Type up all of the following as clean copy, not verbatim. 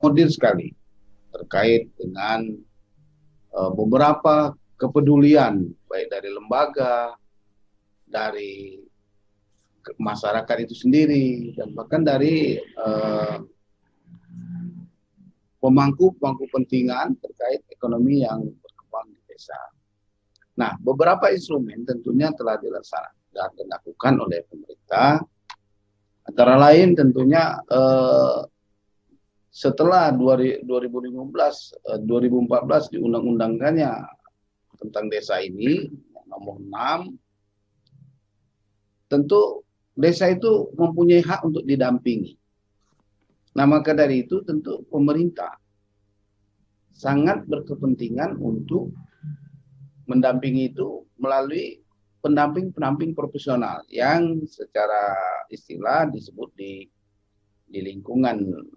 akomodir sekali terkait dengan beberapa kepedulian baik dari lembaga, dari masyarakat itu sendiri, dan bahkan dari pemangku-pemangku kepentingan terkait ekonomi yang berkembang di desa. Nah, beberapa instrumen tentunya telah dilaksanakan dan dilakukan oleh pemerintah, antara lain tentunya setelah 2015, 2014 diundang-undangkannya tentang desa ini, nomor 6, tentu desa itu mempunyai hak untuk didampingi. Nah, maka dari itu tentu pemerintah sangat berkepentingan untuk mendampingi itu melalui pendamping-pendamping profesional yang secara istilah disebut di lingkungan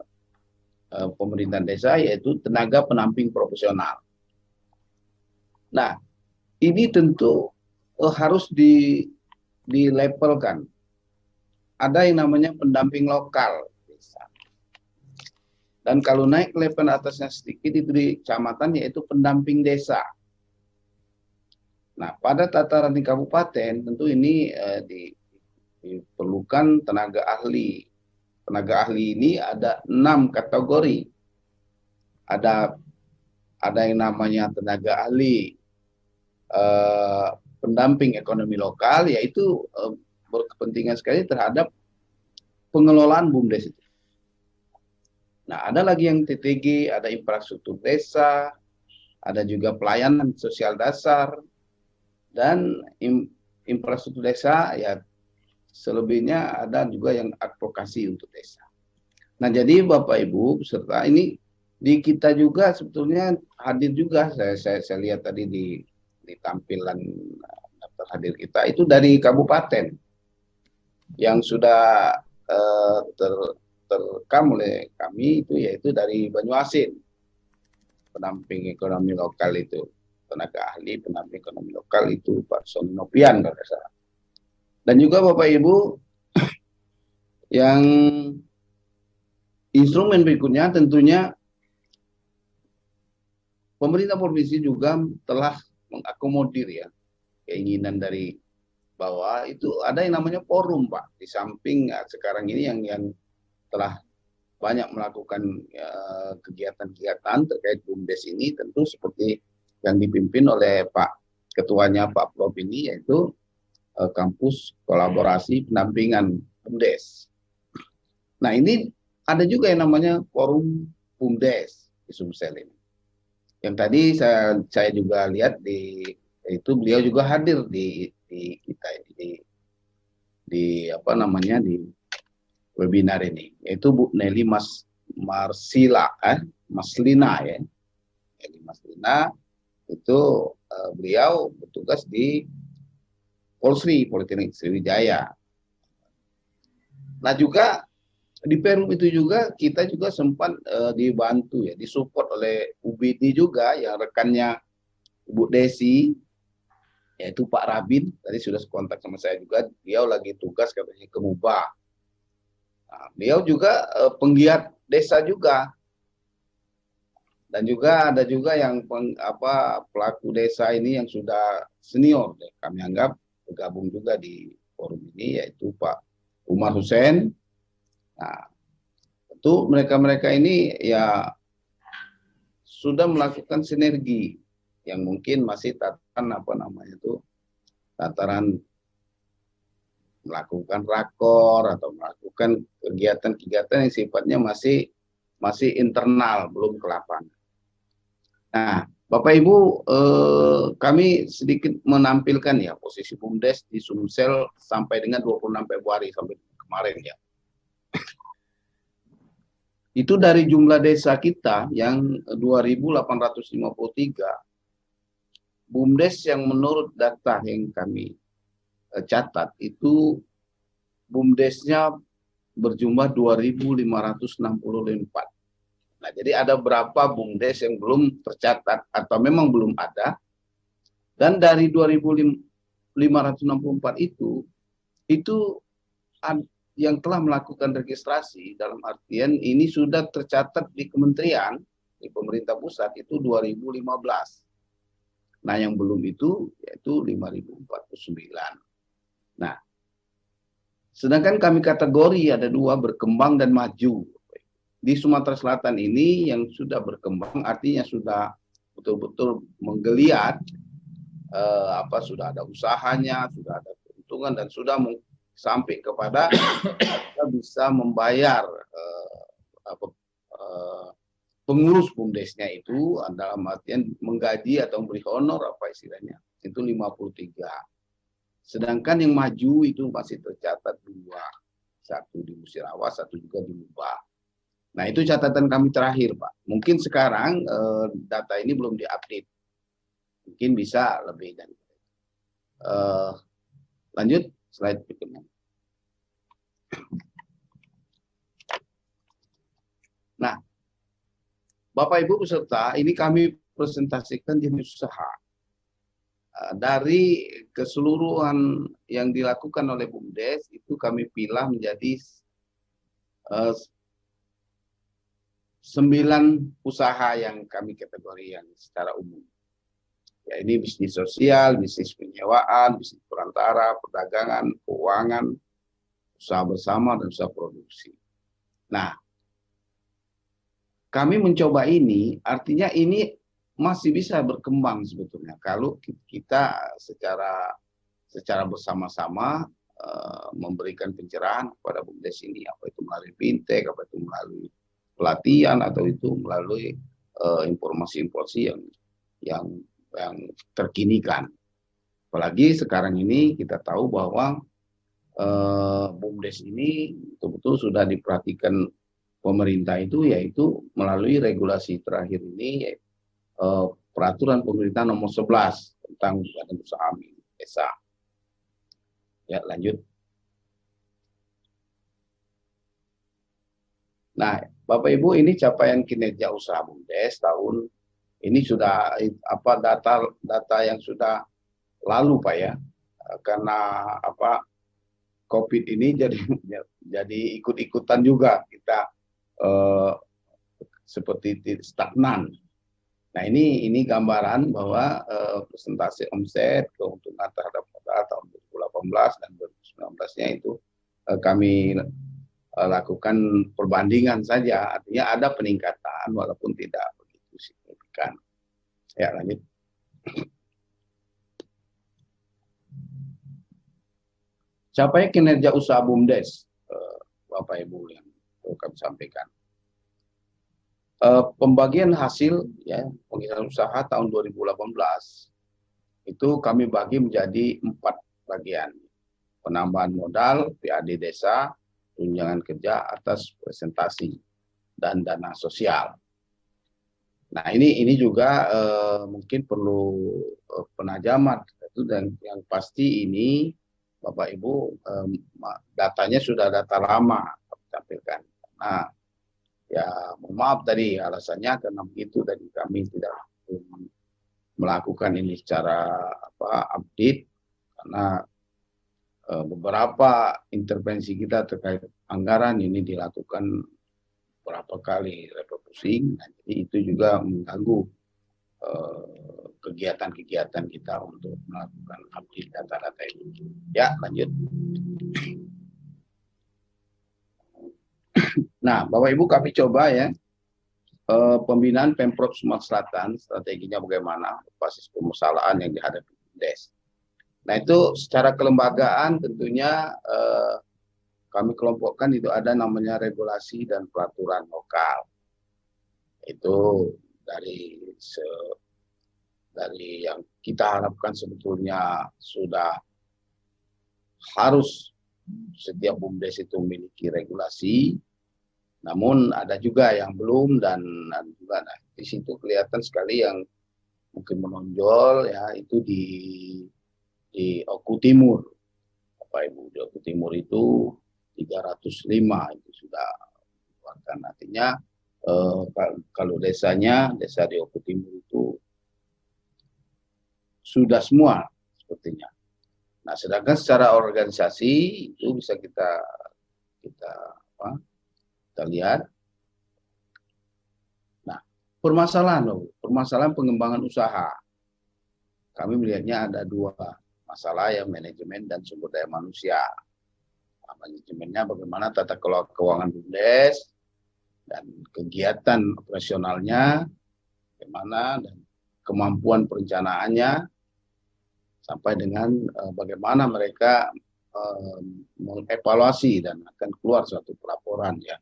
pemerintahan desa, yaitu tenaga pendamping profesional. Nah, ini tentu harus dilevelkan. Ada yang namanya pendamping lokal desa. Dan kalau naik level atasnya sedikit itu di kecamatan, yaitu pendamping desa. Nah, pada tataran di kabupaten tentu ini diperlukan tenaga ahli. Tenaga ahli ini ada 6 kategori. Ada yang namanya tenaga ahli pendamping ekonomi lokal, yaitu berkepentingan sekali terhadap pengelolaan BUMDes itu. Nah, ada lagi yang TTG, ada infrastruktur desa, ada juga pelayanan sosial dasar, dan infrastruktur desa, ya selebihnya ada juga yang advokasi untuk desa. Nah, jadi Bapak Ibu peserta ini di kita juga sebetulnya hadir juga, saya lihat tadi di tampilan daftar hadir kita itu dari kabupaten yang sudah terekam oleh kami, itu yaitu dari Banyuasin, pendamping ekonomi lokal itu, tenaga ahli pendamping ekonomi lokal itu Pak Soni Nopian kalau tidak salah. Dan juga Bapak Ibu, yang instrumen berikutnya tentunya pemerintah provinsi juga telah mengakomodir ya keinginan dari bawah, itu ada yang namanya forum Pak. Di samping sekarang ini yang telah banyak melakukan kegiatan-kegiatan terkait BUMDes ini, tentu seperti yang dipimpin oleh Pak Ketuanya Pak Prof ini, yaitu kampus kolaborasi pendampingan BUMDes. Nah, ini ada juga yang namanya forum BUMDes di Sumsel ini. Yang tadi saya juga lihat itu beliau juga hadir di kita ini di apa namanya di webinar ini, yaitu Bu Nelly Maslina ya. Nelly Maslina itu beliau bertugas di Polsri, Politeknik Sriwijaya. Nah, juga di Perum itu juga kita juga sempat dibantu ya, disupport oleh UBD juga, yang rekannya Ibu Desi, yaitu Pak Rabin, tadi sudah kontak sama saya juga, beliau lagi tugas katanya ke Mubah. Nah, beliau juga penggiat desa juga. Dan juga ada juga yang pelaku desa ini yang sudah senior, kami anggap bergabung juga di forum ini, yaitu Pak Umar Hussein. Nah, tentu mereka-mereka ini ya sudah melakukan sinergi yang mungkin masih tataran melakukan rakor atau melakukan kegiatan-kegiatan yang sifatnya masih internal, belum ke lapangan. Nah, Bapak Ibu, kami sedikit menampilkan ya posisi BUMDes di Sumsel sampai dengan 26 Februari sampai kemarin ya. Itu dari jumlah desa kita yang 2.853, BUMDes yang menurut data yang kami catat itu BUMDesnya berjumlah 2.564. Nah, jadi ada berapa BUMDes yang belum tercatat atau memang belum ada. Dan dari 2.564 itu yang telah melakukan registrasi dalam artian ini sudah tercatat di kementerian, di pemerintah pusat itu 2015. Nah, yang belum itu yaitu 5.049. Nah, sedangkan kami kategori ada dua, berkembang dan maju. Di Sumatera Selatan ini yang sudah berkembang artinya sudah betul-betul menggeliat, sudah ada usahanya, sudah ada keuntungan dan sudah sampai kepada kita bisa membayar pengurus BUMDesnya itu dalam artian menggaji atau memberi honor apa istilahnya itu 53. Sedangkan yang maju itu masih tercatat dua, satu di Musirawas, satu juga di Lubah. Nah, itu catatan kami terakhir, Pak. Mungkin sekarang data ini belum diupdate, mungkin bisa lebih dan lanjut slide berikutnya. Nah, Bapak Ibu peserta, ini kami presentasikan jenis usaha. Dari keseluruhan yang dilakukan oleh BUMDes, itu kami pilih menjadi 9 usaha yang kami kategorikan secara umum. Ya, ini bisnis sosial, bisnis penyewaan, bisnis perantara, perdagangan, keuangan, usaha bersama, dan usaha produksi. Nah, kami mencoba ini, artinya ini masih bisa berkembang sebetulnya kalau kita secara bersama-sama memberikan pencerahan kepada BUMDes ini, apa itu melalui fintech, apa itu melalui pelatihan, atau itu melalui informasi-informasi yang terkini kan. Apalagi sekarang ini kita tahu bahwa BUMDes ini betul-betul sudah diperhatikan pemerintah itu, yaitu melalui regulasi terakhir ini, peraturan pemerintah nomor 11 tentang badan usaha milik desa. Ya, lanjut. Nah, Bapak Ibu, ini capaian kinerja usaha BUMDes tahun ini sudah data yang sudah lalu, Pak ya. Karena COVID ini jadi ikut-ikutan juga kita seperti stagnan. Nah, ini gambaran bahwa presentasi omset, keuntungan terhadap modal tahun 2018 dan 2019-nya itu kami lakukan perbandingan saja, artinya ada peningkatan walaupun tidak begitu signifikan. Ya, lanjut. Capaian kinerja usaha BUMDes, Bapak Ibu yang kami sampaikan. Pembagian hasil ya pengiriman usaha tahun 2018 itu kami bagi menjadi 4 bagian. Penambahan modal, PAD desa, tunjangan kerja atas presentasi, dan dana sosial. Nah, ini juga mungkin perlu penajaman itu, dan yang pasti ini Bapak Ibu datanya sudah data lama tampilkan. Nah, ya mohon maaf tadi alasannya karena begitu, tadi kami tidak melakukan ini secara update karena beberapa intervensi kita terkait anggaran ini dilakukan beberapa kali refocusing, jadi itu juga mengganggu kegiatan-kegiatan kita untuk melakukan update data-data itu. Ya, lanjut. Nah, Bapak Ibu, kami coba ya pembinaan Pemprov Sumatera Selatan, strateginya bagaimana, basis permasalahan yang dihadapi BUMDes. Nah, itu secara kelembagaan tentunya kami kelompokkan itu ada namanya regulasi dan peraturan lokal. Itu dari yang kita harapkan sebetulnya sudah harus setiap BUMDes itu memiliki regulasi. Namun ada juga yang belum, dan juga di situ kelihatan sekali yang mungkin menonjol ya itu di Oku Timur. Bapak Ibu, di Oku Timur itu 305 itu sudah dikeluarkan. Artinya kalau desa di Oku Timur itu sudah semua sepertinya. Nah, sedangkan secara organisasi itu bisa kita kita kita lihat. Nah, permasalahan pengembangan usaha. Kami melihatnya ada dua masalah, ya, manajemen dan sumber daya manusia. Nah, manajemennya bagaimana tata kelola keuangan BUMDes dan kegiatan operasionalnya bagaimana, dan kemampuan perencanaannya sampai dengan bagaimana mereka mengevaluasi dan akan keluar suatu pelaporan, ya,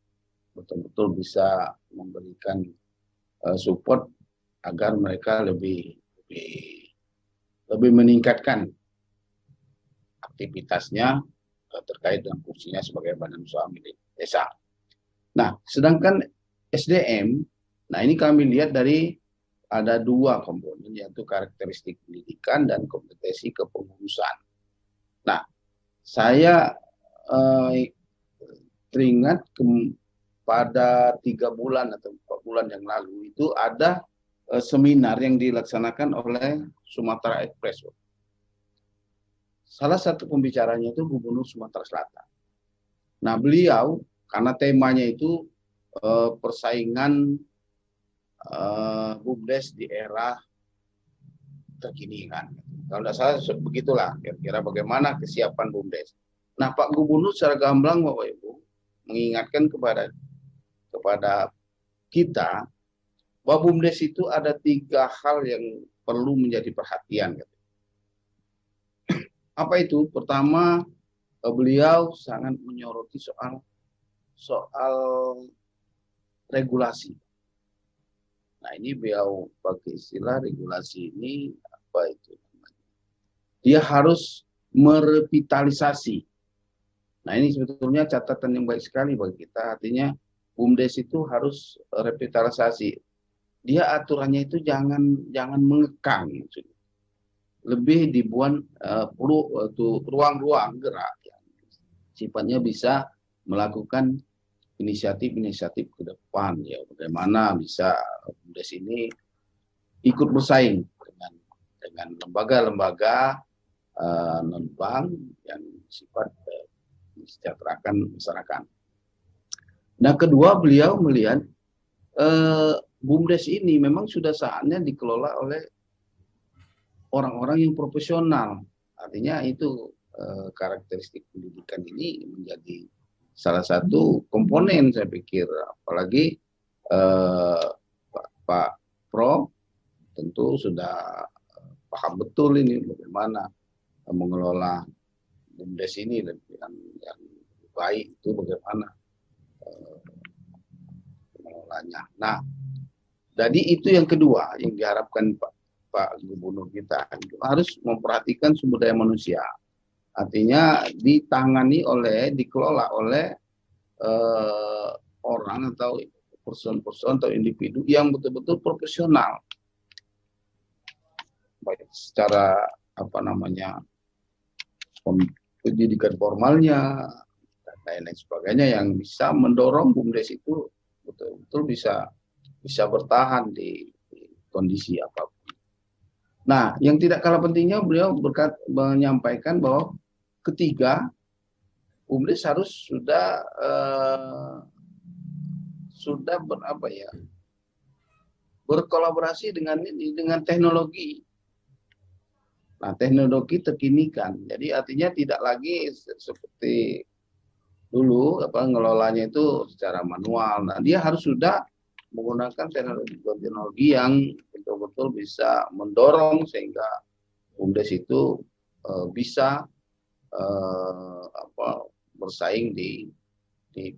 betul-betul bisa memberikan support agar mereka lebih meningkatkan aktivitasnya terkait dengan fungsinya sebagai badan usaha milik desa. Nah, sedangkan SDM, nah ini kami lihat dari ada dua komponen, yaitu karakteristik pendidikan dan kompetensi kepengurusan. Nah, saya teringat pada 3 bulan atau 4 bulan yang lalu itu ada seminar yang dilaksanakan oleh Sumatera Express. Salah satu pembicaranya itu Gubernur Sumatera Selatan. Nah, beliau karena temanya itu persaingan BUMDes di era terkini, kan. Kalau tidak salah begitulah kira-kira bagaimana kesiapan BUMDes. Nah, Pak Gubernur secara gamblang, Bapak Ibu, mengingatkan kepada kita bahwa BUMDes itu ada 3 hal yang perlu menjadi perhatian. Apa itu? Pertama, beliau sangat menyoroti soal regulasi. Nah, ini beliau pakai istilah regulasi ini apa itu? Dia harus merevitalisasi. Nah, ini sebetulnya catatan yang baik sekali bagi kita. Artinya BUMDes itu harus revitalisasi. Dia aturannya itu jangan mengekang, lebih dibuat ruang-ruang gerak yang sifatnya bisa melakukan inisiatif-inisiatif ke depan, ya, bagaimana bisa BUMDes ini ikut bersaing dengan lembaga-lembaga non-bank yang sifat mensejahterakan masyarakat. Nah, kedua, beliau melihat BUMDes ini memang sudah saatnya dikelola oleh orang-orang yang profesional. Artinya itu karakteristik pendidikan ini menjadi salah satu komponen, saya pikir. Apalagi Pak Prof tentu sudah paham betul ini bagaimana mengelola BUMDes ini yang baik itu bagaimana mengelolanya. Nah, jadi itu yang kedua yang diharapkan Pak Gubernur kita, harus memperhatikan sumber daya manusia. Artinya dikelola oleh orang atau person atau individu yang betul-betul profesional, baik secara pendidikan formalnya dan lain-lain sebagainya, yang bisa mendorong BUMDes itu betul-betul bisa bertahan di kondisi apapun. Nah, yang tidak kalah pentingnya, beliau menyampaikan bahwa ketiga, BUMDes harus sudah berkolaborasi dengan teknologi. Nah, teknologi terkini kan. Jadi artinya tidak lagi seperti dulu ngelolanya itu secara manual. Nah, dia harus sudah menggunakan teknologi yang betul-betul bisa mendorong sehingga BUMDes itu bisa bersaing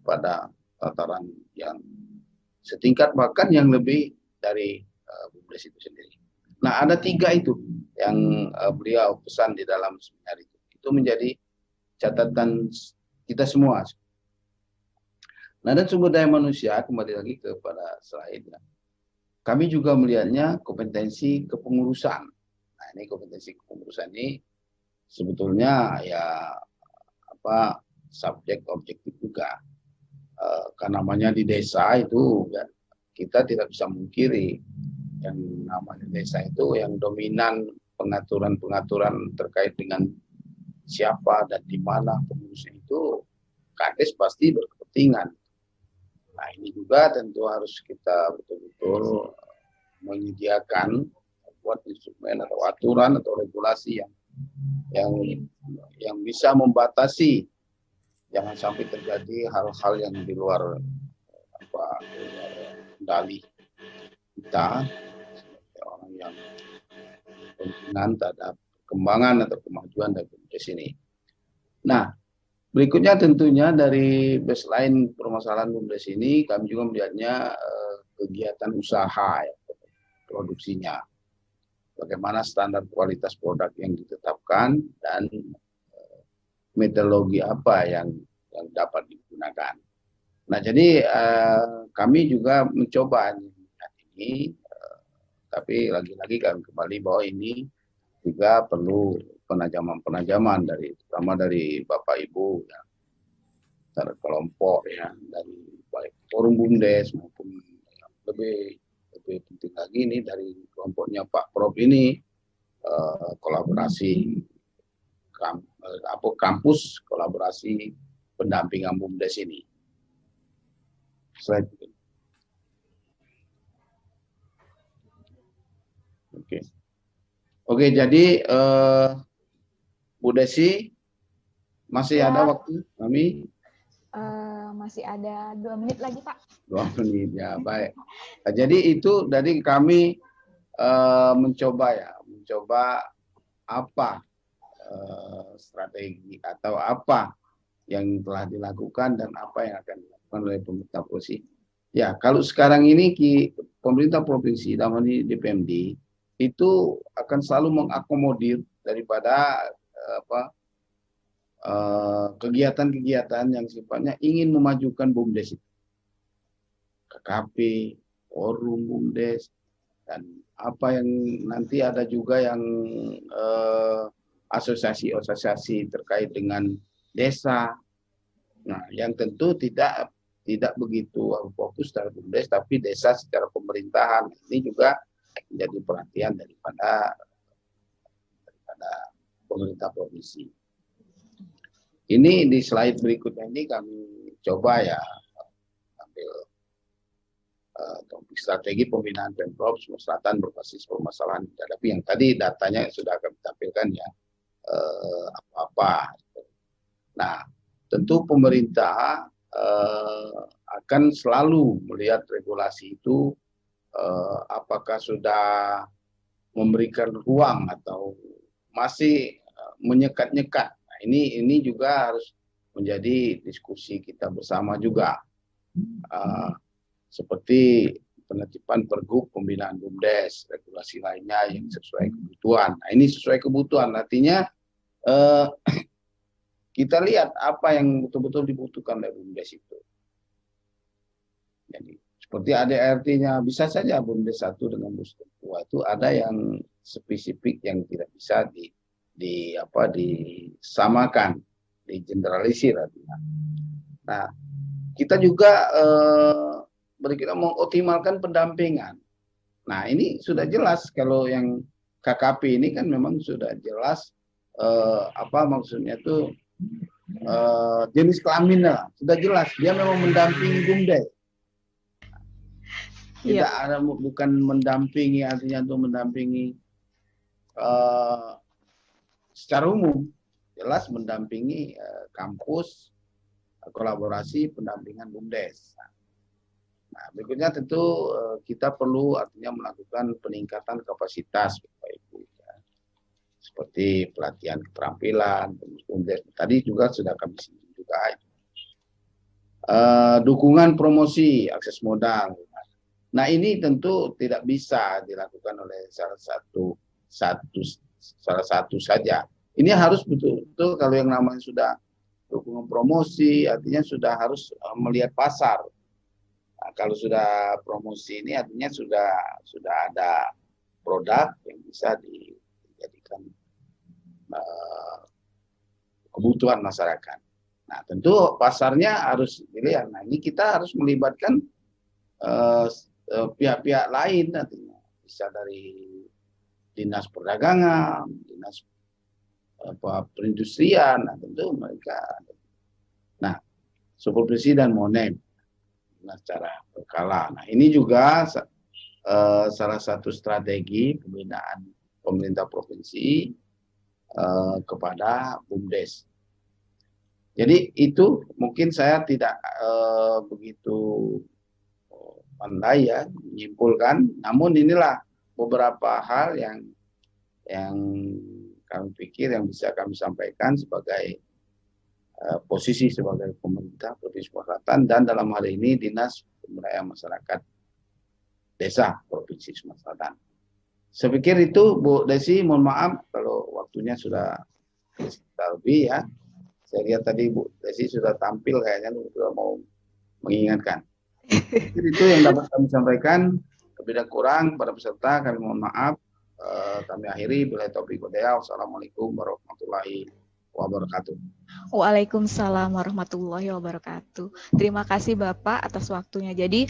pada tataran yang setingkat, bahkan yang lebih dari BUMDes itu sendiri. Nah, ada 3 itu yang beliau pesan di dalam seminar itu. Itu menjadi catatan kita semua. Nah, dan sumber daya manusia, kembali lagi kepada slide-nya. Kami juga melihatnya kompetensi kepengurusan. Nah, ini kompetensi kepengurusan ini sebetulnya ya subjek objektif juga. Karena namanya di desa itu ya, kita tidak bisa mungkiri yang namanya desa itu yang dominan pengaturan-pengaturan terkait dengan siapa dan di mana pengurus itu Kades pasti berkepentingan. Nah ini juga tentu harus kita betul-betul menyediakan buat instrumen atau aturan atau regulasi yang bisa membatasi jangan sampai terjadi hal-hal yang di luar kendali kita sebagai orang yang berkepentingan terhadap perkembangan atau kemajuan dari BUMDes ini. Nah, berikutnya tentunya dari baseline permasalahan BUMDes ini kami juga melihatnya kegiatan usaha ya, produksinya. Bagaimana standar kualitas produk yang ditetapkan dan metodologi apa yang dapat digunakan. Nah, jadi kami juga mencoba ini, tapi lagi-lagi kami kembali bahwa ini juga perlu penajaman terutama dari Bapak Ibu ya, dari kelompok ya, dari baik forum BUMDes maupun yang lebih penting lagi ini dari kelompoknya Pak Prof ini kolaborasi kampus kolaborasi pendampingan BUMDes ini. Slide. Oke, jadi Bu Desi masih ada waktu kami? Masih ada 2 menit lagi, Pak. 2 menit ya, baik. Nah, jadi itu dari kami mencoba apa strategi atau apa yang telah dilakukan dan apa yang akan dilakukan oleh pemerintah provinsi. Ya, kalau sekarang ini pemerintah provinsi dalam ini DPMD itu akan selalu mengakomodir daripada kegiatan-kegiatan yang sifatnya ingin memajukan BUMDes itu. KKP, forum BUMDes, dan apa yang nanti ada juga yang asosiasi-asosiasi terkait dengan desa. Nah, yang tentu tidak begitu fokus terhadap BUMDes, tapi desa secara pemerintahan. Ini juga menjadi perhatian daripada pemerintah provinsi. Ini di slide berikutnya ini kami coba ya ambil topik strategi pembinaan Pemprov Sumatera Selatan berbasis permasalahan dihadapi yang tadi datanya sudah kami tampilkan ya apa-apa. Nah, tentu pemerintah akan selalu melihat regulasi itu apakah sudah memberikan ruang atau masih menyekat-nyekat. Nah, ini juga harus menjadi diskusi kita bersama juga. Seperti penertiban pergub pembinaan BUMDes, regulasi lainnya yang sesuai kebutuhan. Nah, ini sesuai kebutuhan, artinya kita lihat apa yang betul-betul dibutuhkan dari BUMDes itu. Jadi seperti ADRT-nya bisa saja BUMDes 1 dengan BUMDes 2 itu ada yang spesifik yang tidak bisa disamakan, digeneralisir artinya. Nah, kita juga berkira mengoptimalkan pendampingan. Nah, ini sudah jelas kalau yang KKP ini kan memang sudah jelas apa maksudnya itu jenis kelaminnya sudah jelas dia memang mendampingi BUMDes. Tidak ada bukan mendampingi artinya itu mendampingi secara umum, jelas mendampingi kampus kolaborasi pendampingan BUMDes. Nah, berikutnya tentu kita perlu artinya melakukan peningkatan kapasitas Bapak Ibu ya. Seperti pelatihan keterampilan BUMDes tadi juga sudah kami singgung juga. Dukungan promosi akses modal. Nah, ini tentu tidak bisa dilakukan oleh salah satu saja. Ini harus betul-betul kalau yang namanya sudah dukungan promosi artinya sudah harus melihat pasar. Nah, kalau sudah promosi ini artinya sudah ada produk yang bisa dijadikan kebutuhan masyarakat. Nah, tentu pasarnya harus dilihat. Nah, ini kita harus melibatkan pihak-pihak lain artinya bisa dari dinas perdagangan, dinas perindustrian, nah tentu mereka. Nah, supervisi dan monem secara berkala. Nah, ini juga salah satu strategi pembinaan pemerintah provinsi kepada BUMDes. Jadi itu mungkin saya tidak begitu pandai ya menyimpulkan, namun inilah beberapa hal yang kami pikir yang bisa kami sampaikan sebagai posisi sebagai pemerintah Provinsi Sumatera Selatan dan dalam hal ini Dinas Pemberdayaan Masyarakat Desa Provinsi Sumatera Selatan. Saya pikir itu Bu Desi, mohon maaf kalau waktunya sudah lebih ya. Saya lihat tadi Bu Desi sudah tampil kayaknya sudah mau mengingatkan. Jadi itu yang dapat kami sampaikan. Lebih dan kurang pada peserta kami mohon maaf. Kami akhiri. Bila taufiq wal Wassalamualaikum warahmatullahi wabarakatuh. Waalaikumsalam warahmatullahi wabarakatuh. Terima kasih Bapak atas waktunya. Jadi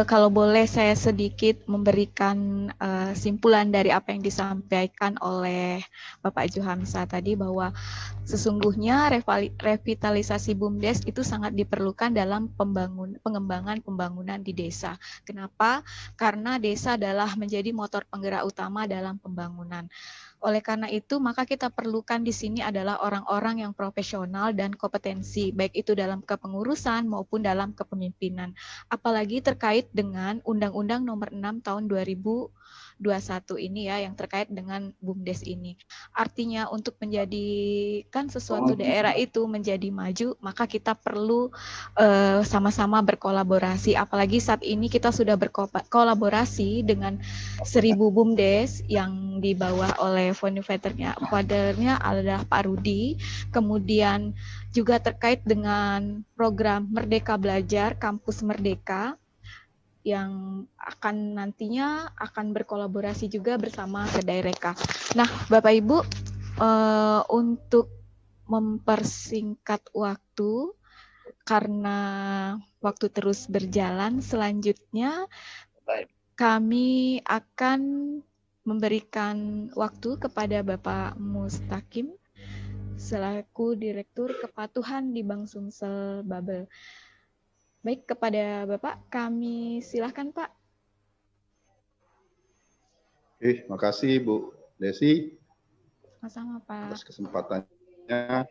kalau boleh saya sedikit memberikan simpulan dari apa yang disampaikan oleh Bapak Juhamsa tadi, bahwa sesungguhnya revitalisasi BUMDes itu sangat diperlukan dalam pengembangan pembangunan di desa. Kenapa? Karena desa adalah menjadi motor penggerak utama dalam pembangunan. Oleh karena itu, maka kita perlukan di sini adalah orang-orang yang profesional dan kompetensi, baik itu dalam kepengurusan maupun dalam kepemimpinan. Apalagi terkait dengan Undang-Undang Nomor 6 Tahun 2021 ini ya, yang terkait dengan BUMDes ini. Artinya untuk menjadikan sesuatu daerah itu menjadi maju, maka kita perlu sama-sama berkolaborasi. Apalagi saat ini kita sudah berkolaborasi dengan 1000 BUMDes yang dibawa oleh fadernya adalah Pak Rudi. Kemudian juga terkait dengan program Merdeka Belajar, Kampus Merdeka, yang nantinya akan berkolaborasi juga bersama Kedaireka. Nah, Bapak Ibu, untuk mempersingkat waktu, karena waktu terus berjalan, selanjutnya kami akan memberikan waktu kepada Bapak Mustaqim selaku Direktur Kepatuhan di Bank Sumsel Babel. Baik, kepada Bapak kami silahkan Pak. Oke, makasih Bu Desi. Sama-sama Pak. Atas kesempatannya.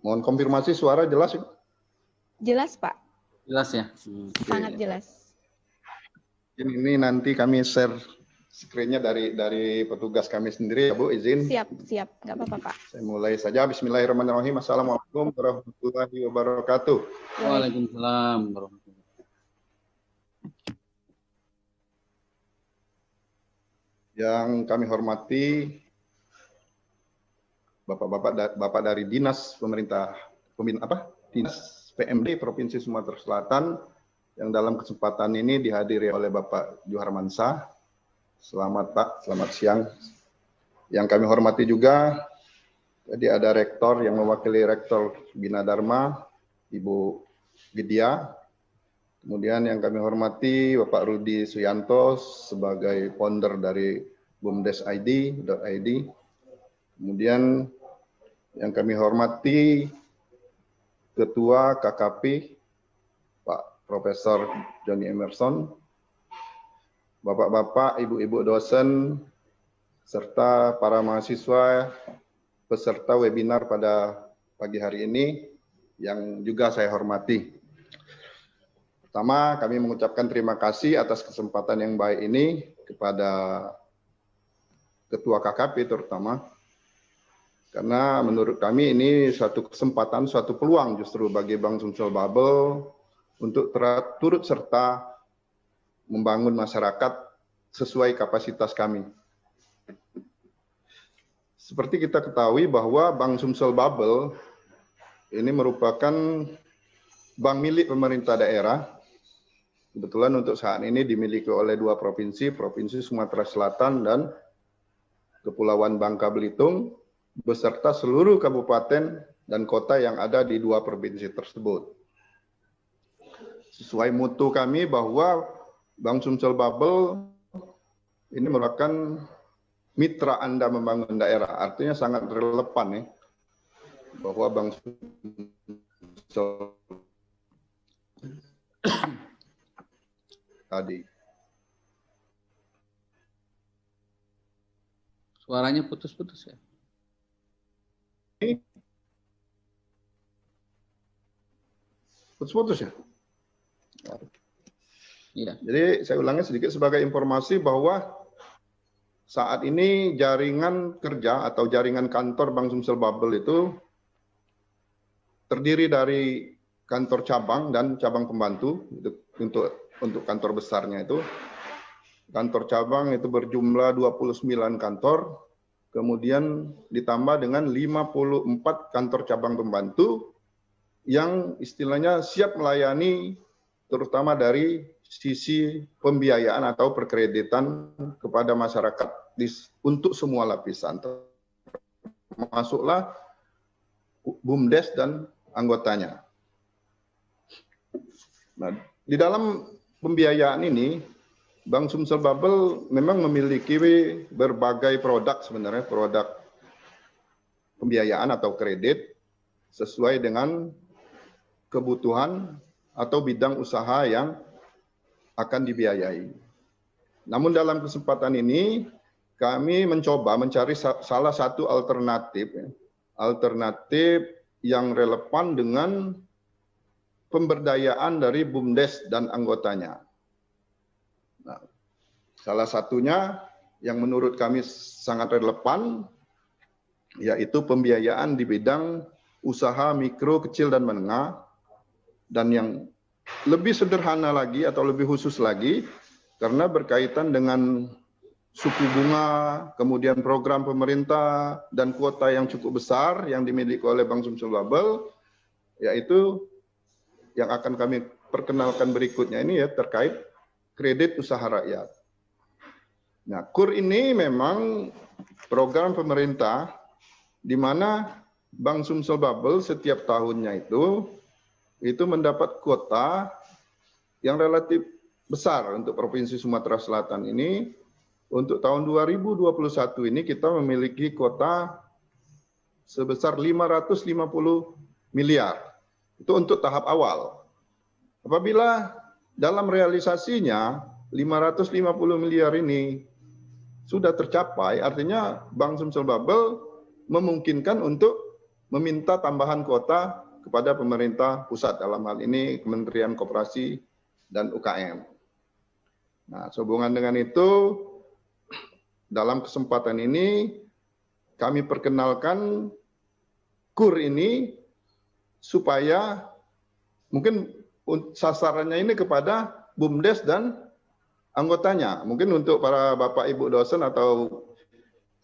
Mohon konfirmasi suara jelas ya? Jelas Pak. Jelas ya. Sangat jelas. Ini nanti kami share screen-nya dari petugas kami sendiri ya Bu, izin. Siap, nggak apa-apa Pak. Saya mulai saja. Bismillahirrahmanirrahim. Assalamualaikum warahmatullahi wabarakatuh. Waalaikumsalam warahmatullahi wabarakatuh. Yang kami hormati Bapak dari Dinas Dinas PMD Provinsi Sumatera Selatan, yang dalam kesempatan ini dihadiri oleh Bapak Juharmansyah. Selamat Pak, selamat siang. Yang kami hormati juga, jadi ada rektor yang mewakili Rektor Bina Dharma, Ibu Widya. Kemudian yang kami hormati Bapak Rudi Suyanto sebagai founder dari bumdes.id. Kemudian yang kami hormati Ketua KKP Profesor Johnny Emerson, Bapak-bapak, Ibu-ibu dosen, serta para mahasiswa peserta webinar pada pagi hari ini yang juga saya hormati. Pertama, kami mengucapkan terima kasih atas kesempatan yang baik ini kepada Ketua KKP terutama, karena menurut kami ini suatu kesempatan, suatu peluang justru bagi Bank Sumsel Babel untuk turut serta membangun masyarakat sesuai kapasitas kami. Seperti kita ketahui bahwa Bank Sumsel Babel ini merupakan bank milik pemerintah daerah. Kebetulan untuk saat ini dimiliki oleh 2 provinsi, Provinsi Sumatera Selatan dan Kepulauan Bangka Belitung, beserta seluruh kabupaten dan kota yang ada di 2 provinsi tersebut. Sesuai mutu kami bahwa Bank Sumsel Babel ini merupakan mitra Anda membangun daerah, artinya sangat relevan ya. bahwa Bank Sumsel tadi. Suaranya putus-putus ya. Putus-putus ya? Iya. Jadi saya ulangi sedikit sebagai informasi bahwa saat ini jaringan kerja atau jaringan kantor Bank Sumsel Babel itu terdiri dari kantor cabang dan cabang pembantu untuk kantor besarnya itu. Kantor cabang itu berjumlah 29 kantor, kemudian ditambah dengan 54 kantor cabang pembantu yang istilahnya siap melayani terutama dari sisi pembiayaan atau perkreditan kepada masyarakat untuk semua lapisan. Masuklah BUMDes dan anggotanya. Nah, di dalam pembiayaan ini Bank Sumsel Babel memang memiliki berbagai produk sebenarnya, produk pembiayaan atau kredit sesuai dengan kebutuhan atau bidang usaha yang akan dibiayai. Namun dalam kesempatan ini kami mencoba mencari salah satu alternatif yang relevan dengan pemberdayaan dari BUMDes dan anggotanya. Nah, salah satunya yang menurut kami sangat relevan yaitu pembiayaan di bidang usaha mikro, kecil, dan menengah, dan yang lebih sederhana lagi atau lebih khusus lagi karena berkaitan dengan suku bunga, kemudian program pemerintah dan kuota yang cukup besar yang dimiliki oleh Bank Sumsel Babel, yaitu yang akan kami perkenalkan berikutnya ini ya terkait kredit usaha rakyat. Nah, KUR ini memang program pemerintah di mana Bank Sumsel Babel setiap tahunnya itu mendapat kuota yang relatif besar untuk Provinsi Sumatera Selatan ini. Untuk tahun 2021 ini kita memiliki kuota sebesar 550 miliar. Itu untuk tahap awal. Apabila dalam realisasinya 550 miliar ini sudah tercapai, artinya Bank Sumsel Babel memungkinkan untuk meminta tambahan kuota kepada pemerintah pusat, dalam hal ini Kementerian Koperasi dan UKM. Nah, sehubungan dengan itu, dalam kesempatan ini kami perkenalkan KUR ini supaya mungkin sasarannya ini kepada BUMDes dan anggotanya. Mungkin untuk para Bapak Ibu dosen atau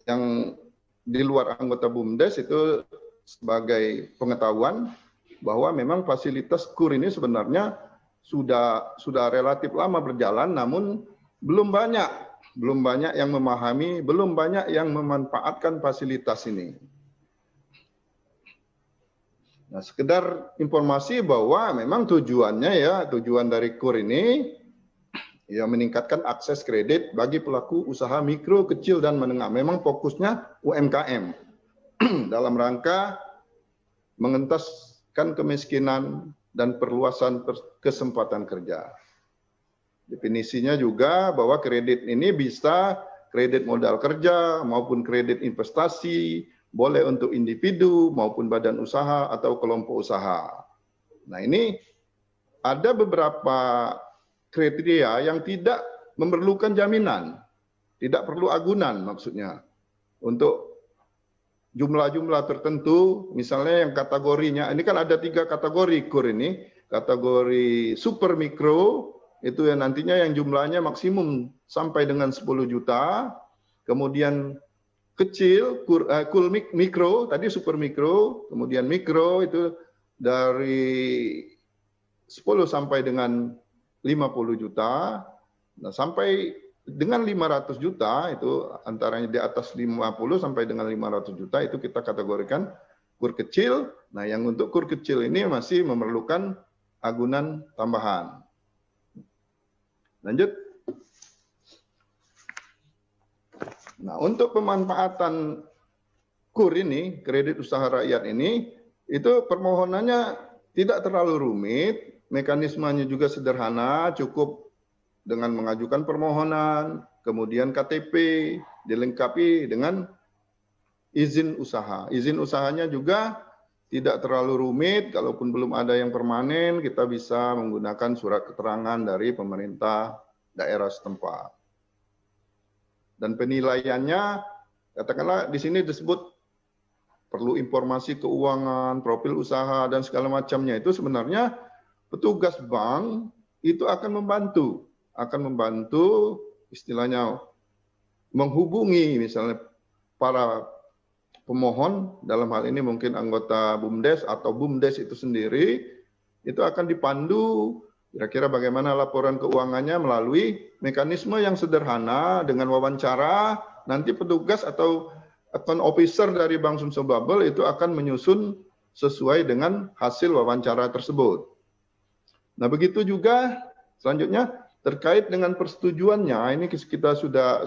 yang di luar anggota BUMDes itu sebagai pengetahuan bahwa memang fasilitas KUR ini sebenarnya sudah relatif lama berjalan, namun belum banyak yang memahami, belum banyak yang memanfaatkan fasilitas ini. Nah, sekedar informasi bahwa memang tujuan dari KUR ini ya meningkatkan akses kredit bagi pelaku usaha mikro, kecil, dan menengah. Memang fokusnya UMKM dalam rangka mengentaskan kemiskinan dan perluasan kesempatan kerja. Definisinya juga bahwa kredit ini bisa kredit modal kerja maupun kredit investasi, boleh untuk individu maupun badan usaha atau kelompok usaha. Nah, ini ada beberapa kriteria yang tidak memerlukan jaminan, tidak perlu agunan maksudnya. Untuk jumlah-jumlah tertentu, misalnya yang kategorinya, ini kan ada 3 kategori KUR ini, kategori super mikro, itu yang nantinya yang jumlahnya maksimum sampai dengan 10 juta, kemudian kecil, mikro, tadi super mikro, kemudian mikro itu dari 10 sampai dengan 50 juta, nah sampai dengan 500 juta, itu antaranya di atas 50 sampai dengan 500 juta, itu kita kategorikan KUR kecil. Nah, yang untuk KUR kecil ini masih memerlukan agunan tambahan. Lanjut. Nah, untuk pemanfaatan KUR ini, kredit usaha rakyat ini, itu permohonannya tidak terlalu rumit, mekanismenya juga sederhana, cukup dengan mengajukan permohonan, kemudian KTP, dilengkapi dengan izin usaha. Izin usahanya juga tidak terlalu rumit, kalaupun belum ada yang permanen, kita bisa menggunakan surat keterangan dari pemerintah daerah setempat. Dan penilaiannya, katakanlah di sini disebut perlu informasi keuangan, profil usaha, dan segala macamnya. Itu sebenarnya petugas bank itu akan membantu istilahnya menghubungi misalnya para pemohon, dalam hal ini mungkin anggota BUMDes atau BUMDes itu sendiri, itu akan dipandu kira-kira bagaimana laporan keuangannya melalui mekanisme yang sederhana dengan wawancara, nanti petugas atau account officer dari Bank Sumsel Bubble itu akan menyusun sesuai dengan hasil wawancara tersebut. Nah, begitu juga selanjutnya terkait dengan persetujuannya, ini kita sudah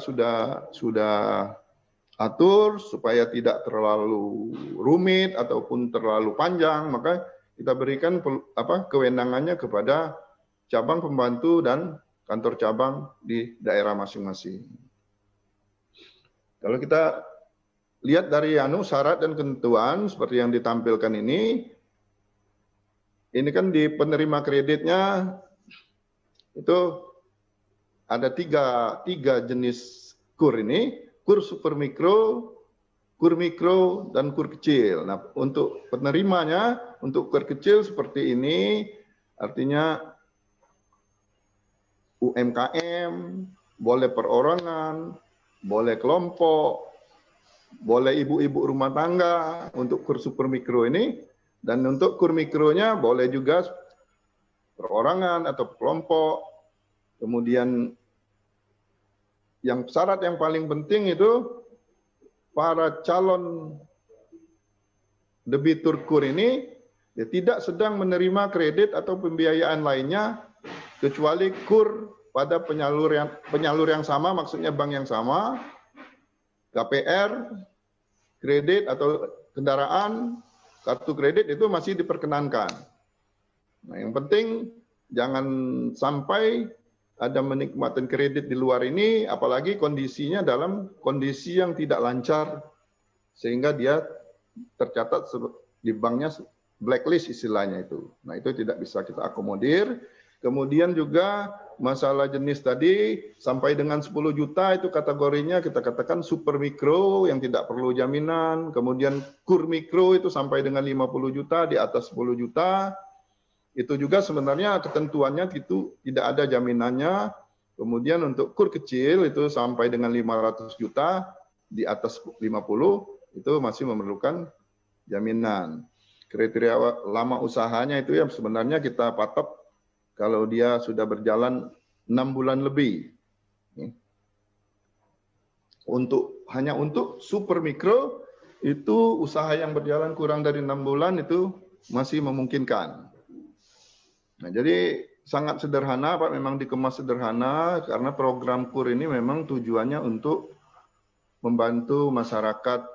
atur supaya tidak terlalu rumit ataupun terlalu panjang, maka kita berikan kewenangannya kepada cabang pembantu dan kantor cabang di daerah masing-masing. Kalau kita lihat dari syarat dan ketentuan seperti yang ditampilkan ini kan di penerima kreditnya itu ada tiga jenis kur ini, kur super mikro, kur mikro, dan kur kecil. Nah, untuk penerimanya, untuk kur kecil seperti ini, artinya UMKM, boleh perorangan, boleh kelompok, boleh ibu-ibu rumah tangga untuk kur super mikro ini, dan untuk kur mikronya boleh juga perorangan atau kelompok. Kemudian yang syarat yang paling penting itu para calon debitur kur ini tidak sedang menerima kredit atau pembiayaan lainnya kecuali kur pada penyalur yang sama, maksudnya bank yang sama, KPR, kredit atau kendaraan, kartu kredit itu masih diperkenankan. Nah, yang penting jangan sampai ada menikmati kredit di luar ini, apalagi kondisinya dalam kondisi yang tidak lancar, sehingga dia tercatat di banknya blacklist istilahnya itu. Nah, itu tidak bisa kita akomodir. Kemudian juga masalah jenis tadi sampai dengan 10 juta itu kategorinya kita katakan super mikro yang tidak perlu jaminan. Kemudian kur mikro itu sampai dengan 50 juta, di atas 10 juta. Itu juga sebenarnya ketentuannya itu tidak ada jaminannya. Kemudian untuk kur kecil itu sampai dengan 500 juta, di atas 50 itu masih memerlukan jaminan. Kriteria lama usahanya itu yang sebenarnya kita patok kalau dia sudah berjalan 6 bulan lebih. Hanya untuk super mikro itu usaha yang berjalan kurang dari 6 bulan itu masih memungkinkan. Nah, jadi sangat sederhana Pak, memang dikemas sederhana karena program KUR ini memang tujuannya untuk membantu masyarakat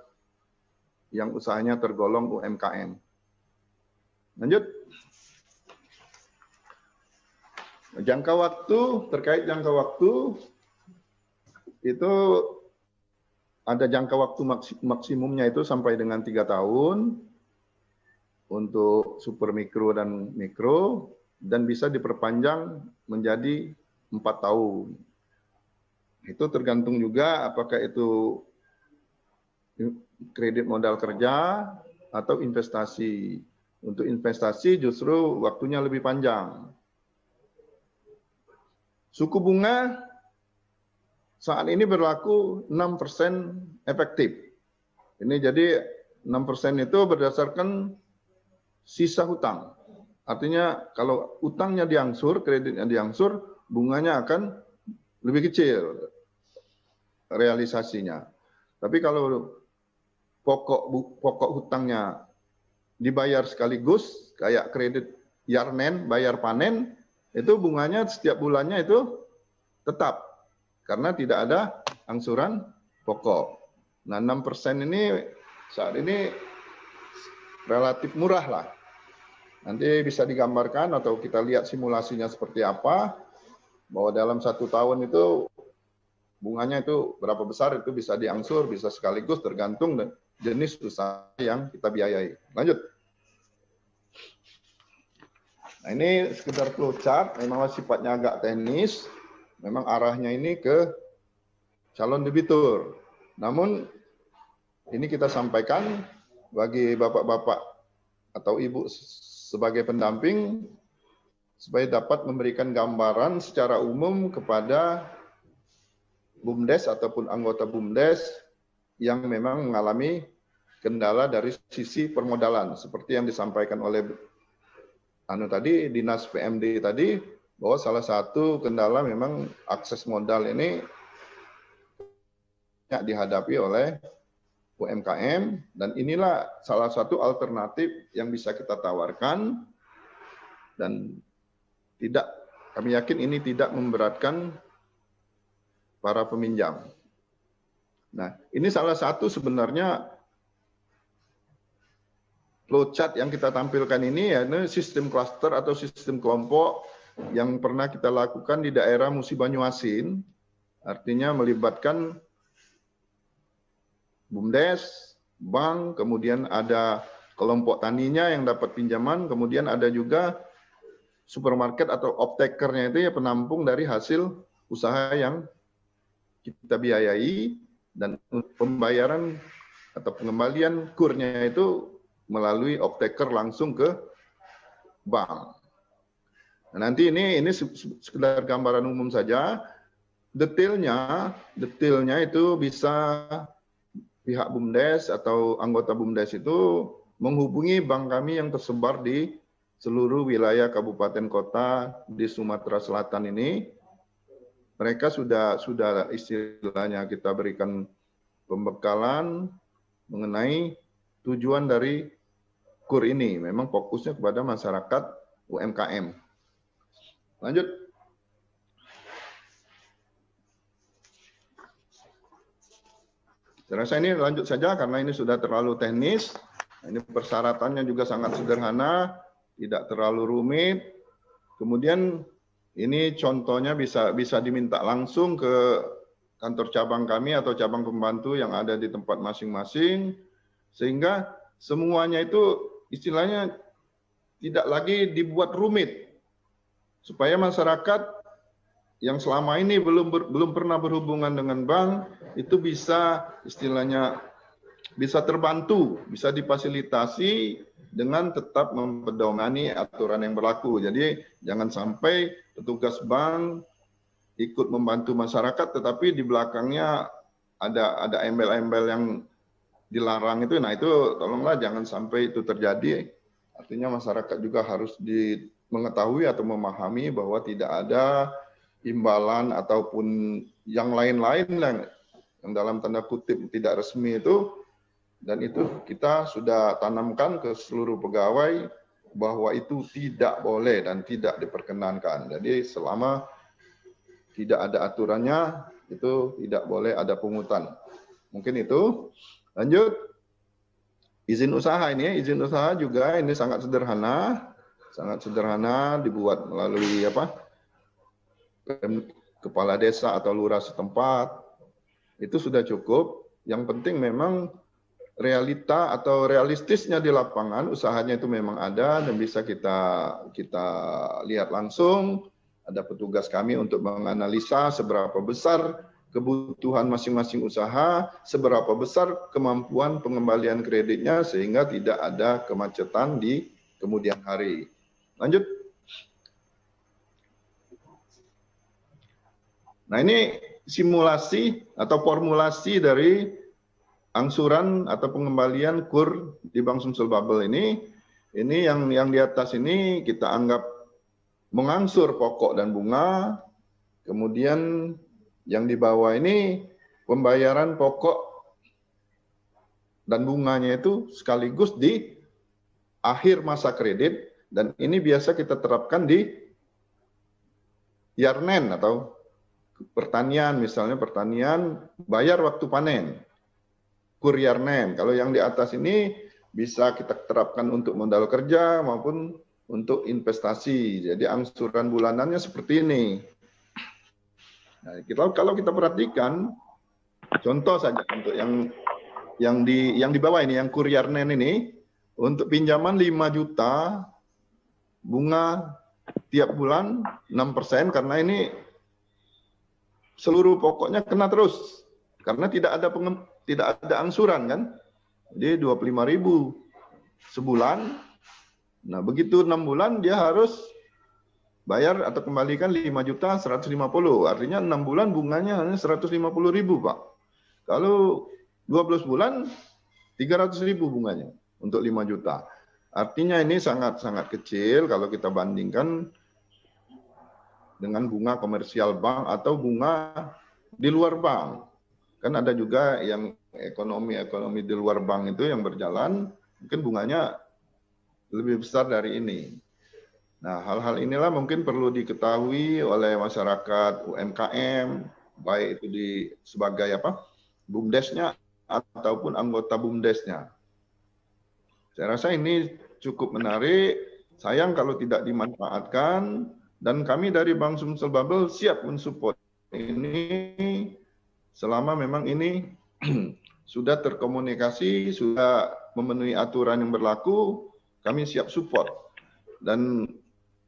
yang usahanya tergolong UMKM. Lanjut. Jangka waktu, terkait jangka waktu, itu ada jangka waktu maksimumnya itu sampai dengan 3 tahun untuk super mikro dan mikro, dan bisa diperpanjang menjadi 4 tahun. Itu tergantung juga apakah itu kredit modal kerja atau investasi. Untuk investasi justru waktunya lebih panjang. Suku bunga saat ini berlaku 6% efektif. Ini jadi 6% itu berdasarkan sisa hutang. Artinya kalau utangnya diangsur, kreditnya diangsur, bunganya akan lebih kecil realisasinya. Tapi kalau pokok hutangnya dibayar sekaligus, kayak kredit Yarnen, bayar panen, itu bunganya setiap bulannya itu tetap. Karena tidak ada angsuran pokok. Nah, 6% ini saat ini relatif murah lah. Nanti bisa digambarkan atau kita lihat simulasinya seperti apa, bahwa dalam 1 tahun itu bunganya itu berapa besar itu bisa diangsur, bisa sekaligus tergantung jenis usaha yang kita biayai. Lanjut. Nah, ini sekedar flowchart, memang sifatnya agak teknis, memang arahnya ini ke calon debitur. Namun ini kita sampaikan bagi bapak-bapak atau ibu sebagai pendamping supaya dapat memberikan gambaran secara umum kepada BUMDes ataupun anggota BUMDes yang memang mengalami kendala dari sisi permodalan seperti yang disampaikan oleh tadi Dinas PMD tadi, bahwa salah satu kendala memang akses modal ini dihadapi oleh UMKM, dan inilah salah satu alternatif yang bisa kita tawarkan, dan kami yakin ini tidak memberatkan para peminjam. Nah, ini salah satu sebenarnya flowchart yang kita tampilkan ini ya, ini sistem cluster atau sistem kelompok yang pernah kita lakukan di daerah Musi Banyuasin, artinya melibatkan BUMDes, bank, kemudian ada kelompok taninya yang dapat pinjaman, kemudian ada juga supermarket atau off-takernya itu ya penampung dari hasil usaha yang kita biayai, dan pembayaran atau pengembalian kurnya itu melalui off-taker langsung ke bank. Nah, nanti ini sekedar gambaran umum saja. Detailnya itu bisa pihak BUMDes atau anggota BUMDes itu menghubungi bank kami yang tersebar di seluruh wilayah kabupaten kota di Sumatera Selatan ini. Mereka sudah istilahnya kita berikan pembekalan mengenai tujuan dari KUR ini, memang fokusnya kepada masyarakat UMKM. Lanjut. Saya rasa ini lanjut saja karena ini sudah terlalu teknis. Ini persyaratannya juga sangat sederhana, tidak terlalu rumit. Kemudian ini contohnya bisa diminta langsung ke kantor cabang kami atau cabang pembantu yang ada di tempat masing-masing, sehingga semuanya itu istilahnya tidak lagi dibuat rumit, supaya masyarakat yang selama ini belum pernah berhubungan dengan bank itu bisa istilahnya bisa terbantu, bisa difasilitasi dengan tetap mempedomani aturan yang berlaku. Jadi jangan sampai petugas bank ikut membantu masyarakat tetapi di belakangnya ada embel-embel yang dilarang itu. Nah, itu tolonglah jangan sampai itu terjadi. Artinya masyarakat juga harus mengetahui atau memahami bahwa tidak ada imbalan ataupun yang lain-lain yang dalam tanda kutip tidak resmi itu, dan itu kita sudah tanamkan ke seluruh pegawai bahwa itu tidak boleh dan tidak diperkenankan. Jadi selama tidak ada aturannya itu tidak boleh ada pungutan. Mungkin itu. Lanjut, izin usaha ini, izin usaha juga ini sangat sederhana dibuat melalui kepala desa atau lurah setempat, itu sudah cukup. Yang penting memang realita atau realistisnya di lapangan, usahanya itu memang ada dan bisa kita lihat langsung. Ada petugas kami untuk menganalisa seberapa besar kebutuhan masing-masing usaha, seberapa besar kemampuan pengembalian kreditnya sehingga tidak ada kemacetan di kemudian hari. Lanjut. Nah, ini simulasi atau formulasi dari angsuran atau pengembalian KUR di Bank Sumsel Bubble ini yang di atas ini kita anggap mengangsur pokok dan bunga, kemudian yang di bawah ini pembayaran pokok dan bunganya itu sekaligus di akhir masa kredit, dan ini biasa kita terapkan di Yarnen atau pertanian, misalnya pertanian bayar waktu panen, KUR Yarnen. Kalau yang di atas ini bisa kita terapkan untuk modal kerja maupun untuk investasi. Jadi angsuran bulanannya seperti ini. Nah, kalau kita perhatikan, contoh saja untuk yang di bawah ini, yang Kuryarnen ini, untuk pinjaman 5 juta, bunga tiap bulan 6%, karena ini seluruh pokoknya kena terus, karena tidak ada angsuran kan. Jadi 25.000 sebulan. Nah, begitu 6 bulan dia harus bayar atau kembalikan 5.150.000. Artinya 6 bulan bunganya hanya 150.000, Pak. Kalau 12 bulan 300.000 bunganya untuk 5 juta. Artinya ini sangat-sangat kecil kalau kita bandingkan dengan bunga komersial bank atau bunga di luar bank. Kan ada juga yang ekonomi di luar bank itu yang berjalan, mungkin bunganya lebih besar dari ini. Nah, hal-hal inilah mungkin perlu diketahui oleh masyarakat UMKM, baik itu sebagai BUMDes-nya ataupun anggota BUMDes-nya. Saya rasa ini cukup menarik, sayang kalau tidak dimanfaatkan, dan kami dari Bank Sumsel Bubble siap mensupport ini selama memang ini sudah terkomunikasi, sudah memenuhi aturan yang berlaku, kami siap support. Dan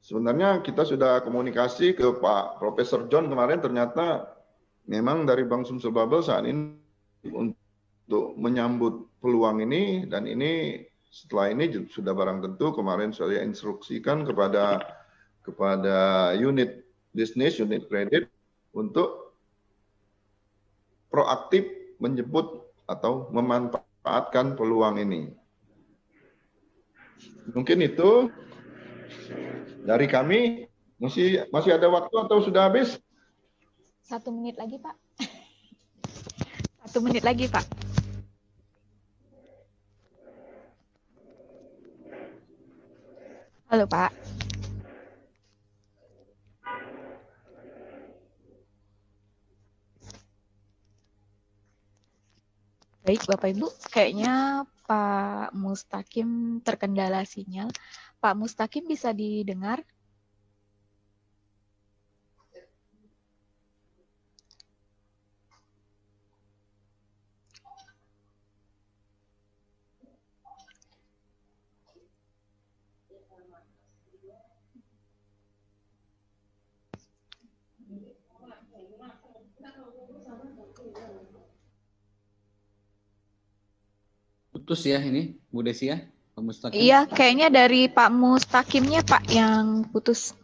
sebenarnya kita sudah komunikasi ke Pak Profesor John kemarin, ternyata memang dari Bank Sumsel Bubble saat ini untuk menyambut peluang ini, dan ini setelah ini sudah barang tentu kemarin saya instruksikan kepada unit bisnis, unit kredit untuk proaktif menjemput atau memanfaatkan peluang ini. Mungkin itu dari kami. Masih ada waktu atau sudah habis? 1 menit lagi, Pak. 1 menit lagi, Pak. Halo, Pak. Baik, Bapak Ibu, kayaknya Pak Mustaqim terkendala sinyal. Pak Mustaqim bisa didengar? Putus ya ini, Bu Desi ya, Pak Mustaqim. Iya, kayaknya dari Pak Mustaqimnya, Pak, yang putus.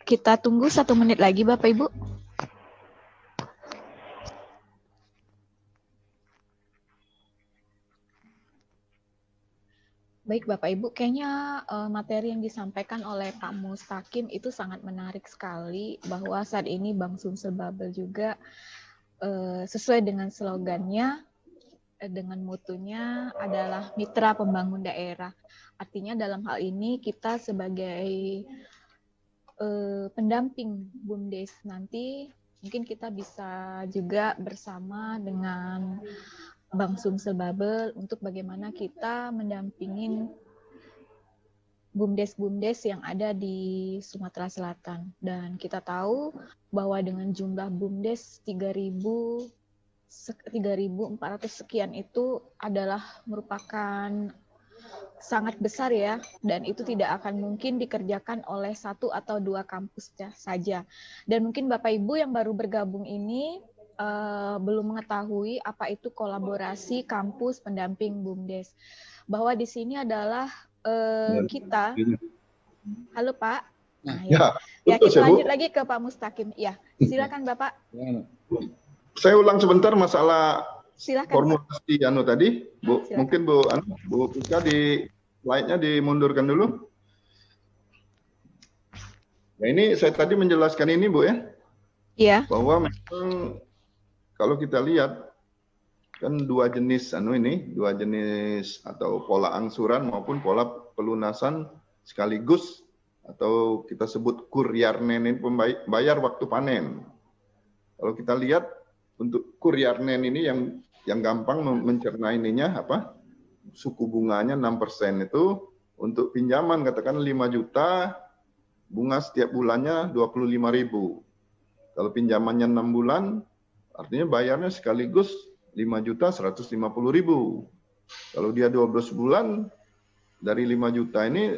Kita tunggu 1 menit lagi, Bapak Ibu. Baik, Bapak Ibu, kayaknya materi yang disampaikan oleh Pak Mustaqim itu sangat menarik sekali, bahwa saat ini Bank Sumsel Bubble juga sesuai dengan slogannya, dengan mutunya adalah mitra pembangun daerah. Artinya dalam hal ini kita sebagai pendamping BUMDes nanti, mungkin kita bisa juga bersama dengan Bank Sumsel Bubble untuk bagaimana kita mendampingin BUMDes-BUMDes yang ada di Sumatera Selatan. Dan kita tahu bahwa dengan jumlah BUMDes 3.400 sekian itu adalah merupakan sangat besar ya, dan itu tidak akan mungkin dikerjakan oleh 1 atau 2 kampus saja. Dan mungkin Bapak Ibu yang baru bergabung ini belum mengetahui apa itu kolaborasi kampus pendamping BUMDes. Bahwa di sini adalah kita, halo Pak. Nah, ya kita lanjut lagi ke Pak Mustaqim. Ya, silakan Bapak. Saya ulang sebentar masalah silakan, formulasi Pak. tadi, Bu. Silakan. Mungkin Bu Pika di slide-nya dimundurkan dulu. Nah, ini saya tadi menjelaskan ini, Bu ya. Iya. Bahwa memang kalau kita lihat kan dua jenis atau pola angsuran maupun pola pelunasan sekaligus, atau kita sebut Kuryarnen, ini bayar waktu panen. Kalau kita lihat untuk Kuryarnen ini yang yang gampang mencerna ininya apa? Suku bunganya 6% itu untuk pinjaman katakan 5 juta, bunga setiap bulannya 25.000. Kalau pinjamannya 6 bulan, artinya bayarnya sekaligus 5.150.000. Kalau dia 12 bulan, dari 5 juta ini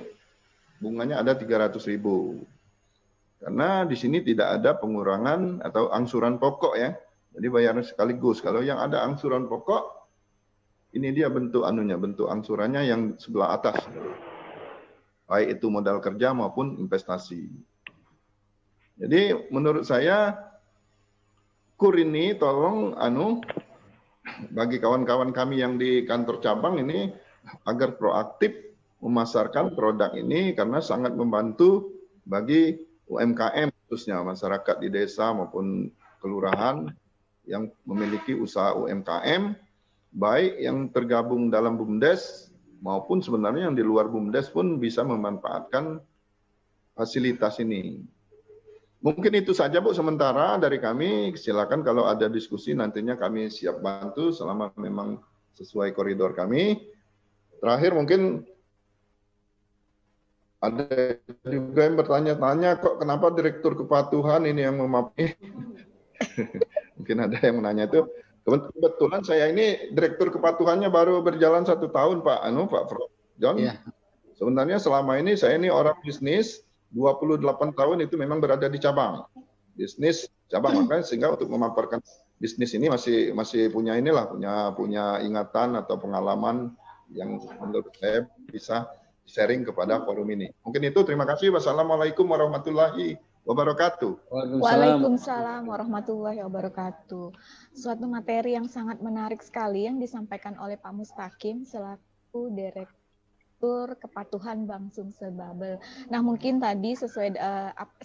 bunganya ada 300.000. Karena di sini tidak ada pengurangan atau angsuran pokok ya. Jadi bayarnya sekaligus. Kalau yang ada angsuran pokok, ini dia bentuk angsurannya yang sebelah atas. Baik itu modal kerja maupun investasi. Jadi menurut saya KUR ini tolong bagi kawan-kawan kami yang di kantor cabang ini agar proaktif memasarkan produk ini karena sangat membantu bagi UMKM khususnya masyarakat di desa maupun kelurahan yang memiliki usaha UMKM, baik yang tergabung dalam BUMDes maupun sebenarnya yang di luar BUMDes pun bisa memanfaatkan fasilitas ini. Mungkin itu saja Bu sementara dari kami. Silakan kalau ada diskusi nantinya kami siap bantu selama memang sesuai koridor kami. Terakhir mungkin ada juga yang bertanya-tanya kok kenapa Direktur Kepatuhan ini yang memakai. Mungkin ada yang menanya itu. Kebetulan saya ini Direktur Kepatuhannya baru berjalan 1 tahun Pak Prof. John. Yeah. Sebenarnya selama ini saya ini orang bisnis 28 tahun itu memang berada di cabang. Bisnis cabang makanya sehingga untuk memaparkan bisnis ini masih punya punya ingatan atau pengalaman yang menurut saya bisa sharing kepada forum ini. Mungkin itu, terima kasih. Wassalamualaikum warahmatullahi wabarakatuh. Waalaikumsalam warahmatullahi wabarakatuh. Suatu materi yang sangat menarik sekali yang disampaikan oleh Pak Mustaqim selaku Direktur Kepatuhan Bank Sumsel Babel. Nah, mungkin tadi sesuai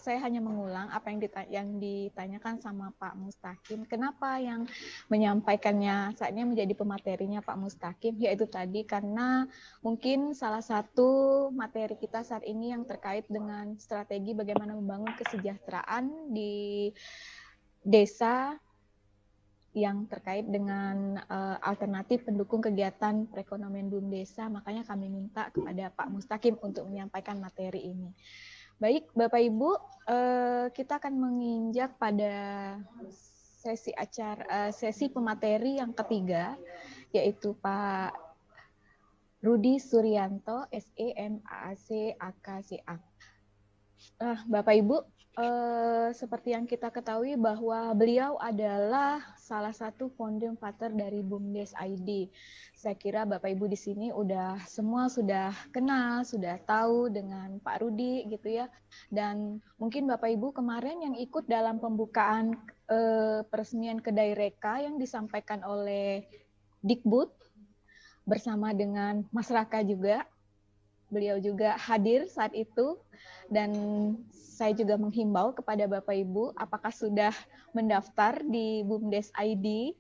saya hanya mengulang apa yang ditanyakan sama Pak Mustaqim. Kenapa yang menyampaikannya saat ini menjadi pematerinya Pak Mustaqim? Yaitu tadi karena mungkin salah satu materi kita saat ini yang terkait dengan strategi bagaimana membangun kesejahteraan di desa yang terkait dengan alternatif pendukung kegiatan perekonomian BUM desa, makanya kami minta kepada Pak Mustaqim untuk menyampaikan materi ini. Baik, Bapak Ibu, kita akan menginjak pada sesi pemateri yang ketiga, yaitu Pak Rudi Suryanto, SE MAAC AKCA. Bapak Ibu, seperti yang kita ketahui bahwa beliau adalah salah satu founding father dari BUMDes ID. Saya kira Bapak Ibu di sini semua sudah kenal, sudah tahu dengan Pak Rudi gitu ya. Dan mungkin Bapak Ibu kemarin yang ikut dalam pembukaan peresmian kedai Reka yang disampaikan oleh Dikbud bersama dengan Mas Raka juga. Beliau juga hadir saat itu. Dan saya juga menghimbau kepada Bapak Ibu, apakah sudah mendaftar di BUMDes ID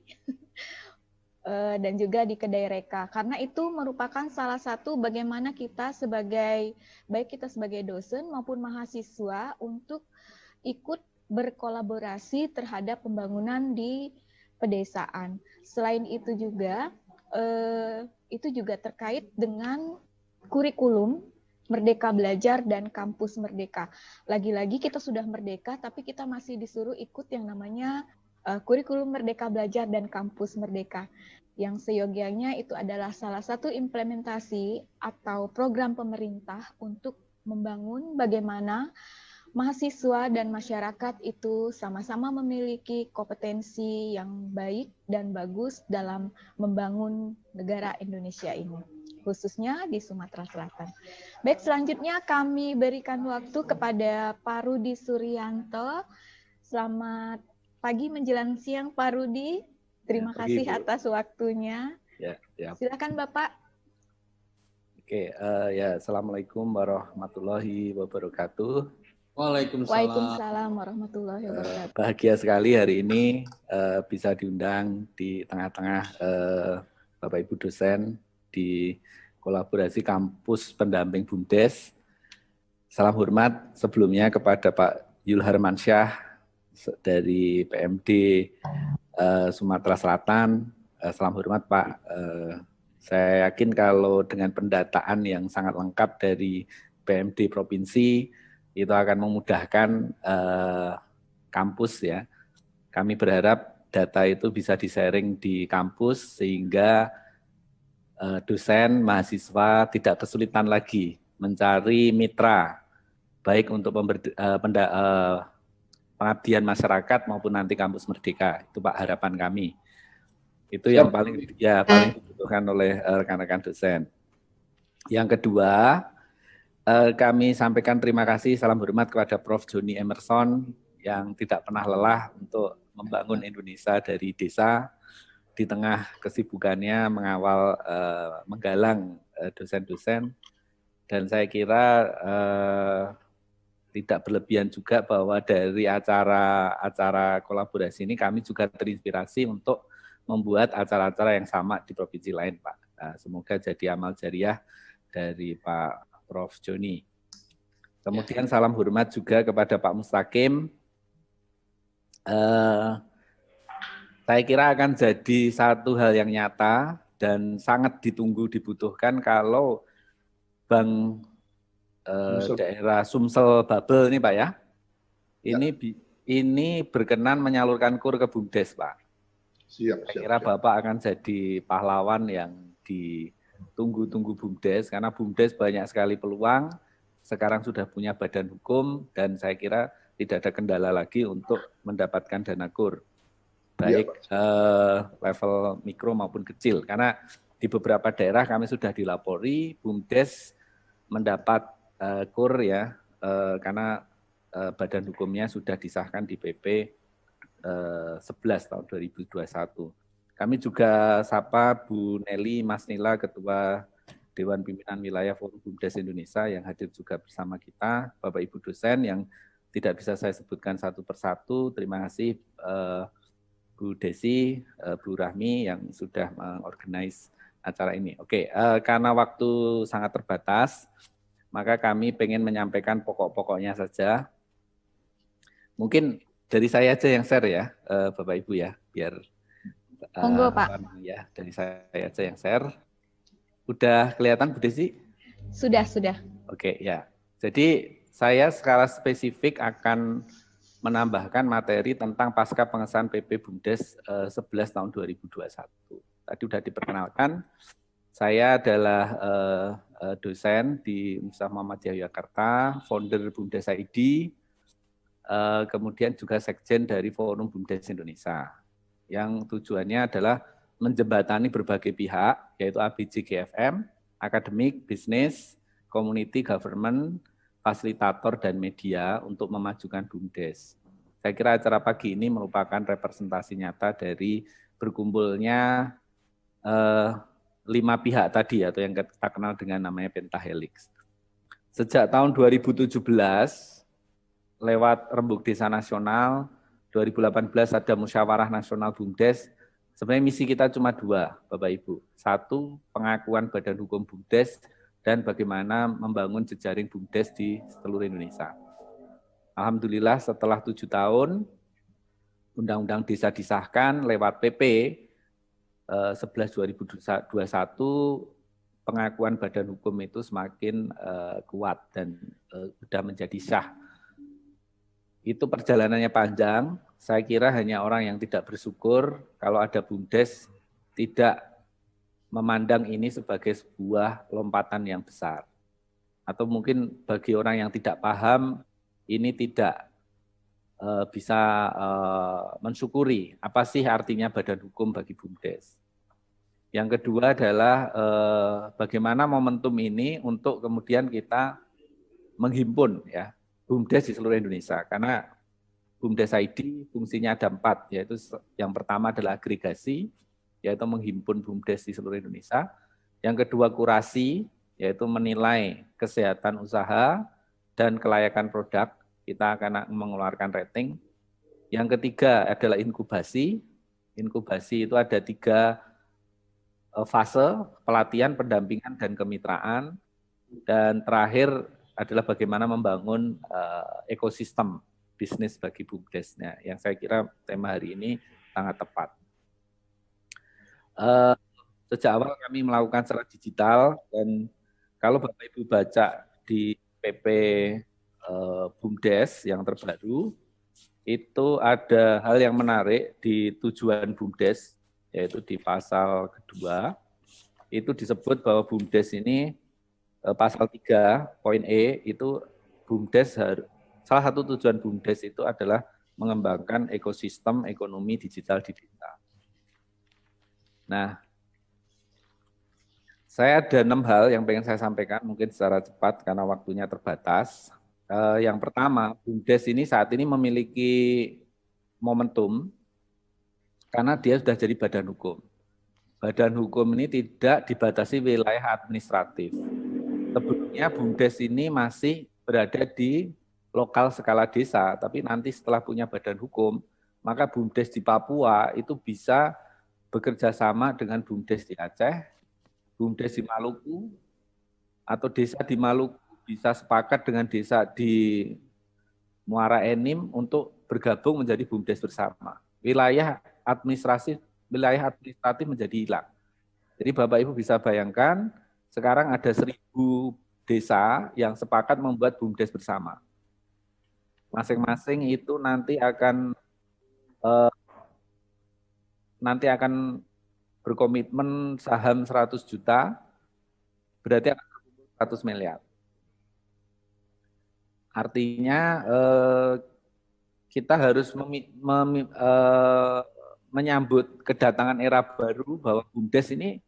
dan juga di Kedai Reka. Karena itu merupakan salah satu bagaimana kita baik kita sebagai dosen maupun mahasiswa untuk ikut berkolaborasi terhadap pembangunan di pedesaan. Selain itu juga terkait dengan kurikulum Merdeka Belajar dan Kampus Merdeka. Lagi-lagi kita sudah merdeka, tapi kita masih disuruh ikut yang namanya kurikulum Merdeka Belajar dan Kampus Merdeka. Yang seyogianya itu adalah salah satu implementasi atau program pemerintah untuk membangun bagaimana mahasiswa dan masyarakat itu sama-sama memiliki kompetensi yang baik dan bagus dalam membangun negara Indonesia ini, khususnya di Sumatera Selatan. Baik, selanjutnya kami berikan waktu kepada Pak Rudi Suryanto. Selamat pagi menjelang siang Pak Rudi. Terima kasih atas waktunya. Ya. Silakan Bapak. Oke, Assalamualaikum warahmatullahi wabarakatuh. Waalaikumsalam warahmatullahi wabarakatuh. Bahagia sekali hari ini bisa diundang di tengah-tengah Bapak Ibu dosen di kolaborasi kampus pendamping BUMDes. Salam hormat sebelumnya kepada Pak Yul Harmansyah dari PMD Sumatera Selatan, salam hormat Pak. Saya yakin kalau dengan pendataan yang sangat lengkap dari PMD Provinsi, itu akan memudahkan kampus ya. Kami berharap data itu bisa di-sharing di kampus sehingga dosen, mahasiswa tidak kesulitan lagi mencari mitra, baik untuk pengabdian masyarakat maupun nanti kampus Merdeka. Itu Pak harapan kami. Itu yang paling dibutuhkan oleh rekan-rekan dosen. Yang kedua, kami sampaikan terima kasih, salam hormat kepada Prof. Joni Emerson yang tidak pernah lelah untuk membangun Indonesia dari desa di tengah kesibukannya mengawal, menggalang dosen-dosen. Dan saya kira tidak berlebihan juga bahwa dari acara kolaborasi ini kami juga terinspirasi untuk membuat acara-acara yang sama di provinsi lain, Pak. Nah, semoga jadi amal jariah dari Pak Prof. Joni. Kemudian salam hormat juga kepada Pak Mustaqim. Saya kira akan jadi satu hal yang nyata dan sangat ditunggu dibutuhkan kalau Bank daerah Sumsel Babel ini Pak ya, ini berkenan menyalurkan KUR ke BUMDes Pak. Saya kira Bapak akan jadi pahlawan yang ditunggu-tunggu BUMDes, karena BUMDes banyak sekali peluang, sekarang sudah punya badan hukum, dan saya kira tidak ada kendala lagi untuk mendapatkan dana KUR, baik level mikro maupun kecil. Karena di beberapa daerah kami sudah dilapori, BUMDes mendapat KUR ya, karena badan hukumnya sudah disahkan di PP 11 tahun 2021. Kami juga sapa Bu Nelly Mas Nila, Ketua Dewan Pimpinan Wilayah Forum BUMDes Indonesia yang hadir juga bersama kita, Bapak Ibu dosen yang tidak bisa saya sebutkan satu persatu. Terima kasih Bu Desi, Bu Rahmi yang sudah mengorganize acara ini. Oke, karena waktu sangat terbatas, maka kami ingin menyampaikan pokok-pokoknya saja. Mungkin dari saya aja yang share ya, Bapak Ibu ya, biar monggo Pak. Ya, dari saya aja yang share. Udah kelihatan Bu Desi? Sudah. Oke, ya. Jadi saya secara spesifik akan menambahkan materi tentang pasca pengesahan PP BUMDes 11 tahun 2021. Tadi sudah diperkenalkan, saya adalah dosen di Universitas Muhammadiyah Yogyakarta, founder BUMDes ID, kemudian juga sekjen dari Forum BUMDes Indonesia, yang tujuannya adalah menjembatani berbagai pihak, yaitu ABJ GFM, akademik, bisnis, community, government, fasilitator, dan media untuk memajukan BUMDes. Saya kira acara pagi ini merupakan representasi nyata dari berkumpulnya 5 pihak tadi, atau yang kita kenal dengan namanya Pentahelix. Sejak tahun 2017, lewat Rembuk Desa Nasional, 2018 ada Musyawarah Nasional BUMDes. Sebenarnya misi kita cuma 2, Bapak Ibu. 1, pengakuan badan hukum BUMDes, dan bagaimana membangun jejaring BUMDes di seluruh Indonesia. Alhamdulillah setelah 7 tahun, Undang-Undang Desa disahkan lewat PP 11 2021, pengakuan badan hukum itu semakin kuat dan sudah menjadi sah. Itu perjalanannya panjang, saya kira hanya orang yang tidak bersyukur kalau ada BUMDes tidak memandang ini sebagai sebuah lompatan yang besar. Atau mungkin bagi orang yang tidak paham, ini tidak bisa mensyukuri apa sih artinya badan hukum bagi BUMDes. Yang kedua adalah bagaimana momentum ini untuk kemudian kita menghimpun ya BUMDes di seluruh Indonesia, karena BUMDes ID fungsinya ada 4, yaitu yang pertama adalah agregasi, yaitu menghimpun BUMDes di seluruh Indonesia. Yang kedua kurasi, yaitu menilai kesehatan usaha dan kelayakan produk, kita akan mengeluarkan rating. Yang ketiga adalah inkubasi. Inkubasi itu ada 3 fase, pelatihan, pendampingan, dan kemitraan. Dan terakhir adalah bagaimana membangun ekosistem bisnis bagi BUMDes-nya, yang saya kira tema hari ini sangat tepat. Sejak awal kami melakukan secara digital, dan kalau Bapak Ibu baca di PP BUMDes yang terbaru, itu ada hal yang menarik di tujuan BUMDes, yaitu di pasal kedua, itu disebut bahwa BUMDes ini, pasal 3, poin E, itu BUMDes, salah satu tujuan BUMDes itu adalah mengembangkan ekosistem ekonomi digital di desa. Nah, saya ada 6 hal yang pengen saya sampaikan, mungkin secara cepat karena waktunya terbatas. Yang pertama, BUMDes ini saat ini memiliki momentum karena dia sudah jadi badan hukum. Badan hukum ini tidak dibatasi wilayah administratif. Sebelumnya BUMDes ini masih berada di lokal skala desa, tapi nanti setelah punya badan hukum, maka BUMDes di Papua itu bisa bekerja sama dengan BUMDes di Aceh, BUMDes di Maluku, atau desa di Maluku bisa sepakat dengan desa di Muara Enim untuk bergabung menjadi BUMDes bersama. Wilayah administratif menjadi hilang. Jadi Bapak Ibu bisa bayangkan, sekarang ada 1.000 desa yang sepakat membuat BUMDes bersama. Masing-masing itu nanti akan berkomitmen saham 100 juta, berarti akan 100 miliar. Artinya kita harus menyambut kedatangan era baru bahwa BUMDes ini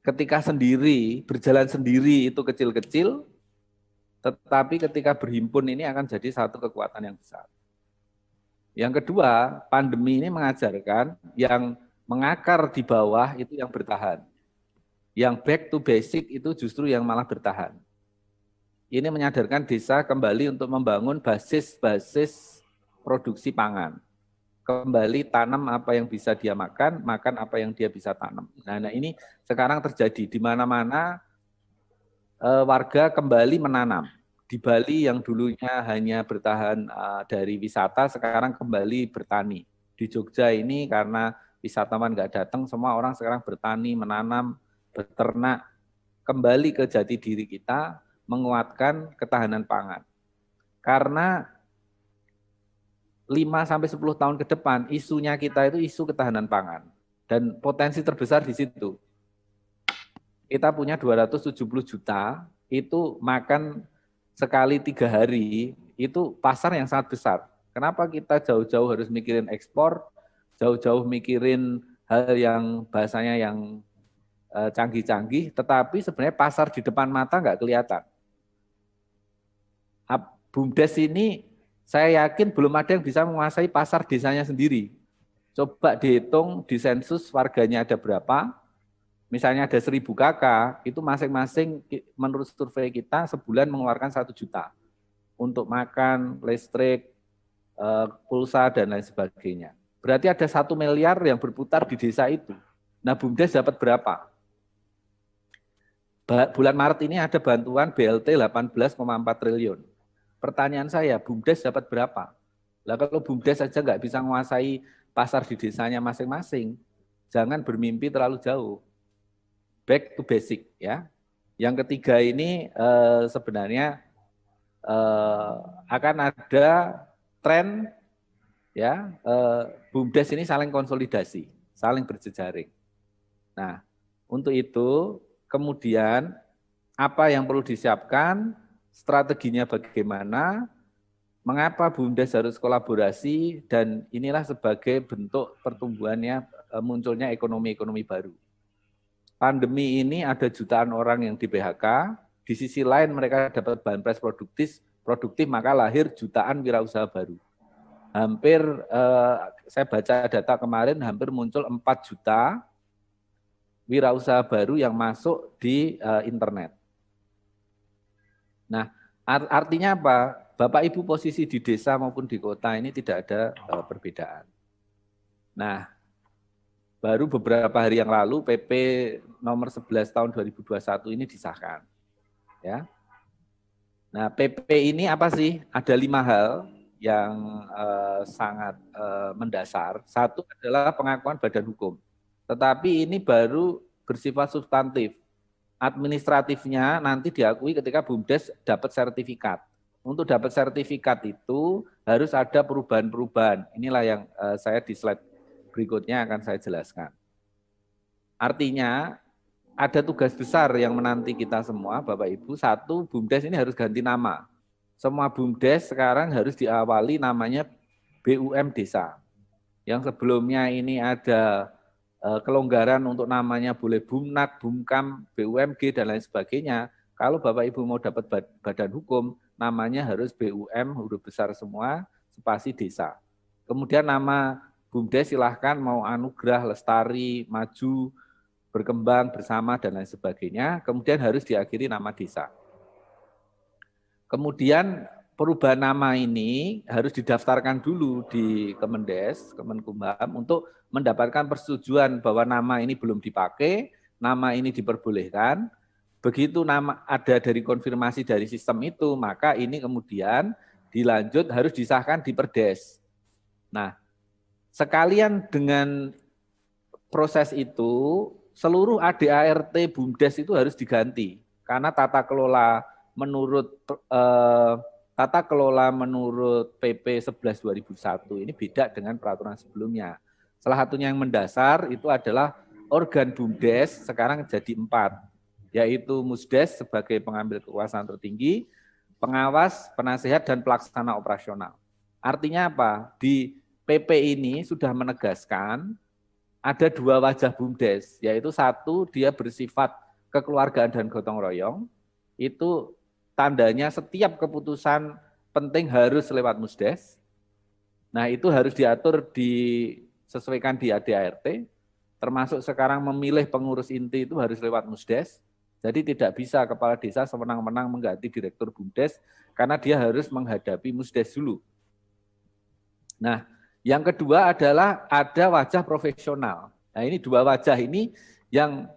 ketika sendiri, berjalan sendiri itu kecil-kecil, tetapi ketika berhimpun ini akan jadi satu kekuatan yang besar. Yang kedua, pandemi ini mengajarkan yang mengakar di bawah itu yang bertahan. Yang back to basic itu justru yang malah bertahan. Ini menyadarkan desa kembali untuk membangun basis produksi pangan. Kembali tanam apa yang bisa dia makan apa yang dia bisa tanam. Nah ini sekarang terjadi di mana-mana, warga kembali menanam. Di Bali yang dulunya hanya bertahan dari wisata, sekarang kembali bertani. Di Jogja ini karena wisatawan nggak datang, semua orang sekarang bertani, menanam, beternak, kembali ke jati diri kita, menguatkan ketahanan pangan. Karena 5-10 tahun ke depan, isunya kita itu isu ketahanan pangan. Dan potensi terbesar di situ. Kita punya 270 juta, itu makan sekali 3 hari, itu pasar yang sangat besar. Kenapa kita jauh-jauh harus mikirin ekspor, jauh-jauh mikirin hal yang bahasanya yang canggih-canggih, tetapi sebenarnya pasar di depan mata nggak kelihatan. BUMDes ini saya yakin belum ada yang bisa menguasai pasar desanya sendiri. Coba dihitung di sensus warganya ada berapa, misalnya ada 1.000 KK, itu masing-masing menurut survei kita sebulan mengeluarkan 1 juta untuk makan, listrik, pulsa, dan lain sebagainya. Berarti ada 1 miliar yang berputar di desa itu. Nah, BUMDes dapat berapa? Bulan Maret ini ada bantuan BLT 18,4 triliun. Pertanyaan saya, BUMDes dapat berapa? Lah kalau BUMDes saja nggak bisa menguasai pasar di desanya masing-masing, jangan bermimpi terlalu jauh. Back to basic, ya. Yang ketiga ini sebenarnya akan ada tren, ya, BUMDes ini saling konsolidasi, saling berjejaring. Nah, untuk itu kemudian apa yang perlu disiapkan, strateginya bagaimana, mengapa BUMDes harus kolaborasi, dan inilah sebagai bentuk pertumbuhannya, munculnya ekonomi-ekonomi baru. Pandemi ini ada jutaan orang yang di PHK, di sisi lain mereka dapat banpres produktif, maka lahir jutaan wirausaha baru. Hampir, saya baca data kemarin, hampir muncul 4 juta wirausaha baru yang masuk di internet. Nah, artinya apa? Bapak Ibu posisi di desa maupun di kota ini tidak ada perbedaan. Nah, baru beberapa hari yang lalu PP nomor 11 tahun 2021 ini disahkan. Ya. Nah, PP ini apa sih? Ada 5 hal yang sangat mendasar. Satu adalah pengakuan badan hukum. tetapi ini baru bersifat substantif. Administratifnya nanti diakui ketika BUMDes dapat sertifikat. Untuk dapat sertifikat itu harus ada perubahan-perubahan. Inilah yang saya di slide berikutnya akan saya jelaskan. Artinya ada tugas besar yang menanti kita semua, Bapak Ibu. Satu, BUMDes ini harus ganti nama. Semua BUMDes sekarang harus diawali namanya BUM Desa. Yang sebelumnya ini ada kelonggaran untuk namanya boleh BUMNAK, BUMKAM, BUMG, dan lain sebagainya. Kalau Bapak Ibu mau dapat badan hukum, namanya harus BUM, huruf besar semua, spasi desa. Kemudian nama BUMDes silahkan mau anugerah, lestari, maju, berkembang bersama, dan lain sebagainya. Kemudian harus diakhiri nama desa. Kemudian perubahan nama ini harus didaftarkan dulu di Kemendes, Kemenkumham, untuk mendapatkan persetujuan bahwa nama ini belum dipakai, nama ini diperbolehkan. Begitu nama ada dari konfirmasi dari sistem itu, maka ini kemudian dilanjut harus disahkan di Perdes. Nah, sekalian dengan proses itu, seluruh ADART BUMDes itu harus diganti. Karena tata kelola menurut PP 11/2001 ini beda dengan peraturan sebelumnya. Salah satunya yang mendasar itu adalah organ BUMDes sekarang jadi 4, yaitu Musdes sebagai pengambil kekuasaan tertinggi, pengawas, penasehat, dan pelaksana operasional. Artinya apa? Di PP ini sudah menegaskan ada 2 wajah BUMDes, yaitu satu dia bersifat kekeluargaan dan gotong royong, itu tandanya setiap keputusan penting harus lewat Musdes. Nah, itu harus diatur disesuaikan di ADART, termasuk sekarang memilih pengurus inti itu harus lewat Musdes. Jadi tidak bisa kepala desa sewenang-wenang mengganti direktur BUMDes karena dia harus menghadapi Musdes dulu. Nah, yang kedua adalah ada wajah profesional. Nah, ini 2 wajah ini yang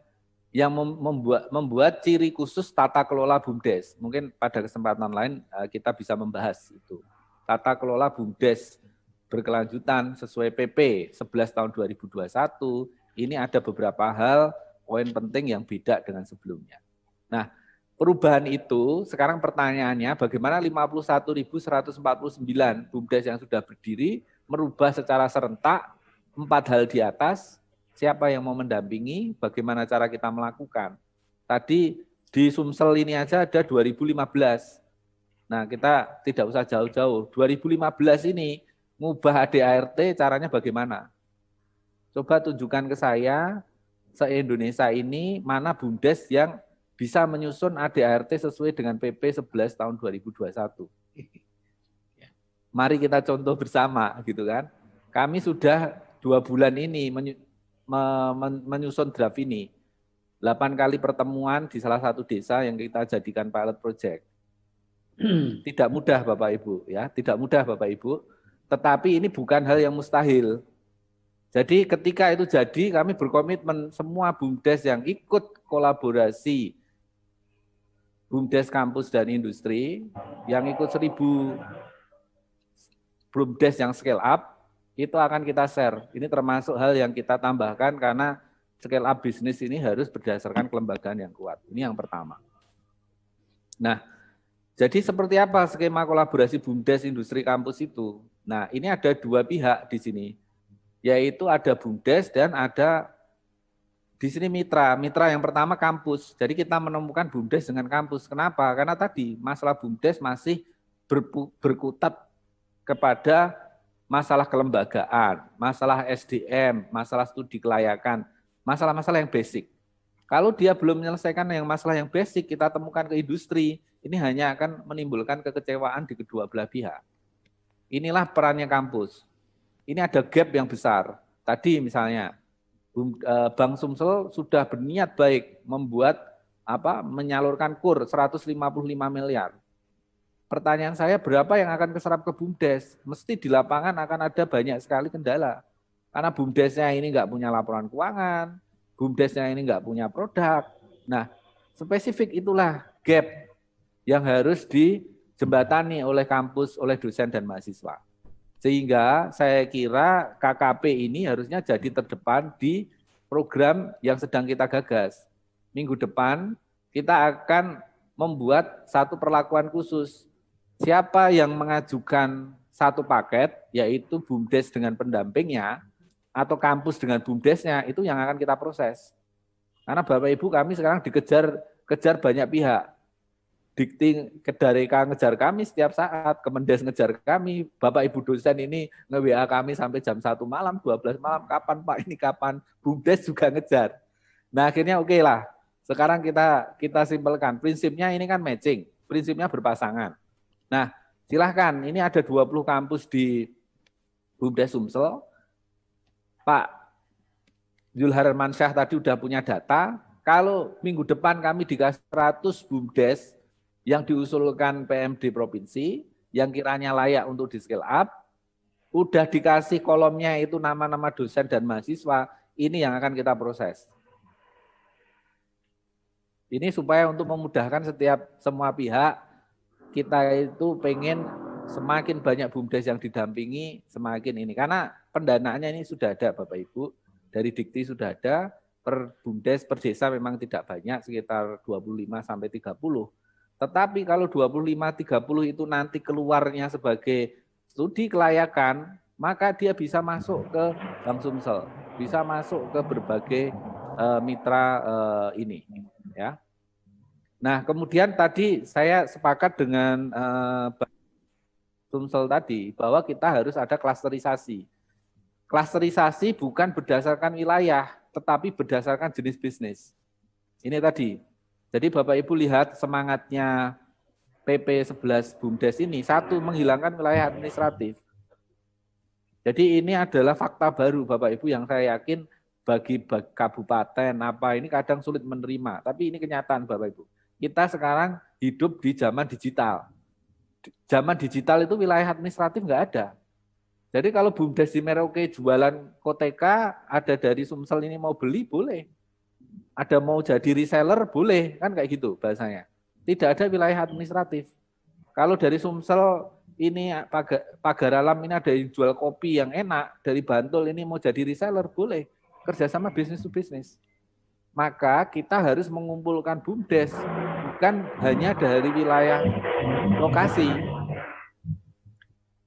membuat ciri khusus tata kelola BUMDes. Mungkin pada kesempatan lain kita bisa membahas itu. Tata kelola BUMDes berkelanjutan sesuai PP 11 tahun 2021, ini ada beberapa hal, poin penting yang beda dengan sebelumnya. Nah, perubahan itu, sekarang pertanyaannya bagaimana 51.149 BUMDes yang sudah berdiri, merubah secara serentak 4 hal di atas. Siapa yang mau mendampingi, bagaimana cara kita melakukan. Tadi di Sumsel ini aja ada 2015. Nah, kita tidak usah jauh-jauh. 2015 ini ngubah ADART caranya bagaimana? Coba tunjukkan ke saya, se-Indonesia ini mana BUMDes yang bisa menyusun ADART sesuai dengan PP 11 tahun 2021. Mari kita contoh bersama, gitu kan. Kami sudah 2 bulan ini menyusun draft ini. 8 kali pertemuan di salah satu desa yang kita jadikan pilot project. Tidak mudah Bapak Ibu, ya, tidak mudah Bapak Ibu. Tetapi ini bukan hal yang mustahil. Jadi ketika itu jadi, kami berkomitmen semua BUMDes yang ikut kolaborasi BUMDes kampus dan industri, yang ikut 1000 BUMDes yang scale up, itu akan kita share. Ini termasuk hal yang kita tambahkan karena scale up bisnis ini harus berdasarkan kelembagaan yang kuat. Ini yang pertama. Nah, jadi seperti apa skema kolaborasi BUMDes industri kampus itu? Nah, ini ada 2 pihak di sini, yaitu ada BUMDes dan ada di sini mitra. Mitra yang pertama kampus. Jadi kita menemukan BUMDes dengan kampus. Kenapa? Karena tadi masalah BUMDes masih berkutat kepada masalah kelembagaan, masalah SDM, masalah studi kelayakan, masalah-masalah yang basic. Kalau dia belum menyelesaikan yang masalah yang basic, kita temukan ke industri, ini hanya akan menimbulkan kekecewaan di kedua belah pihak. Inilah perannya kampus. Ini ada gap yang besar. Tadi misalnya, Bank Sumsel sudah berniat baik membuat menyalurkan KUR 155 miliar. Pertanyaan saya, berapa yang akan keserap ke BUMDes? Mesti di lapangan akan ada banyak sekali kendala. Karena BUMDesnya ini nggak punya laporan keuangan, BUMDesnya ini nggak punya produk. Nah, spesifik itulah gap yang harus dijembatani oleh kampus, oleh dosen dan mahasiswa. Sehingga saya kira KKP ini harusnya jadi terdepan di program yang sedang kita gagas. Minggu depan kita akan membuat satu perlakuan khusus. Siapa yang mengajukan satu paket, yaitu BUMDes dengan pendampingnya, atau kampus dengan BUMDesnya, itu yang akan kita proses. Karena Bapak Ibu kami sekarang kejar banyak pihak. Dikti Kedareka ngejar kami setiap saat, Kemendes ngejar kami, Bapak Ibu dosen ini nge-WA kami sampai jam 1 malam, 12 malam, kapan Pak ini kapan, BUMDes juga ngejar. Nah akhirnya oke lah, sekarang kita simpelkan, prinsipnya ini kan matching, prinsipnya berpasangan. Nah silahkan, ini ada 20 kampus di BUMDes Sumsel, Pak Zulharmansyah tadi udah punya data, kalau minggu depan kami dikasih 100 BUMDes yang diusulkan PMD Provinsi, yang kiranya layak untuk di scale up, udah dikasih kolomnya itu nama-nama dosen dan mahasiswa, ini yang akan kita proses. Ini supaya untuk memudahkan semua pihak, kita itu pengen semakin banyak BUMDes yang didampingi, semakin ini. Karena pendanaannya ini sudah ada Bapak Ibu, dari Dikti sudah ada, per BUMDes, per desa memang tidak banyak, sekitar 25-30. Tetapi kalau 25-30 itu nanti keluarnya sebagai studi kelayakan, maka dia bisa masuk ke Bank Sumsel, bisa masuk ke berbagai mitra ini. Ya. Nah kemudian tadi saya sepakat dengan Sumsel tadi, bahwa kita harus ada klasterisasi. Klasterisasi bukan berdasarkan wilayah, tetapi berdasarkan jenis bisnis. Ini tadi. Jadi Bapak Ibu lihat semangatnya PP 11 BUMDes ini, satu, menghilangkan wilayah administratif. Jadi ini adalah fakta baru Bapak Ibu yang saya yakin bagi kabupaten apa ini kadang sulit menerima. Tapi ini kenyataan Bapak Ibu. Kita sekarang hidup di zaman digital. Zaman digital itu wilayah administratif nggak ada. Jadi kalau BUMDes di Merauke jualan koteka, ada dari Sumsel ini mau beli, boleh. Ada mau jadi reseller, boleh. Kan kayak gitu bahasanya. Tidak ada wilayah administratif. Kalau dari Sumsel ini Pagar Alam ini ada yang jual kopi yang enak, dari Bantul ini mau jadi reseller, boleh. Kerjasama bisnis to bisnis. Maka kita harus mengumpulkan BUMDes, bukan hanya dari wilayah lokasi,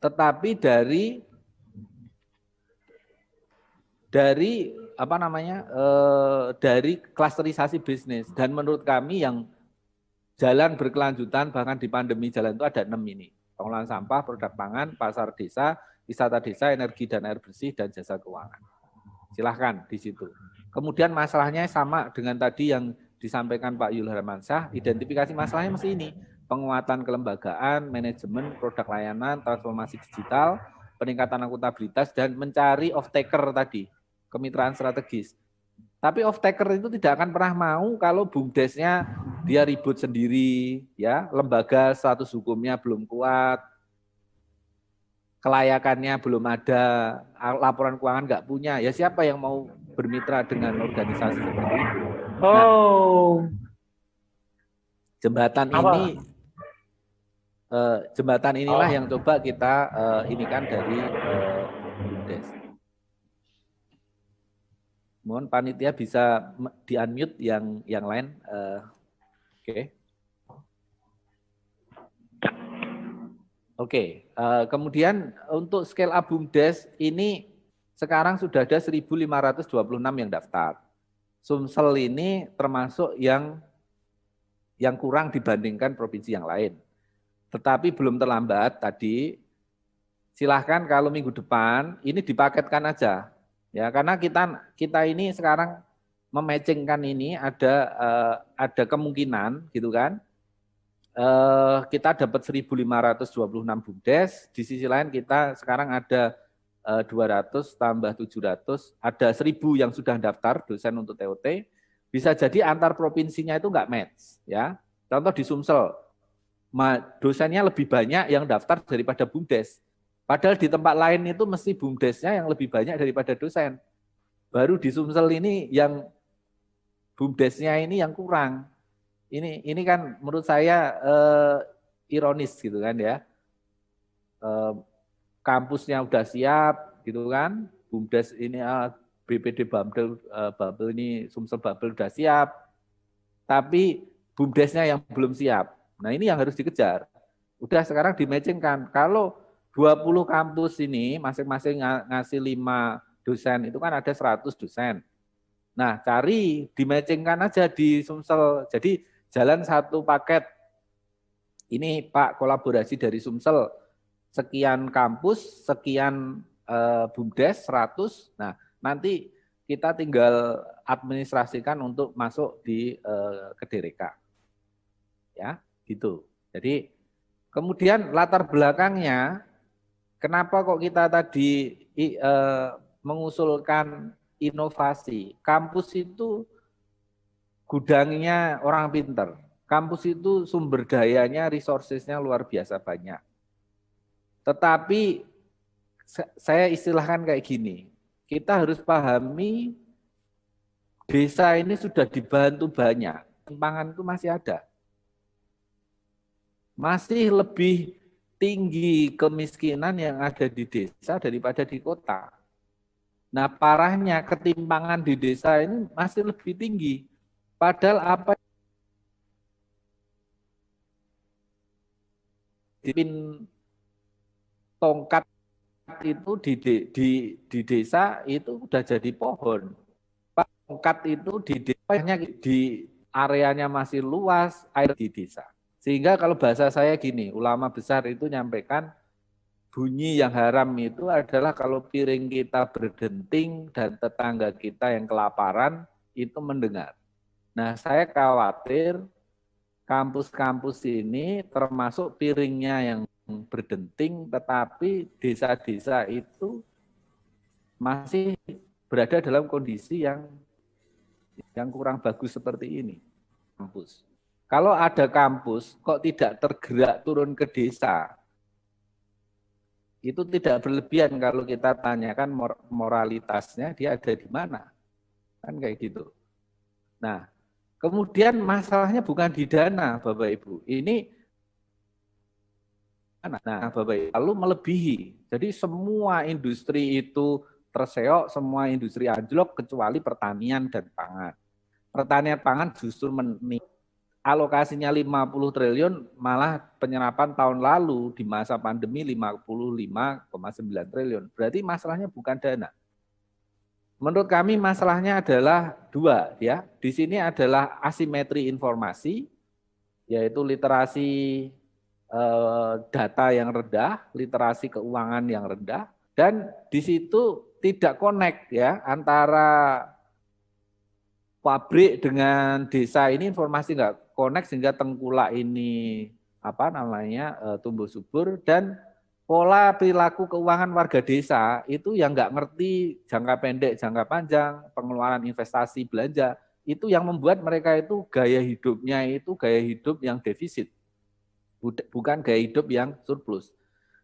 tetapi dari klasterisasi bisnis. Dan menurut kami yang jalan berkelanjutan, bahkan di pandemi jalan itu ada 6 ini. Pengelolaan sampah, produk pangan, pasar desa, wisata desa, energi dan air bersih, dan jasa keuangan. Silahkan di situ. Kemudian masalahnya sama dengan tadi yang disampaikan Pak Zulharmansyah, identifikasi masalahnya mesti ini. Penguatan kelembagaan, manajemen, produk layanan, transformasi digital, peningkatan akuntabilitas, dan mencari off-taker tadi, kemitraan strategis. Tapi off-taker itu tidak akan pernah mau kalau BUMDesnya dia ribut sendiri, ya, lembaga status hukumnya belum kuat, kelayakannya belum ada, laporan keuangan nggak punya, ya siapa yang mau bermitra dengan organisasi seperti itu? Nah, jembatan inilah yang coba kita inikan dari BUMDes. Mohon panitia bisa di-unmute yang lain. Oke. Kemudian untuk scale up BUMDes ini sekarang sudah ada 1.526 yang daftar. Sumsel ini termasuk yang kurang dibandingkan provinsi yang lain. Tetapi belum terlambat tadi, silahkan kalau minggu depan ini dipaketkan aja. Ya, karena kita ini sekarang mematchingkan ini ada kemungkinan gitu kan. Kita dapat 1.526 BUMDes, di sisi lain kita sekarang ada 200 tambah 700, ada 1.000 yang sudah daftar dosen untuk TOT. Bisa jadi antar provinsinya itu enggak match, ya. Contoh di Sumsel, dosennya lebih banyak yang daftar daripada BUMDes. Padahal di tempat lain itu mesti BUMDesnya yang lebih banyak daripada dosen. Baru di Sumsel ini yang BUMDesnya ini yang kurang. Ini kan menurut saya ironis gitu kan ya. Kampusnya udah siap gitu kan. BUMDes ini BPD Babel ini, Sumsel Babel udah siap, tapi BUMDesnya yang belum siap. Nah ini yang harus dikejar. Udah sekarang dimatchingkan. Kalau 20 kampus ini masing-masing ngasih 5 dosen, itu kan ada 100 dosen. Nah cari dimatchingkan aja di Sumsel. Jadi jalan satu paket. Ini Pak kolaborasi dari Sumsel. Sekian kampus, sekian BUMDes 100. Nah nanti kita tinggal administrasikan untuk masuk di Kedereka. Ya, gitu. Jadi kemudian latar belakangnya, kenapa kok kita tadi mengusulkan inovasi? Kampus itu gudangnya orang pinter. Kampus itu sumber dayanya, resourcesnya luar biasa banyak. Tetapi saya istilahkan kayak gini, kita harus pahami desa ini sudah dibantu banyak, ketimpangan itu masih ada. Masih lebih tinggi kemiskinan yang ada di desa daripada di kota. Nah parahnya ketimpangan di desa ini masih lebih tinggi. Padahal apa dipin tongkat itu di desa itu udah jadi pohon. Tongkat itu di desanya di areanya masih luas, air di desa. Sehingga kalau bahasa saya gini, ulama besar itu nyampaikan bunyi yang haram itu adalah kalau piring kita berdenting dan tetangga kita yang kelaparan itu mendengar. Nah, saya khawatir kampus-kampus ini termasuk piringnya yang berdenting, tetapi desa-desa itu masih berada dalam kondisi yang kurang bagus seperti ini. Kampus. Kalau ada kampus kok tidak tergerak turun ke desa, itu tidak berlebihan kalau kita tanyakan moralitasnya dia ada di mana. Kan kayak gitu. Nah, kemudian masalahnya bukan di dana, Bapak Ibu. Ini nah, Bapak Ibu, lalu melebihi. Jadi semua industri itu terseok, semua industri anjlok kecuali pertanian dan pangan. Pertanian pangan justru meningkat. Alokasinya 50 triliun, malah penyerapan tahun lalu di masa pandemi 55,9 triliun. Berarti masalahnya bukan dana. Menurut kami masalahnya adalah dua, ya. Di sini adalah asimetri informasi, yaitu literasi data yang rendah, literasi keuangan yang rendah, dan di situ tidak connect ya antara pabrik dengan desa ini, informasi nggak connect sehingga tengkulak ini tumbuh subur, dan pola perilaku keuangan warga desa itu yang nggak ngerti jangka pendek, jangka panjang, pengeluaran investasi, belanja, itu yang membuat mereka itu gaya hidupnya itu gaya hidup yang defisit, bukan gaya hidup yang surplus.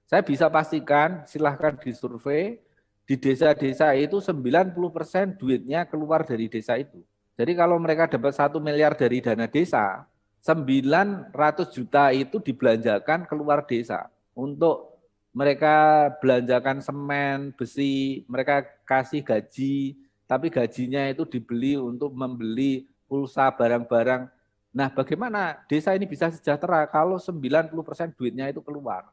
Saya bisa pastikan, silahkan disurvei, di desa-desa itu 90% duitnya keluar dari desa itu. Jadi kalau mereka dapat 1 miliar dari dana desa, 900 juta itu dibelanjakan keluar desa. Untuk mereka belanjakan semen, besi, mereka kasih gaji, tapi gajinya itu dibeli untuk membeli pulsa, barang-barang. Nah, bagaimana desa ini bisa sejahtera kalau 90% duitnya itu keluar?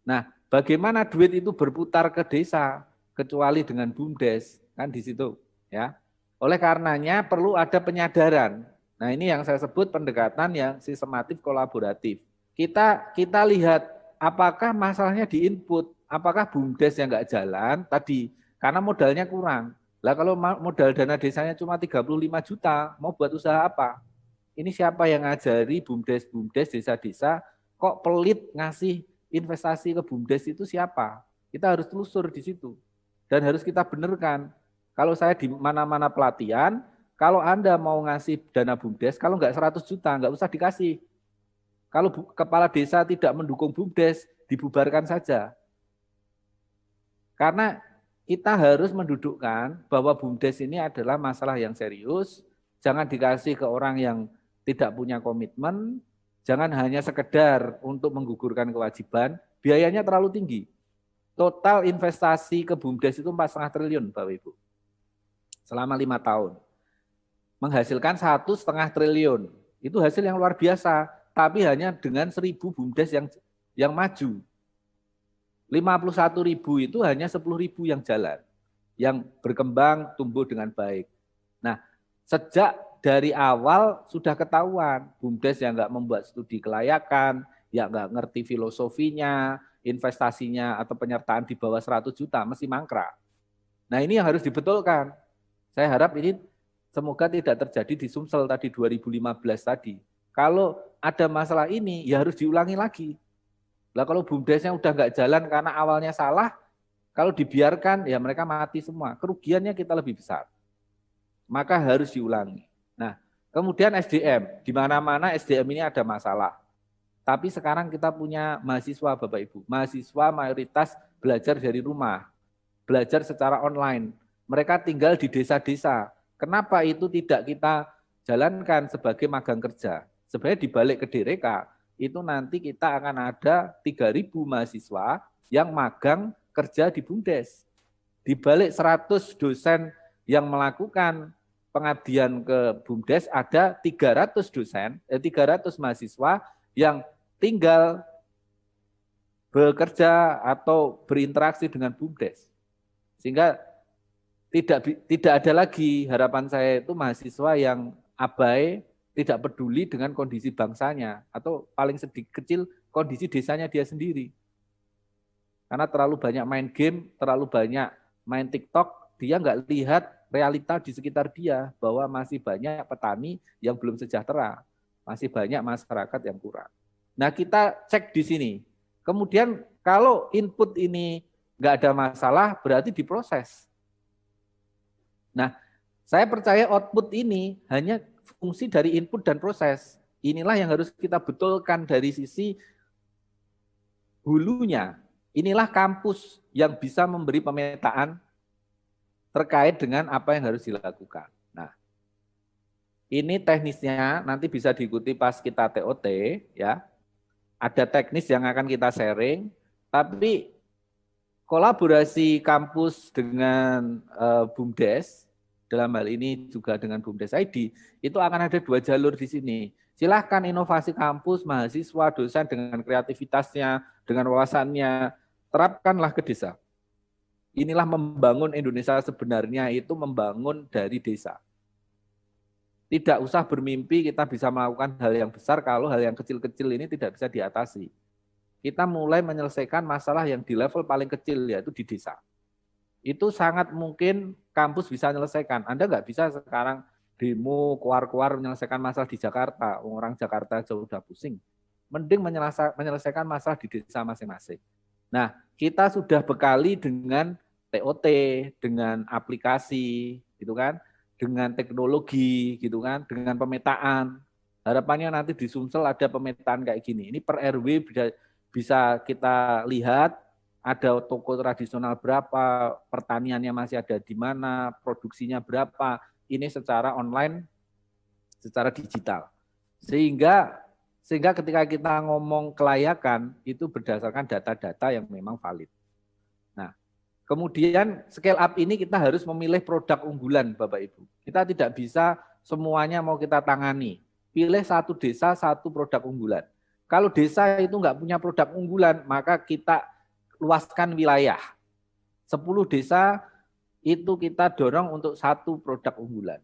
Nah, bagaimana duit itu berputar ke desa kecuali dengan BUMDes, kan di situ, ya. Oleh karenanya perlu ada penyadaran. Nah, ini yang saya sebut pendekatan yang sistematif kolaboratif. Kita lihat apakah masalahnya di input, apakah BUMDes yang nggak jalan tadi karena modalnya kurang. Lah kalau modal dana desanya cuma 35 juta, mau buat usaha apa? Ini siapa yang ngajari BUMDes desa-desa kok pelit ngasih investasi ke BUMDes itu siapa? Kita harus telusur di situ. Dan harus kita benarkan. Kalau saya di mana-mana pelatihan, kalau Anda mau ngasih dana BUMDes, kalau nggak 100 juta, nggak usah dikasih. Kalau kepala desa tidak mendukung BUMDes, dibubarkan saja. Karena kita harus mendudukkan bahwa BUMDes ini adalah masalah yang serius, jangan dikasih ke orang yang tidak punya komitmen, jangan hanya sekedar untuk menggugurkan kewajiban, biayanya terlalu tinggi. Total investasi ke BUMDes itu 4,5 triliun, Bapak Ibu. selama 5 tahun. Menghasilkan 1,5 triliun. Itu hasil yang luar biasa, tapi hanya dengan 1.000 BUMDes yang maju. 51.000 itu hanya 10.000 yang jalan, yang berkembang, tumbuh dengan baik. Nah, sejak dari awal sudah ketahuan, BUMDes yang nggak membuat studi kelayakan, yang nggak ngerti filosofinya, investasinya atau penyertaan di bawah 100 juta mesti mangkrak. Nah, ini yang harus dibetulkan. Saya harap ini semoga tidak terjadi di Sumsel tadi 2015 tadi. Kalau ada masalah ini, ya harus diulangi lagi. Lah kalau BUMDesnya udah nggak jalan karena awalnya salah, kalau dibiarkan ya mereka mati semua. Kerugiannya kita lebih besar. Maka harus diulangi. Nah, kemudian SDM, di mana-mana SDM ini ada masalah. Tapi sekarang kita punya mahasiswa Bapak Ibu. Mahasiswa mayoritas belajar dari rumah, belajar secara online. Mereka tinggal di desa-desa. Kenapa itu tidak kita jalankan sebagai magang kerja? Sebenarnya di balik ke DRK, itu nanti kita akan ada 3.000 mahasiswa yang magang kerja di BUMDes. Di balik 100 dosen yang melakukan pengabdian ke BUMDes, ada 300 mahasiswa yang tinggal bekerja atau berinteraksi dengan BUMDes. Sehingga tidak ada lagi harapan saya itu mahasiswa yang abai, tidak peduli dengan kondisi bangsanya, atau paling sedikit kecil kondisi desanya dia sendiri. Karena terlalu banyak main game, terlalu banyak main TikTok, dia nggak lihat realita di sekitar dia, bahwa masih banyak petani yang belum sejahtera, masih banyak masyarakat yang kurang. Nah, kita cek di sini. Kemudian kalau input ini nggak ada masalah, berarti diproses. Nah, saya percaya output ini hanya fungsi dari input dan proses. Inilah yang harus kita betulkan dari sisi hulunya. Inilah kampus yang bisa memberi pemetaan terkait dengan apa yang harus dilakukan. Nah, ini teknisnya nanti bisa diikuti pas kita TOT, ya. Ada teknis yang akan kita sharing, tapi kolaborasi kampus dengan BUMDes, dalam hal ini juga dengan BUMDes ID, itu akan ada 2 jalur di sini. Silahkan inovasi kampus, mahasiswa, dosen dengan kreativitasnya, dengan wawasannya, terapkanlah ke desa. Inilah membangun Indonesia sebenarnya, itu membangun dari desa. Tidak usah bermimpi kita bisa melakukan hal yang besar kalau hal yang kecil-kecil ini tidak bisa diatasi. Kita mulai menyelesaikan masalah yang di level paling kecil, yaitu di desa. Itu sangat mungkin kampus bisa menyelesaikan. Anda nggak bisa sekarang demo keluar-keluar menyelesaikan masalah di Jakarta. Orang Jakarta jauh udah pusing. Mending menyelesaikan masalah di desa masing-masing. Nah, kita sudah bekali dengan TOT, dengan aplikasi, gitu kan, dengan teknologi, gitu kan, dengan pemetaan. Harapannya nanti di Sumsel ada pemetaan kayak gini. Ini per RW bisa kita lihat ada toko tradisional berapa, pertaniannya masih ada di mana, produksinya berapa. Ini secara online, secara digital. Sehingga ketika kita ngomong kelayakan, itu berdasarkan data-data yang memang valid. Nah, kemudian scale up ini kita harus memilih produk unggulan, Bapak Ibu. Kita tidak bisa semuanya mau kita tangani. Pilih satu desa, satu produk unggulan. Kalau desa itu nggak punya produk unggulan, maka kita luaskan wilayah. 10 desa itu kita dorong untuk satu produk unggulan.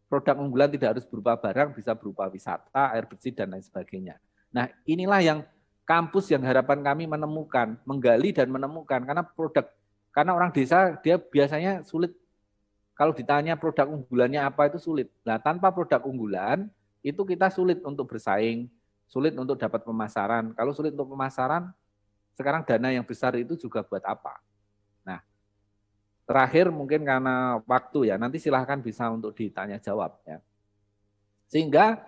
Produk unggulan tidak harus berupa barang, bisa berupa wisata, air bersih, dan lain sebagainya. Nah, inilah yang kampus yang harapan kami menemukan, menggali dan menemukan. Karena orang desa dia biasanya sulit, kalau ditanya produk unggulannya apa itu sulit. Nah, tanpa produk unggulan, itu kita sulit untuk bersaing, sulit untuk dapat pemasaran. Kalau sulit untuk pemasaran, sekarang dana yang besar itu juga buat apa? Nah, terakhir mungkin karena waktu ya, nanti silahkan bisa untuk ditanya jawab ya. Sehingga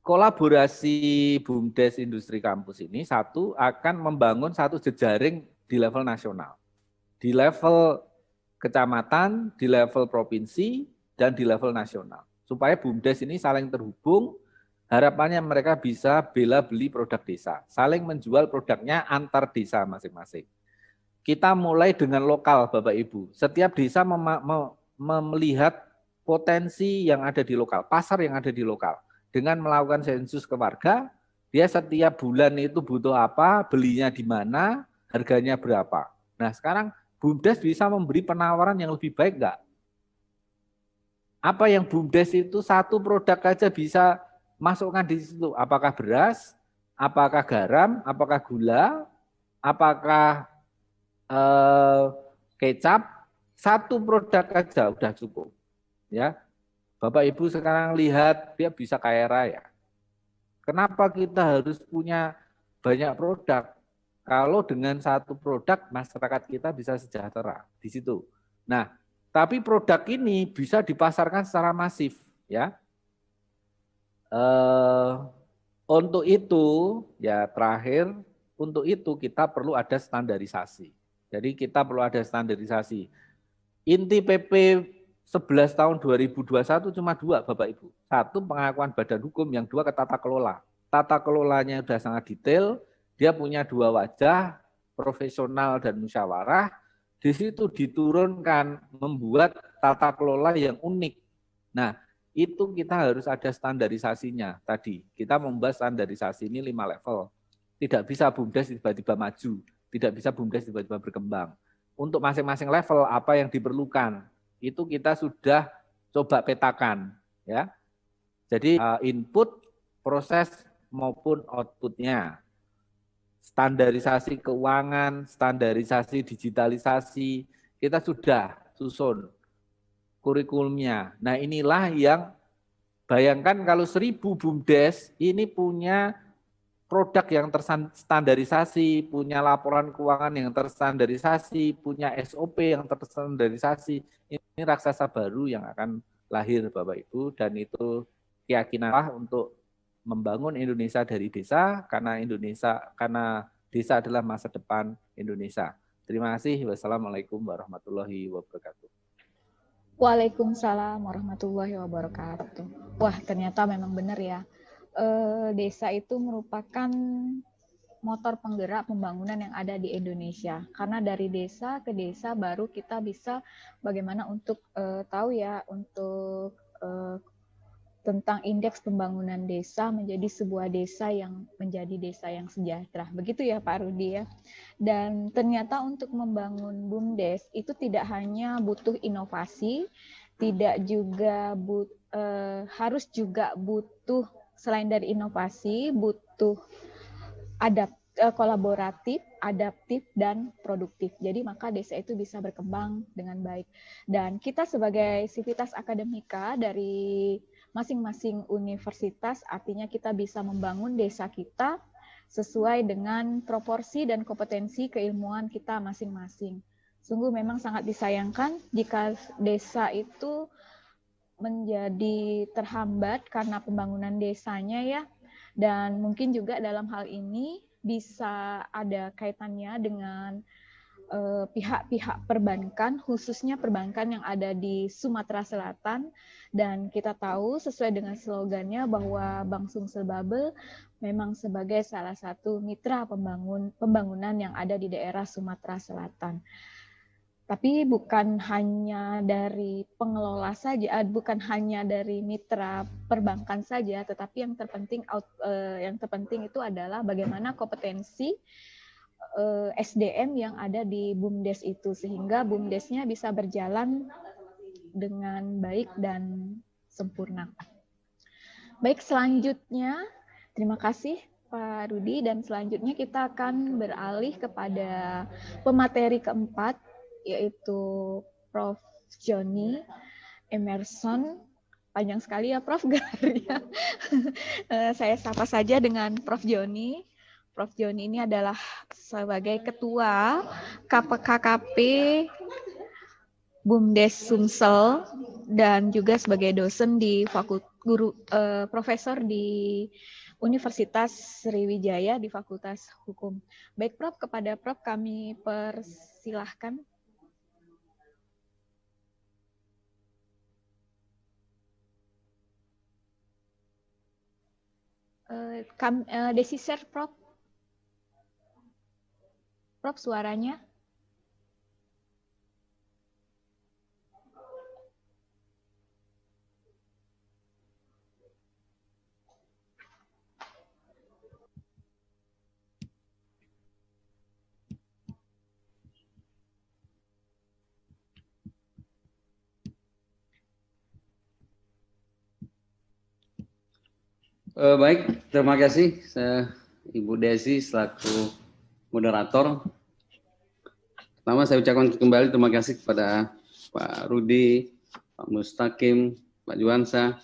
kolaborasi BUMDes Industri Kampus ini satu akan membangun satu jejaring di level nasional. Di level kecamatan, di level provinsi, dan di level nasional. Supaya BUMDes ini saling terhubung, harapannya mereka bisa bela beli produk desa, saling menjual produknya antar desa masing-masing. kita mulai dengan lokal, Bapak Ibu. Setiap desa melihat potensi yang ada di lokal, pasar yang ada di lokal. Dengan melakukan sensus ke warga, dia setiap bulan itu butuh apa, belinya di mana, harganya berapa. Nah, sekarang BUMDes bisa memberi penawaran yang lebih baik enggak? Apa yang BUMDes itu satu produk aja bisa masukkan di situ. Apakah beras, apakah garam, apakah gula, apakah kecap, satu produk aja udah cukup. Ya, Bapak Ibu sekarang lihat dia bisa kaya raya. Kenapa kita harus punya banyak produk? Kalau dengan satu produk masyarakat kita bisa sejahtera di situ. Nah, tapi produk ini bisa dipasarkan secara masif, ya. Untuk itu, ya terakhir, untuk itu kita perlu ada standarisasi. Jadi kita perlu ada standarisasi. Inti PP 11 tahun 2021 cuma 2, Bapak Ibu. 1 pengakuan badan hukum, yang 2 ke tata kelola. Tata kelolanya sudah sangat detail, dia punya 2 wajah, profesional dan musyawarah. Di situ diturunkan membuat tata kelola yang unik. Nah, itu kita harus ada standarisasinya. Tadi kita membahas standarisasi ini 5 level. Tidak bisa BUMDes tiba-tiba maju, tidak bisa BUMDes tiba-tiba berkembang. Untuk masing-masing level apa yang diperlukan, itu kita sudah coba petakan, ya. Jadi input, proses maupun outputnya, standarisasi keuangan, standarisasi digitalisasi, kita sudah susun kurikulumnya. Nah, inilah yang bayangkan kalau 1000 BUMDes ini punya produk yang terstandarisasi, punya laporan keuangan yang terstandarisasi, punya SOP yang terstandarisasi. Ini raksasa baru yang akan lahir, Bapak Ibu, dan itu keyakinanlah untuk membangun Indonesia dari desa, karena desa adalah masa depan Indonesia. Terima kasih. Wassalamualaikum warahmatullahi wabarakatuh. Waalaikumsalam warahmatullahi wabarakatuh. Wah, ternyata memang benar ya. Desa itu merupakan motor penggerak pembangunan yang ada di Indonesia. Karena dari desa ke desa baru kita bisa bagaimana untuk tahu ya, untuk tentang indeks pembangunan desa menjadi sebuah desa yang menjadi desa yang sejahtera. Begitu ya Pak Rudi ya. Dan ternyata untuk membangun BUMDes itu tidak hanya butuh inovasi, tidak juga harus juga butuh, selain dari inovasi, butuh kolaboratif, adaptif, dan produktif. Jadi maka desa itu bisa berkembang dengan baik. Dan kita sebagai sivitas akademika dari masing-masing universitas, artinya kita bisa membangun desa kita sesuai dengan proporsi dan kompetensi keilmuan kita masing-masing. Sungguh memang sangat disayangkan jika desa itu menjadi terhambat karena pembangunan desanya ya. Dan mungkin juga dalam hal ini bisa ada kaitannya dengan pihak-pihak perbankan, khususnya perbankan yang ada di Sumatera Selatan. Dan kita tahu sesuai dengan slogannya bahwa Bank Sumsel Babel memang sebagai salah satu mitra pembangunan yang ada di daerah Sumatera Selatan. Tapi bukan hanya dari pengelola saja, bukan hanya dari mitra perbankan saja, tetapi yang terpenting itu adalah bagaimana kompetensi SDM yang ada di BUMDes itu, sehingga BUMDesnya bisa berjalan dengan baik dan sempurna. Baik, selanjutnya terima kasih Pak Rudi, dan selanjutnya kita akan beralih kepada pemateri keempat, yaitu Prof. Joni Emerson. Panjang sekali ya Prof. gelarnya. Saya sapa saja dengan Prof. Joni. Prof. Joni ini adalah sebagai Ketua KPKP BUMDes Sumsel dan juga sebagai dosen di profesor di Universitas Sriwijaya di Fakultas Hukum. Baik Prof, kepada Prof kami persilahkan. Desi share Prof. Prof suaranya. Baik, terima kasih Ibu Desi selaku moderator. Pertama saya ucapkan kembali terima kasih kepada Pak Rudi, Pak Mustaqim, Pak Juwansa.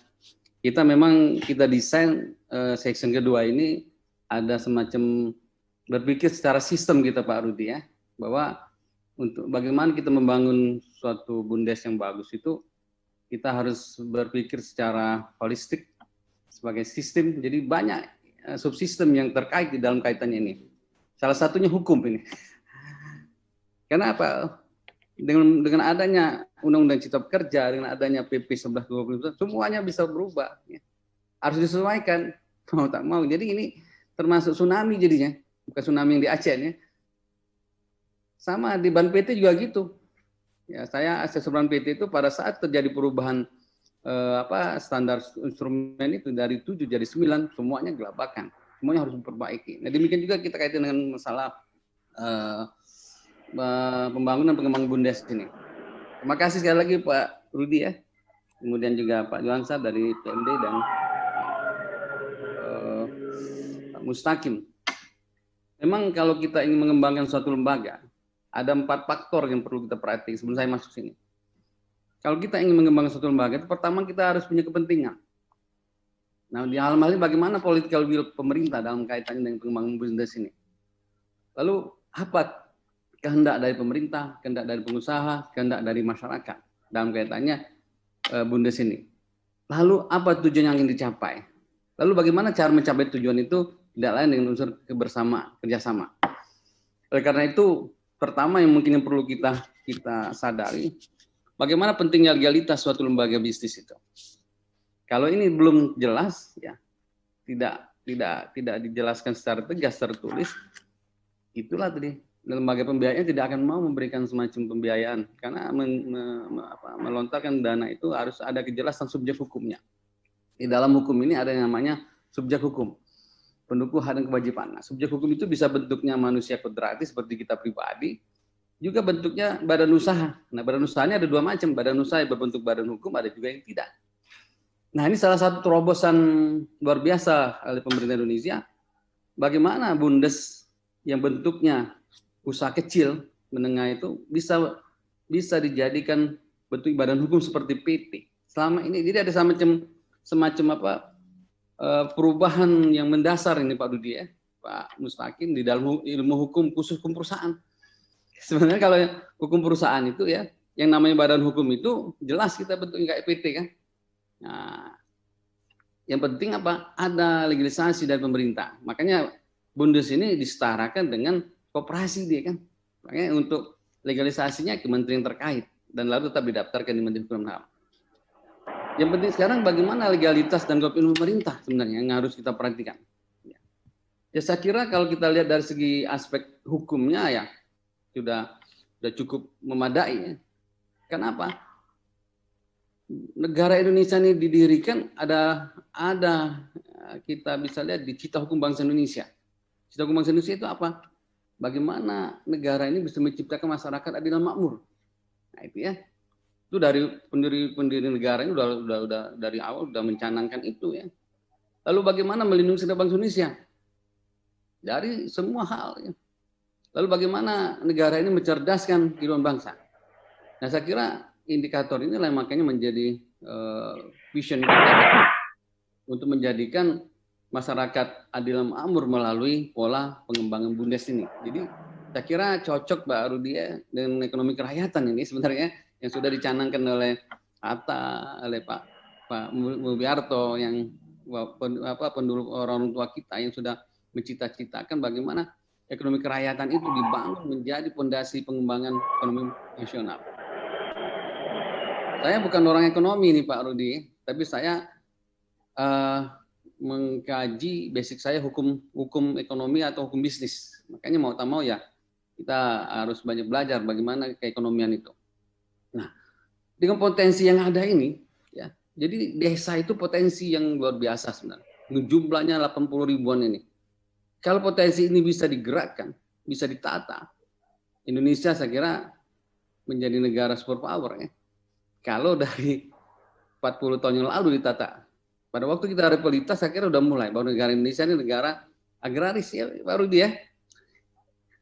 Kita desain section kedua ini ada semacam berpikir secara sistem kita Pak Rudi ya, bahwa untuk bagaimana kita membangun suatu Bundes yang bagus itu kita harus berpikir secara holistik sebagai sistem. Jadi banyak subsistem yang terkait di dalam kaitannya ini. Salah satunya hukum ini. Karena apa? Dengan adanya Undang-Undang Cipta Kerja, dengan adanya PP 1120, semuanya bisa berubah. Ya. Harus disesuaikan, mau tak mau. Jadi ini termasuk tsunami jadinya, bukan tsunami yang di Aceh ya. Sama di Ban PT juga gitu. Ya, saya asesor Ban PT itu pada saat terjadi perubahan standar instrumen itu dari 7 jadi 9, semuanya gelabakan. Semuanya harus diperbaiki. Nah, demikian juga kita kaitan dengan masalah pembangunan pengembangan Bundes ini. Terima kasih sekali lagi Pak Rudi ya. Kemudian juga Pak Juwansa dari PMD dan Pak Mustaqim. Memang kalau kita ingin mengembangkan suatu lembaga, ada 4 faktor yang perlu kita perhatikan sebelum saya masuk sini. Kalau kita ingin mengembangkan suatu lembaga, itu pertama kita harus punya kepentingan. Nah, di hal ini bagaimana political will pemerintah dalam kaitannya dengan pengembangan Bundes ini. Lalu apa kehendak dari pemerintah, kehendak dari pengusaha, kehendak dari masyarakat dalam kaitannya Bundes ini. Lalu apa tujuan yang ingin dicapai? Lalu bagaimana cara mencapai tujuan itu tidak lain dengan unsur kerjasama. Oleh karena itu, pertama yang mungkin yang perlu kita sadari, bagaimana pentingnya legalitas suatu lembaga bisnis itu. Kalau ini belum jelas, ya tidak dijelaskan secara tegas tertulis, itulah tadi lembaga pembiayaan tidak akan mau memberikan semacam pembiayaan karena melontarkan dana itu harus ada kejelasan subjek hukumnya. Di dalam hukum ini ada yang namanya subjek hukum, pendukung hak dan kewajiban. Nah, subjek hukum itu bisa bentuknya manusia kodratis seperti kita pribadi, juga bentuknya badan usaha. Nah, badan usahanya ada 2 macam, badan usaha yang berbentuk badan hukum, ada juga yang tidak. Nah, ini salah satu terobosan luar biasa oleh pemerintah Indonesia. Bagaimana Bundes yang bentuknya usaha kecil, menengah itu bisa dijadikan bentuk badan hukum seperti PT. Selama ini jadi ada semacam perubahan yang mendasar ini Pak Rudi ya, Pak Mustaqim di dalam ilmu hukum khusus hukum perusahaan. Sebenarnya kalau hukum perusahaan itu ya, yang namanya badan hukum itu jelas kita bentuknya kayak PT kan. Nah, yang penting apa? Ada legislasi dari pemerintah. Makanya Bundes ini disetarakan dengan koperasi dia kan. Makanya untuk legalisasinya kementerian terkait dan lalu tetap didaftarkan di Menteri Hukum dan HAM. Yang penting sekarang bagaimana legalitas dan komitmen pemerintah sebenarnya yang harus kita perhatikan. Ya saya kira kalau kita lihat dari segi aspek hukumnya ya sudah cukup memadai ya. Kenapa? Negara Indonesia ini didirikan ada kita bisa lihat di Cita Hukum Bangsa Indonesia. Cita Hukum Bangsa Indonesia itu apa? Bagaimana negara ini bisa menciptakan masyarakat adil dan makmur. Nah itu ya. Itu dari pendiri negara ini udah dari awal udah mencanangkan itu ya. Lalu bagaimana melindungi segenap bangsa Indonesia dari semua hal ya. Lalu bagaimana negara ini mencerdaskan kehidupan bangsa. Nah saya kira indikator ini lah makanya menjadi vision kita untuk menjadikan masyarakat adil dan makmur melalui pola pengembangan Bundes ini. Jadi saya kira cocok Mbak Rudi ya dengan ekonomi kerakyatan ini sebenarnya yang sudah dicanangkan oleh Hatta, oleh Pak Mulyarto yang pendulu orang tua kita yang sudah mencita-citakan bagaimana ekonomi kerakyatan itu dibangun menjadi fondasi pengembangan ekonomi nasional. Saya bukan orang ekonomi nih Pak Rudi, tapi saya mengkaji basic saya hukum ekonomi atau hukum bisnis. Makanya mau tak mau ya kita harus banyak belajar bagaimana keekonomian itu. Nah, dengan potensi yang ada ini, ya, jadi desa itu potensi yang luar biasa sebenarnya. Jumlahnya 80 ribuan ini. Kalau potensi ini bisa digerakkan, bisa ditata, Indonesia saya kira menjadi negara superpower ya. Kalau dari 40 tahun yang lalu ditata Pada waktu kita realitas, saya kira udah mulai bahwa negara Indonesia ini negara agraris ya, baru dia.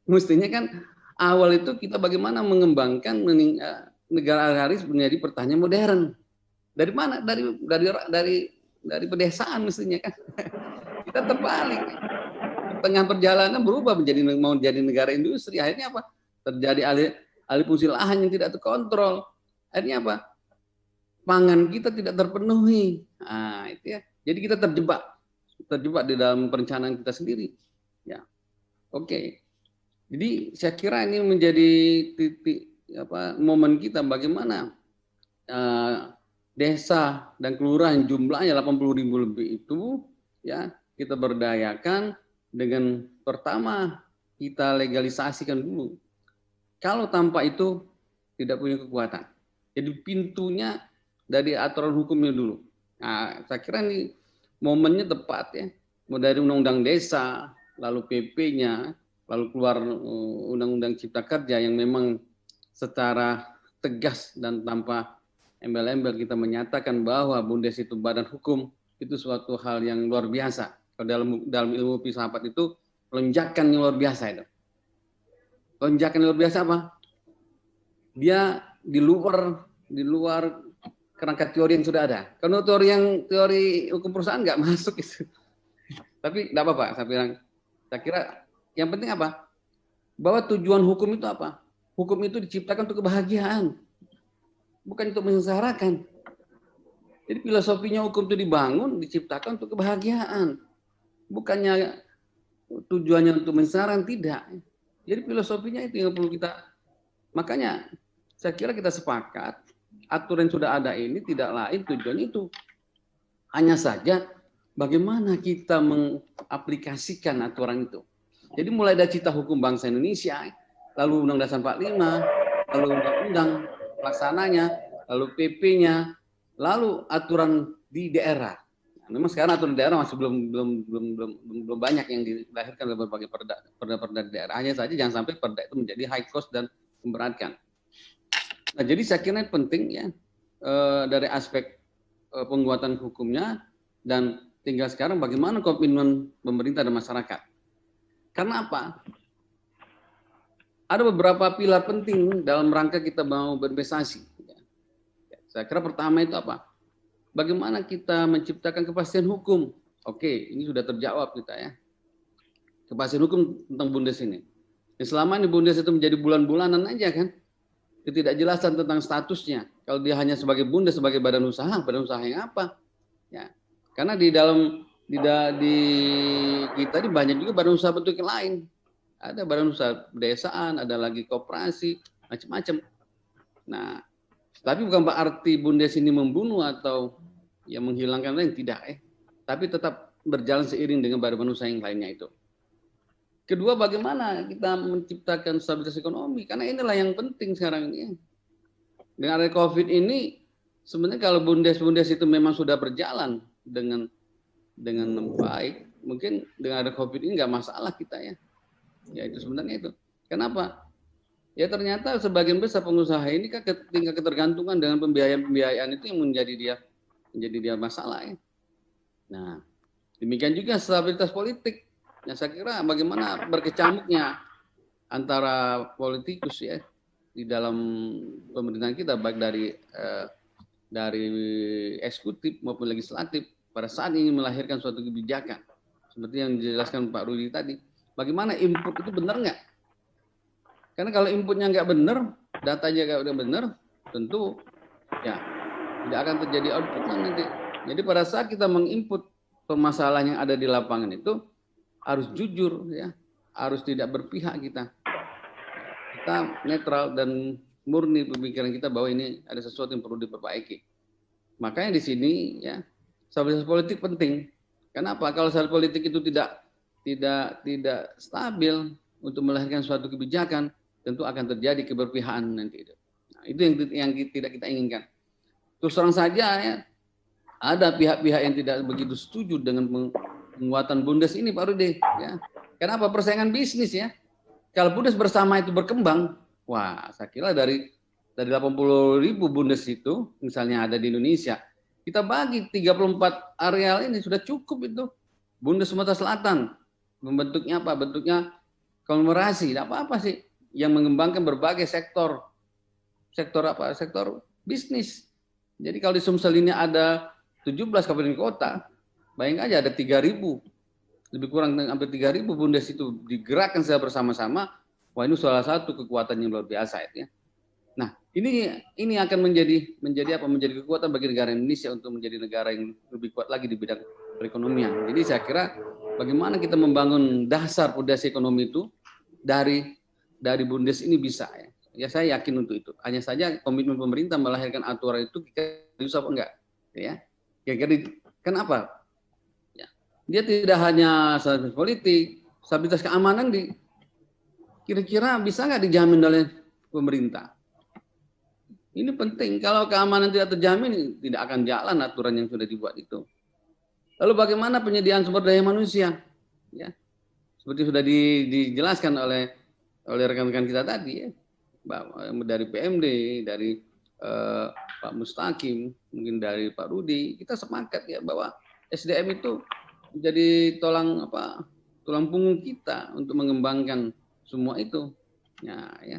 Mestinya kan awal itu kita bagaimana mengembangkan negara agraris menjadi pertanian modern. Dari mana? Dari pedesaan mestinya kan. Kita terbalik. Tengah perjalanan berubah mau jadi negara industri. Akhirnya apa? Terjadi alih fungsi lahan yang tidak terkontrol. Akhirnya apa? Pangan kita tidak terpenuhi. Nah, itu ya. Jadi kita terjebak di dalam perencanaan kita sendiri. Ya. Oke. Jadi saya kira ini menjadi titik momen kita bagaimana desa dan kelurahan jumlahnya 80.000 lebih itu ya kita berdayakan dengan pertama kita legalisasikan dulu. Kalau tanpa itu tidak punya kekuatan. Jadi pintunya dari aturan hukumnya dulu. Nah, saya kira ini momennya tepat ya. Mau dari undang-undang desa, lalu PP-nya, lalu keluar undang-undang cipta kerja yang memang secara tegas dan tanpa embel-embel kita menyatakan bahwa BUMDes itu badan hukum, itu suatu hal yang luar biasa. Kalau dalam ilmu filsafat itu lonjakan yang luar biasa itu. Lonjakan yang luar biasa apa? Dia di luar kerangka teori yang sudah ada. Kalau teori hukum perusahaan nggak masuk itu. Tapi nggak apa-apa, saya kira yang penting apa? Bahwa tujuan hukum itu apa? Hukum itu diciptakan untuk kebahagiaan, bukan untuk menyengsarakan. Jadi filosofinya hukum itu dibangun, diciptakan untuk kebahagiaan, bukannya tujuannya untuk menyengsarakan, tidak. Jadi filosofinya itu yang perlu kita. Makanya saya kira kita sepakat aturan yang sudah ada ini tidak lain tujuannya itu. Hanya saja bagaimana kita mengaplikasikan aturan itu. Jadi mulai dari Cipta Hukum Bangsa Indonesia, lalu Undang Dasar 45, lalu undang-undang pelaksananya, lalu PP-nya, lalu aturan di daerah. Nah, memang sekarang aturan di daerah masih belum banyak yang dilahirkan oleh berbagai perda di daerah. Hanya saja jangan sampai perda itu menjadi high cost dan memberatkan. Nah, jadi saya kira penting ya dari aspek penguatan hukumnya dan tinggal sekarang bagaimana komitmen pemerintah dan masyarakat. Karena apa? Ada beberapa pilar penting dalam rangka kita mau berinvestasi. Saya kira pertama itu apa? Bagaimana kita menciptakan kepastian hukum. Oke, ini sudah terjawab kita ya. Kepastian hukum tentang BUMDes ini. Selama ini BUMDes itu menjadi bulan-bulanan aja kan. Ketidakjelasan tentang statusnya. Kalau dia hanya sebagai BUMDes, sebagai badan usaha yang apa? Ya. Karena di kita ini banyak juga badan usaha bentuk yang lain. Ada badan usaha pedesaan, ada lagi koperasi, macam-macam. Nah, tapi bukan berarti BUMDes ini membunuh atau ya menghilangkan lain, tidak. Tapi tetap berjalan seiring dengan badan usaha yang lainnya itu. Kedua, bagaimana kita menciptakan stabilitas ekonomi? Karena inilah yang penting sekarang ini. Dengan ada COVID ini, sebenarnya kalau BUMDes itu memang sudah berjalan dengan baik, mungkin dengan ada COVID ini nggak masalah kita ya. Ya itu sebenarnya itu. Kenapa? Ya ternyata sebagian besar pengusaha ini kan tingkat ketergantungan dengan pembiayaan itu yang menjadi dia masalah ya. Nah, demikian juga stabilitas politik. Ya, saya kira bagaimana berkecamuknya antara politikus ya di dalam pemerintahan kita baik dari eksekutif maupun legislatif pada saat ini melahirkan suatu kebijakan seperti yang dijelaskan Pak Rudi tadi. Bagaimana input itu benar nggak? Karena kalau inputnya nggak benar, datanya nggak udah benar, tentu ya tidak akan terjadi outputnya nanti. Jadi pada saat kita menginput permasalahan yang ada di lapangan itu harus jujur ya, harus tidak berpihak kita. Kita netral dan murni pemikiran kita bahwa ini ada sesuatu yang perlu diperbaiki. Makanya di sini ya stabilitas politik penting. Kenapa? Kalau stabilitas politik itu tidak stabil untuk melahirkan suatu kebijakan, tentu akan terjadi keberpihakan nanti itu. Nah, itu yang tidak kita inginkan. Terus terang saja ya, ada pihak-pihak yang tidak begitu setuju dengan penguatan BUMDes ini Pak Rudi. Ya. Kenapa? Persaingan bisnis ya. Kalau BUMDes bersama itu berkembang, wah saya kira dari 80.000 BUMDes itu misalnya ada di Indonesia, Kita bagi 34 areal ini sudah cukup itu. Bundes Sumatera Selatan membentuknya apa? Bentuknya konglomerasi. Tidak apa-apa sih yang mengembangkan berbagai sektor. Sektor apa? Sektor bisnis. Jadi kalau di Sumsel ini ada 17 kabupaten kota, bayangkan aja ada 3.000, lebih kurang hampir 3.000 bundes itu digerakkan secara bersama-sama. Wah, ini salah satu kekuatan yang luar biasa itu ya. Nah, ini akan menjadi kekuatan bagi negara Indonesia untuk menjadi negara yang lebih kuat lagi di bidang perekonomian. Jadi saya kira bagaimana kita membangun dasar fondasi ekonomi itu dari bundes ini bisa ya. Ya saya yakin untuk itu. Hanya saja komitmen pemerintah melahirkan aturan itu bisa apa enggak ya. Kira-kira kenapa? Ya. Dia tidak hanya stabilitas politik, stabilitas keamanan kira-kira bisa nggak dijamin oleh pemerintah? Ini penting. Kalau keamanan tidak terjamin, tidak akan jalan aturan yang sudah dibuat itu. Lalu bagaimana penyediaan sumber daya manusia? Ya, seperti sudah dijelaskan oleh rekan-rekan kita tadi, ya, dari PMD, dari Pak Mustaqim, mungkin dari Pak Rudi, kita sepakat ya bahwa SDM itu menjadi tulang punggung kita untuk mengembangkan semua itu. Ya.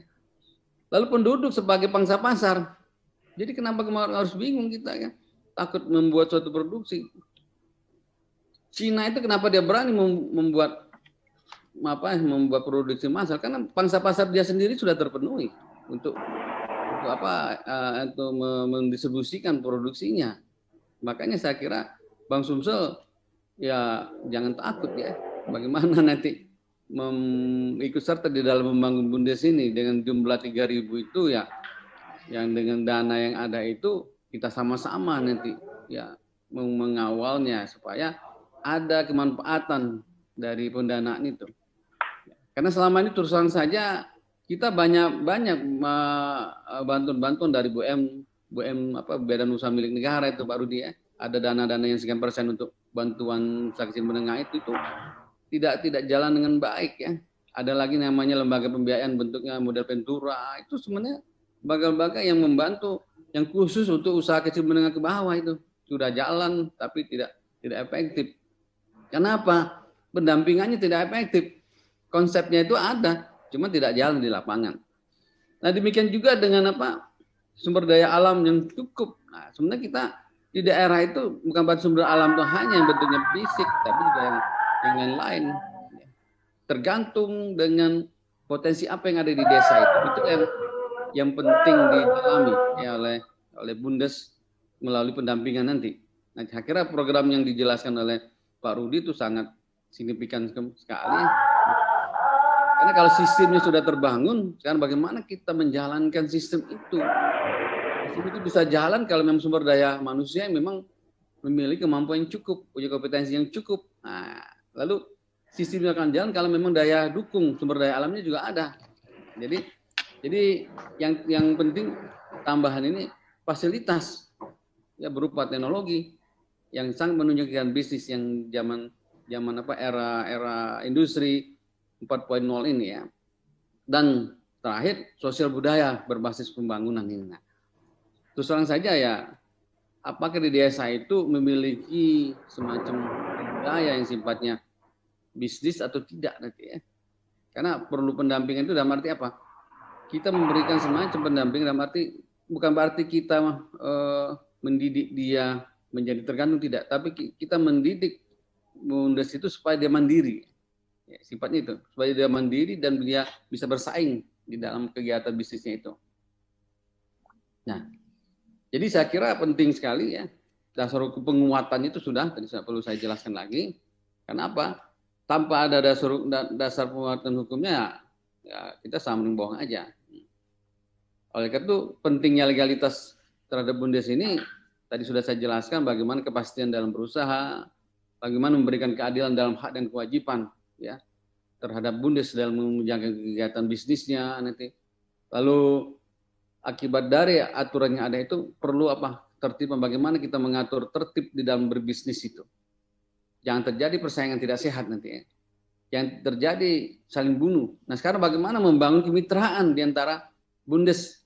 Lalu penduduk sebagai pangsa pasar. Jadi kenapa kemarin harus bingung kita ya? Takut membuat suatu produksi. Cina itu kenapa dia berani membuat produksi massal? Karena pangsa pasar dia sendiri sudah terpenuhi untuk mendistribusikan produksinya. Makanya saya kira Bang Sumsel ya jangan takut ya. Bagaimana nanti ikut serta di dalam membangun bundes ini dengan jumlah 3.000 itu ya, yang dengan dana yang ada itu kita sama-sama nanti ya mengawalnya supaya ada kemanfaatan dari pendanaan itu. Karena selama ini terus terang saja kita banyak bantuan dari Badan Usaha Milik Negara itu Pak Rudi ya. Ada dana-dana yang sekian persen untuk bantuan usaha kecil menengah itu tidak jalan dengan baik ya. Ada lagi namanya lembaga pembiayaan bentuknya model Ventura. Itu sebenarnya lembaga-lembaga yang membantu yang khusus untuk usaha kecil menengah ke bawah itu. Sudah jalan tapi tidak efektif. Kenapa? Pendampingannya tidak efektif. Konsepnya itu ada, cuma tidak jalan di lapangan. Nah, demikian juga dengan sumber daya alam yang cukup. Nah, sebenarnya kita di daerah itu bukan pada sumber alam itu hanya yang bentuknya fisik, tapi juga yang lain-lain. Tergantung dengan potensi apa yang ada di desa itu yang penting didalami ya oleh Bundes melalui pendampingan nanti. Nah, saya kira program yang dijelaskan oleh Pak Rudi itu sangat signifikan sekali. Karena kalau sistemnya sudah terbangun, sekarang bagaimana kita menjalankan sistem itu? Sistem itu bisa jalan kalau memang sumber daya manusia yang memang memiliki kemampuan yang cukup, punya kompetensi yang cukup. Nah, lalu sistemnya akan jalan kalau memang daya dukung, sumber daya alamnya juga ada. Jadi yang penting tambahan ini fasilitas ya berupa teknologi yang sangat menunjukkan bisnis yang zaman era industri 4.0 ini ya. Dan terakhir sosial budaya berbasis pembangunan ini. Nah, terus terang saja ya, apakah di desa itu memiliki semacam budaya yang sifatnya bisnis atau tidak nanti ya. Karena perlu pendampingan itu dalam arti apa? Kita memberikan semacam pendampingan dalam arti bukan berarti kita mendidik dia menjadi tergantung, tidak, tapi kita mendidik Bundes itu supaya dia mandiri. Ya, sifatnya itu, supaya dia mandiri dan dia bisa bersaing di dalam kegiatan bisnisnya itu. Nah, jadi saya kira penting sekali ya, dasar hukum penguatan itu sudah, tadi perlu saya jelaskan lagi. Kenapa? Tanpa ada dasar penguatan hukumnya, ya kita sambung bohong aja. Oleh karena itu, pentingnya legalitas terhadap Bundes ini, tadi sudah saya jelaskan bagaimana kepastian dalam berusaha, bagaimana memberikan keadilan dalam hak dan kewajiban ya terhadap Bundes dalam menjaga kegiatan bisnisnya nanti. Lalu akibat dari aturan yang ada itu perlu tertib, bagaimana kita mengatur tertib di dalam berbisnis itu. Jangan terjadi persaingan tidak sehat nanti ya. Yang terjadi saling bunuh. Nah, sekarang bagaimana membangun kemitraan di antara Bundes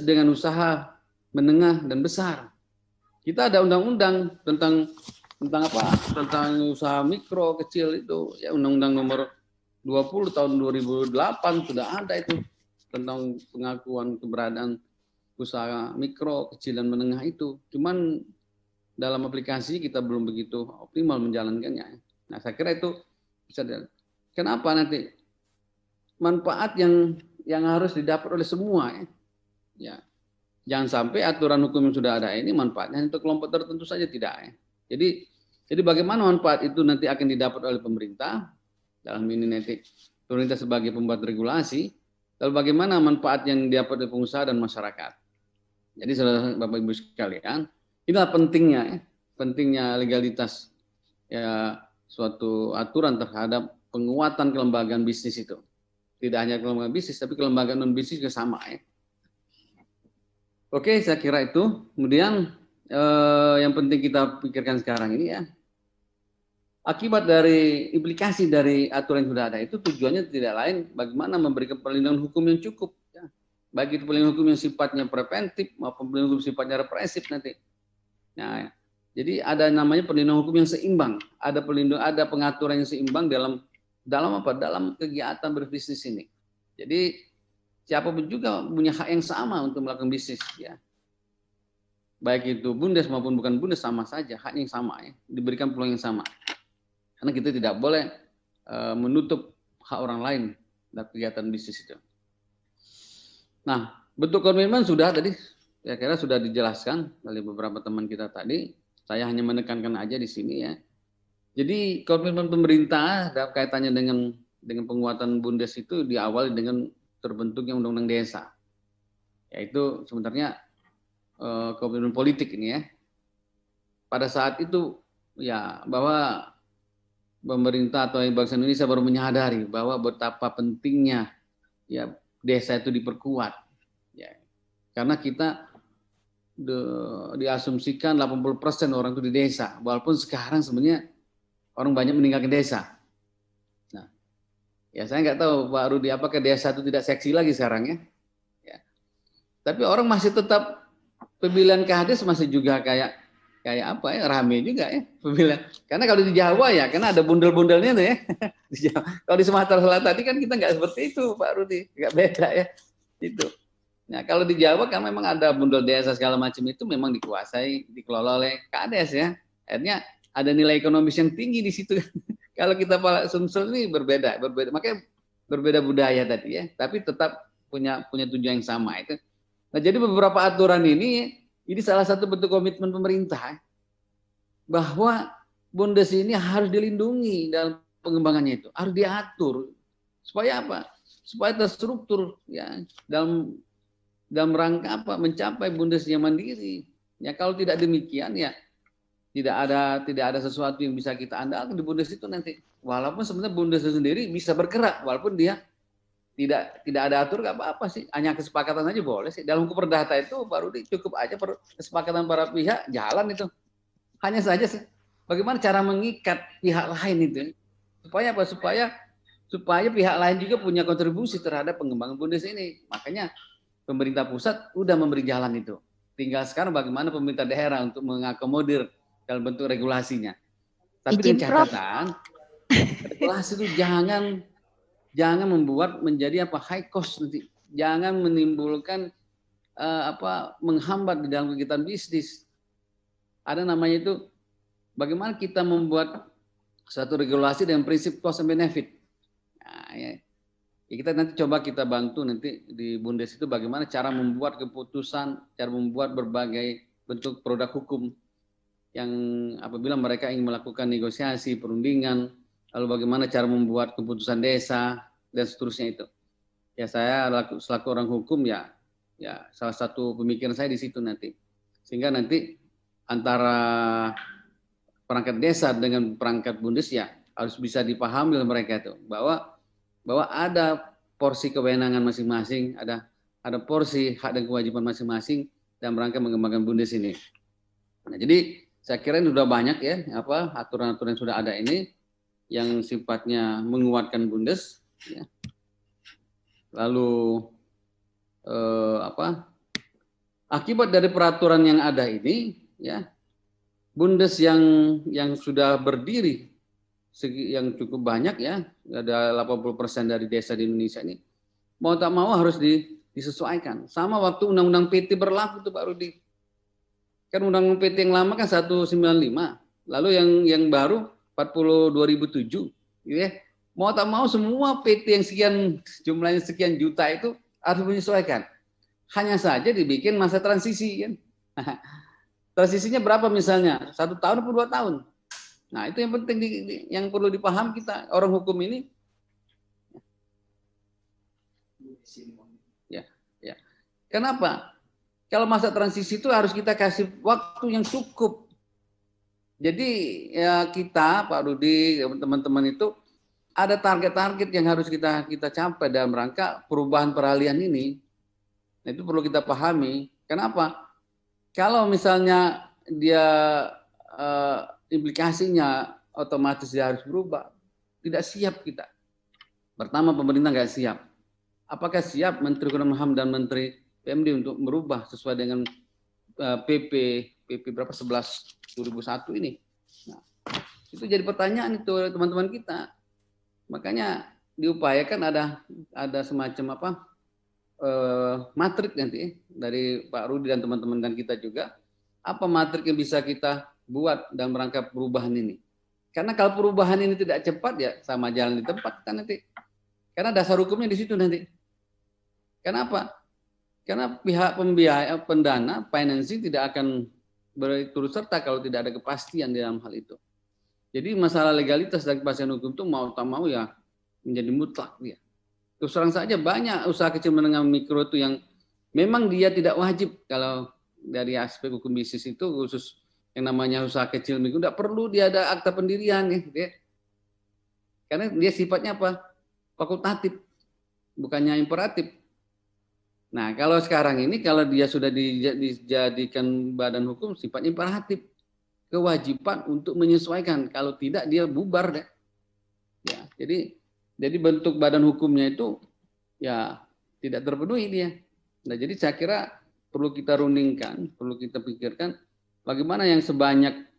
dengan usaha menengah dan besar. Kita ada undang-undang tentang apa? Tentang usaha mikro kecil itu, ya Undang-Undang Nomor 20 tahun 2008 sudah ada itu tentang pengakuan keberadaan usaha mikro, kecil dan menengah itu. Cuman dalam aplikasi kita belum begitu optimal menjalankannya. Nah, saya kira itu bisa. Kenapa nanti manfaat yang harus didapat oleh semua, ya. Jangan sampai aturan hukum yang sudah ada ini manfaatnya untuk kelompok tertentu saja, tidak, ya. Jadi bagaimana manfaat itu nanti akan didapat oleh pemerintah, dalam ini nanti pemerintah sebagai pembuat regulasi, lalu bagaimana manfaat yang didapat oleh pengusaha dan masyarakat. Jadi saudara Bapak Ibu sekalian, inilah pentingnya legalitas, ya, suatu aturan terhadap penguatan kelembagaan bisnis itu. Tidak hanya kelembagaan bisnis, tapi kelembagaan non bisnis juga sama, ya. Oke, saya kira itu. Kemudian yang penting kita pikirkan sekarang ini, ya, akibat dari implikasi dari aturan yang sudah ada itu tujuannya tidak lain bagaimana memberikan perlindungan hukum yang cukup, ya. Baik itu perlindungan hukum yang sifatnya preventif maupun perlindungan hukum sifatnya represif nanti. Nah, jadi ada namanya perlindungan hukum yang seimbang, ada pengaturan yang seimbang dalam kegiatan berbisnis ini. Jadi siapapun juga punya hak yang sama untuk melakukan bisnis, ya. Baik itu bundes maupun bukan bundes sama saja, haknya yang sama, ya. Diberikan peluang yang sama. Karena kita tidak boleh menutup hak orang lain dalam kegiatan bisnis itu. Nah, bentuk komitmen sudah tadi, saya kira sudah dijelaskan oleh beberapa teman kita tadi. Saya hanya menekankan aja di sini, ya. Jadi komitmen pemerintah dalam kaitannya dengan penguatan bundes itu diawali dengan terbentuknya undang-undang desa. Yaitu sebenarnya komitmen politik ini, ya. Pada saat itu, ya, bahwa pemerintah atau bangsa Indonesia baru menyadari bahwa betapa pentingnya, ya, desa itu diperkuat, ya. Karena kita diasumsikan 80% orang itu di desa, walaupun sekarang sebenarnya orang banyak meninggalkan desa. Nah, ya saya nggak tahu Pak Rudi, apakah desa itu tidak seksi lagi sekarang, ya? Ya. Tapi orang masih tetap pemilihan kades masih juga kayak apa, ya, rame juga, ya, pemilihan. Karena kalau di Jawa, ya, karena ada bundel-bundelnya tuh, ya. Kalau di Sumatera Selatan kan kita nggak seperti itu Pak Rudi, nggak beda, ya, itu. Nah, kalau di Jawa kan memang ada bundel desa segala macam itu memang dikelola oleh kades, ya. Akhirnya ada nilai ekonomis yang tinggi di situ. Kalau kita Pak Sumsel ini berbeda, makanya berbeda budaya tadi, ya, tapi tetap punya tujuan yang sama itu. Nah, jadi beberapa aturan ini salah satu bentuk komitmen pemerintah bahwa bundes ini harus dilindungi dalam pengembangannya itu, harus diatur supaya apa? Supaya terstruktur, ya, dalam rangka apa? Mencapai bundes yang mandiri. Ya, kalau tidak demikian, ya tidak ada sesuatu yang bisa kita andalkan di bundes itu nanti. Walaupun sebenarnya bundes itu sendiri bisa bergerak, walaupun dia tidak ada atur, nggak apa-apa sih, hanya kesepakatan aja boleh sih. Dalam hukum perdata itu baru cukup aja kesepakatan para pihak jalan itu. Hanya saja bagaimana cara mengikat pihak lain itu, supaya apa? Supaya pihak lain juga punya kontribusi terhadap pengembangan bundes ini. Makanya pemerintah pusat udah memberi jalan itu. Tinggal sekarang bagaimana pemerintah daerah untuk mengakomodir dalam bentuk regulasinya. Tapi dengan catatan regulasi itu jangan membuat menjadi high cost nanti. Jangan menimbulkan menghambat di dalam kegiatan bisnis. Ada namanya itu bagaimana kita membuat satu regulasi dengan prinsip cost and benefit. Nah, ya, kita nanti coba kita bantu nanti di bundes itu bagaimana cara membuat keputusan, cara membuat berbagai bentuk produk hukum yang apabila mereka ingin melakukan negosiasi, perundingan, lalu bagaimana cara membuat keputusan desa dan seterusnya itu. Ya, saya selaku orang hukum, ya salah satu pemikiran saya di situ nanti. Sehingga nanti antara perangkat desa dengan perangkat bundes, ya harus bisa dipahami oleh mereka itu bahwa ada porsi kewenangan masing-masing, ada porsi hak dan kewajiban masing-masing dalam rangka mengembangkan bundes ini. Nah, jadi saya kira ini sudah banyak, ya, aturan-aturan yang sudah ada ini yang sifatnya menguatkan bundes, ya. Lalu akibat dari peraturan yang ada ini, ya, Bundes yang sudah berdiri yang cukup banyak ya, ada 80% dari desa di Indonesia ini, mau tak mau harus disesuaikan. Sama waktu undang-undang PT berlaku tuh Pak Rudi. Kan undang-undang PT yang lama kan 195, lalu yang baru 40 2007, gitu ya. Mau tak mau semua PT yang sekian jumlahnya sekian juta itu harus menyesuaikan. Hanya saja dibikin masa transisi kan. Transisinya berapa misalnya? 1 tahun atau 2 tahun? Nah, itu yang penting yang perlu dipaham kita orang hukum ini. Ya. Kenapa? Kalau masa transisi itu harus kita kasih waktu yang cukup. Jadi ya kita, Pak Rudi, teman-teman itu ada target-target yang harus kita capai dalam rangka perubahan peralihan ini. Nah, itu perlu kita pahami. Kenapa? Kalau misalnya dia implikasinya otomatis dia harus berubah. Tidak siap kita. Pertama, pemerintah nggak siap. Apakah siap Menteri Hukum dan HAM dan Menteri PMD untuk merubah sesuai dengan PP berapa 11/2001 ini? Nah, itu jadi pertanyaan itu teman-teman kita. Makanya diupayakan ada semacam matrik nanti dari Pak Rudi dan teman-teman dan kita juga. Apa matrik yang bisa kita buat dalam rangka perubahan ini. Karena kalau perubahan ini tidak cepat ya sama jalan di tempat kan nanti. Karena dasar hukumnya di situ nanti. Kenapa? Karena pihak pembiaya, pendana, financing tidak akan berturut serta kalau tidak ada kepastian di dalam hal itu. Jadi masalah legalitas dan kepastian hukum itu mau tak mau ya menjadi mutlak dia. Terus terang saja banyak usaha kecil menengah mikro itu yang memang dia tidak wajib kalau dari aspek hukum bisnis itu khusus yang namanya usaha kecil mikro tidak perlu dia ada akta pendirian ya. Karena dia sifatnya apa? Fakultatif, bukannya imperatif. Nah, kalau sekarang ini kalau dia sudah dijadikan badan hukum sifatnya imperatif, kewajiban untuk menyesuaikan. Kalau tidak dia bubar deh. Ya, jadi bentuk badan hukumnya itu ya tidak terpenuhi dia. Nah, jadi saya kira perlu kita rundingkan, perlu kita pikirkan bagaimana yang sebanyak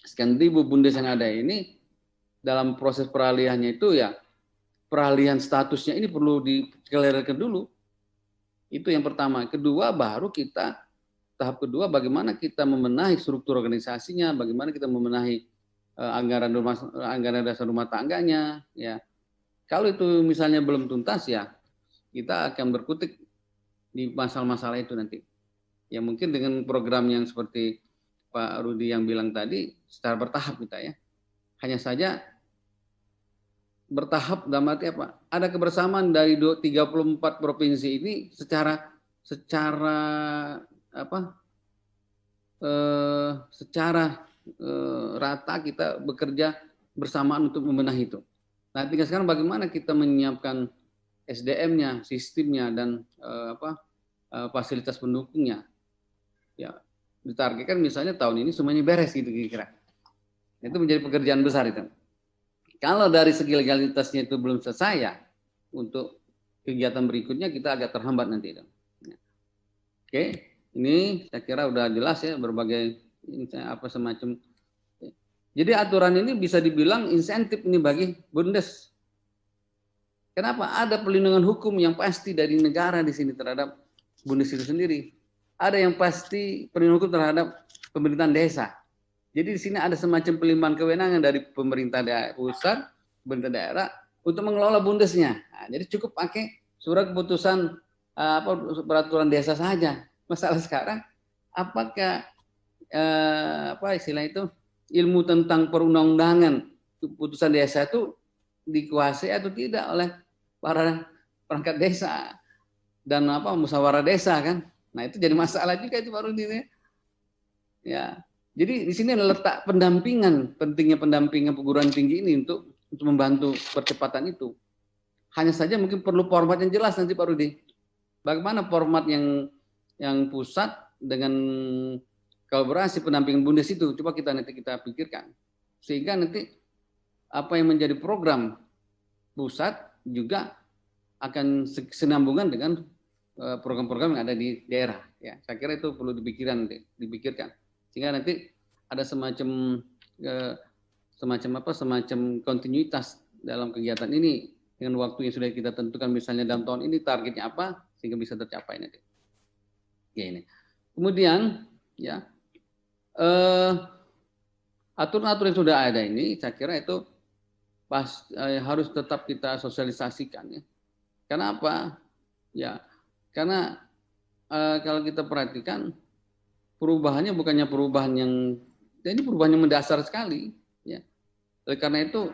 sekian ribu bundes yang ada ini dalam proses peralihannya itu ya peralihan statusnya ini perlu dikeliarkan dulu. Itu yang pertama. Kedua, baru kita tahap kedua bagaimana kita membenahi struktur organisasinya, bagaimana kita membenahi anggaran dasar rumah tangganya. Ya, kalau itu misalnya belum tuntas ya kita akan berkutik di masalah-masalah itu nanti. Ya mungkin dengan program yang seperti Pak Rudi yang bilang tadi secara bertahap kita ya. Hanya saja bertahap dalam arti apa? Ada kebersamaan dari 34 provinsi ini secara rata kita bekerja bersamaan untuk membenahi itu. Nah, tinggal sekarang bagaimana kita menyiapkan SDM-nya, sistemnya dan fasilitas pendukungnya. Ya, ditargetkan misalnya tahun ini semuanya beres gitu kira-kira. Itu menjadi pekerjaan besar itu. Kalau dari segi legalitasnya itu belum selesai ya, untuk kegiatan berikutnya kita agak terhambat nanti. Oke, ini saya kira udah jelas ya berbagai semacam. Jadi aturan ini bisa dibilang insentif ini bagi bundes. Kenapa? Ada perlindungan hukum yang pasti dari negara di sini terhadap bundes itu sendiri. Ada yang pasti perlindungan hukum terhadap pemerintahan desa. Jadi di sini ada semacam pelimpahan kewenangan dari pemerintah daerah pusat, pemerintah daerah untuk mengelola bundesnya. Nah, jadi cukup pakai surat keputusan peraturan desa saja. Masalah sekarang apakah istilah itu ilmu tentang perundang-undangan keputusan desa itu dikuasai atau tidak oleh para perangkat desa dan musyawarah desa kan? Nah itu jadi masalah juga itu baru ini ya. Jadi di sini letak pendampingan, pentingnya pendampingan perguruan tinggi ini untuk membantu percepatan itu. Hanya saja mungkin perlu format yang jelas nanti Pak Rudi. Bagaimana format yang pusat dengan kolaborasi pendampingan bundes itu, coba kita pikirkan. Sehingga nanti apa yang menjadi program pusat juga akan senambungan dengan program-program yang ada di daerah. Ya, saya kira itu perlu dipikirkan. Sehingga nanti ada semacam kontinuitas dalam kegiatan ini dengan waktu yang sudah kita tentukan, misalnya dalam tahun ini targetnya apa sehingga bisa tercapai nanti. Ya, ini. Kemudian ya aturan-aturan yang sudah ada ini saya kira itu harus tetap kita sosialisasikan ya. Karena apa? Ya, karena kalau kita perhatikan perubahannya bukannya perubahan yang ini perubahan yang mendasar sekali ya. Oleh karena itu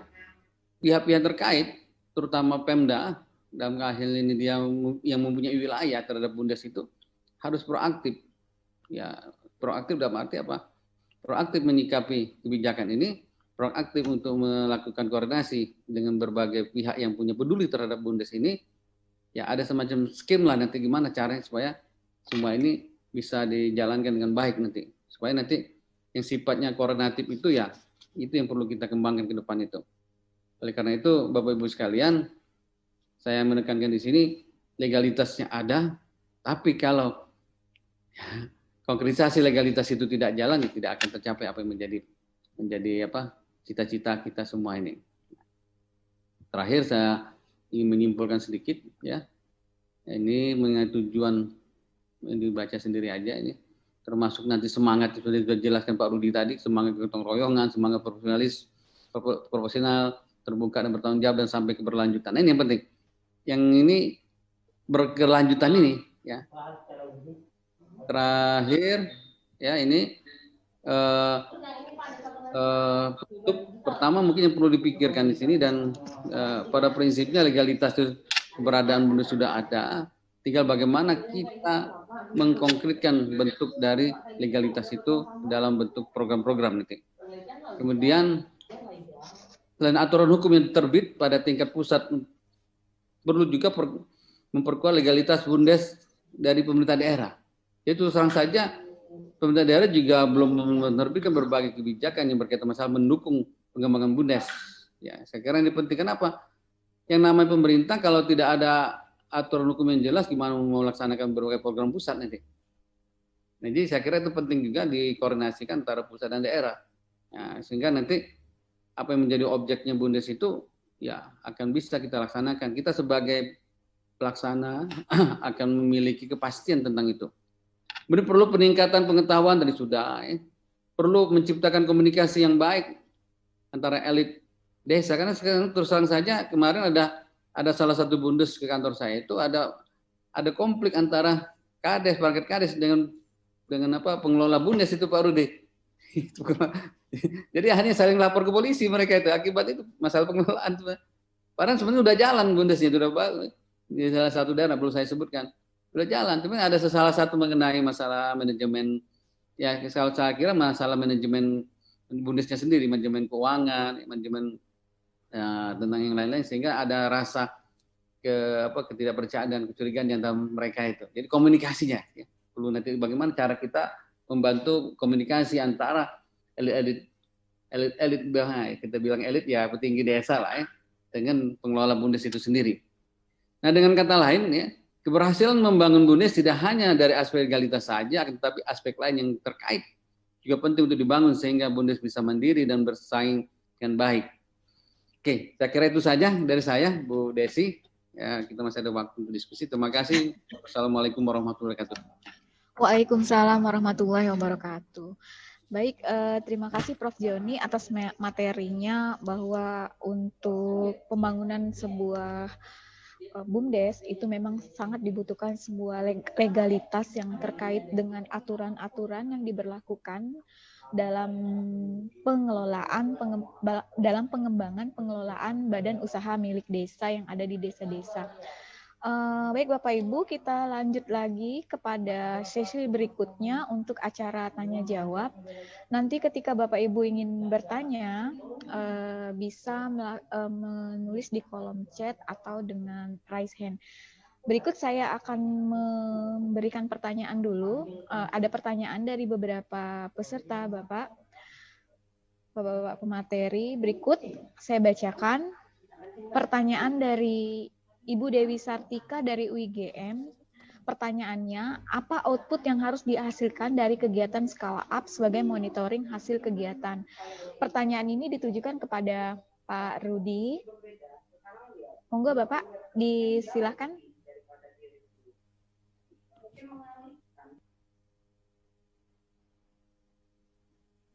pihak-pihak terkait terutama Pemda dalam hal ini dia yang mempunyai wilayah terhadap BUMDes itu harus proaktif. Ya, proaktif dalam arti apa? Proaktif menyikapi kebijakan ini, proaktif untuk melakukan koordinasi dengan berbagai pihak yang punya peduli terhadap BUMDes ini. Ya, ada semacam skim lah nanti gimana caranya supaya semua ini bisa dijalankan dengan baik nanti. Supaya nanti yang sifatnya koordinatif itu ya, itu yang perlu kita kembangkan ke depan itu. Oleh karena itu, Bapak Ibu sekalian, saya menekankan di sini legalitasnya ada, tapi kalau konkretisasi legalitas itu tidak jalan, ya tidak akan tercapai apa yang menjadi apa cita-cita kita semua ini. Terakhir saya ingin menyimpulkan sedikit ya. Ini mengenai tujuan yang dibaca sendiri aja ini. Termasuk nanti semangat sudah dijelaskan Pak Rudi tadi, semangat gotong royongan, semangat profesional, terbuka dan bertanggung jawab dan sampai keberlanjutan. Nah, ini yang penting. Yang ini berkelanjutan ini ya. Terakhir ya ini pertama mungkin yang perlu dipikirkan di sini dan pada prinsipnya legalitas keberadaan BUMDes sudah ada, tinggal bagaimana kita mengkonkretkan bentuk dari legalitas itu dalam bentuk program-program nanti. Kemudian selain aturan hukum yang terbit pada tingkat pusat, perlu juga memperkuat legalitas BUMDes dari pemerintah daerah. Itu terang saja pemerintah daerah juga belum menerbitkan berbagai kebijakan yang berkaitan masalah mendukung pengembangan BUMDes. Ya, saya kira ini penting. Kenapa? Yang namanya pemerintah kalau tidak ada aturan hukum yang jelas, gimana mau melaksanakan berbagai program pusat nanti. Jadi saya kira itu penting juga dikoordinasikan antara pusat dan daerah. Nah, sehingga nanti apa yang menjadi objeknya BUMDes itu ya akan bisa kita laksanakan. Kita sebagai pelaksana akan memiliki kepastian tentang itu. Kemudian perlu peningkatan pengetahuan tadi sudah, ya. Perlu menciptakan komunikasi yang baik antara elit desa. Karena sekarang terus terang saja kemarin ada salah satu BUMDes ke kantor saya itu ada konflik antara kades, paket kades dengan apa pengelola BUMDes itu Pak Rudi. Jadi hanya saling lapor ke polisi mereka itu akibat itu masalah pengelolaan. Padahal sebenarnya sudah jalan BUMDesnya sudah bagus. Di salah satu daerah perlu saya sebutkan. Sudah jalan, tapi ada salah satu mengenai masalah manajemen, ya kalau saya kira masalah manajemen BUMDesnya sendiri, manajemen keuangan, manajemen tentang yang lain-lain, sehingga ada rasa ketidakpercayaan dan kecurigaan di antara mereka itu. Jadi komunikasinya, ya. Perlu nanti bagaimana cara kita membantu komunikasi antara elit kita bilang elit ya petinggi desa lah ya, dengan pengelola BUMDes itu sendiri. Nah dengan kata lain ya, keberhasilan membangun BUMDes tidak hanya dari aspek legalitas saja, tetapi aspek lain yang terkait juga penting untuk dibangun sehingga BUMDes bisa mandiri dan bersaing dengan baik. Oke, saya kira itu saja dari saya, Bu Desi. Ya, kita masih ada waktu untuk diskusi. Terima kasih. Wassalamualaikum warahmatullahi wabarakatuh. Waalaikumsalam warahmatullahi wabarakatuh. Baik, terima kasih Prof. Joni atas materinya bahwa untuk pembangunan sebuah BUMDes itu memang sangat dibutuhkan sebuah legalitas yang terkait dengan aturan-aturan yang diberlakukan dalam pengembangan pengelolaan badan usaha milik desa yang ada di desa-desa. Baik Bapak Ibu, kita lanjut lagi kepada sesi berikutnya untuk acara tanya jawab. Nanti ketika Bapak Ibu ingin bertanya, bisa menulis di kolom chat atau dengan raise hand. Berikut saya akan memberikan pertanyaan dulu. Ada pertanyaan dari beberapa peserta Bapak pemateri. Berikut saya bacakan pertanyaan dari Ibu Dewi Sartika dari UIGM. Pertanyaannya, apa output yang harus dihasilkan dari kegiatan skala up sebagai monitoring hasil kegiatan? Pertanyaan ini ditujukan kepada Pak Rudi. Monggo Bapak, disilahkan.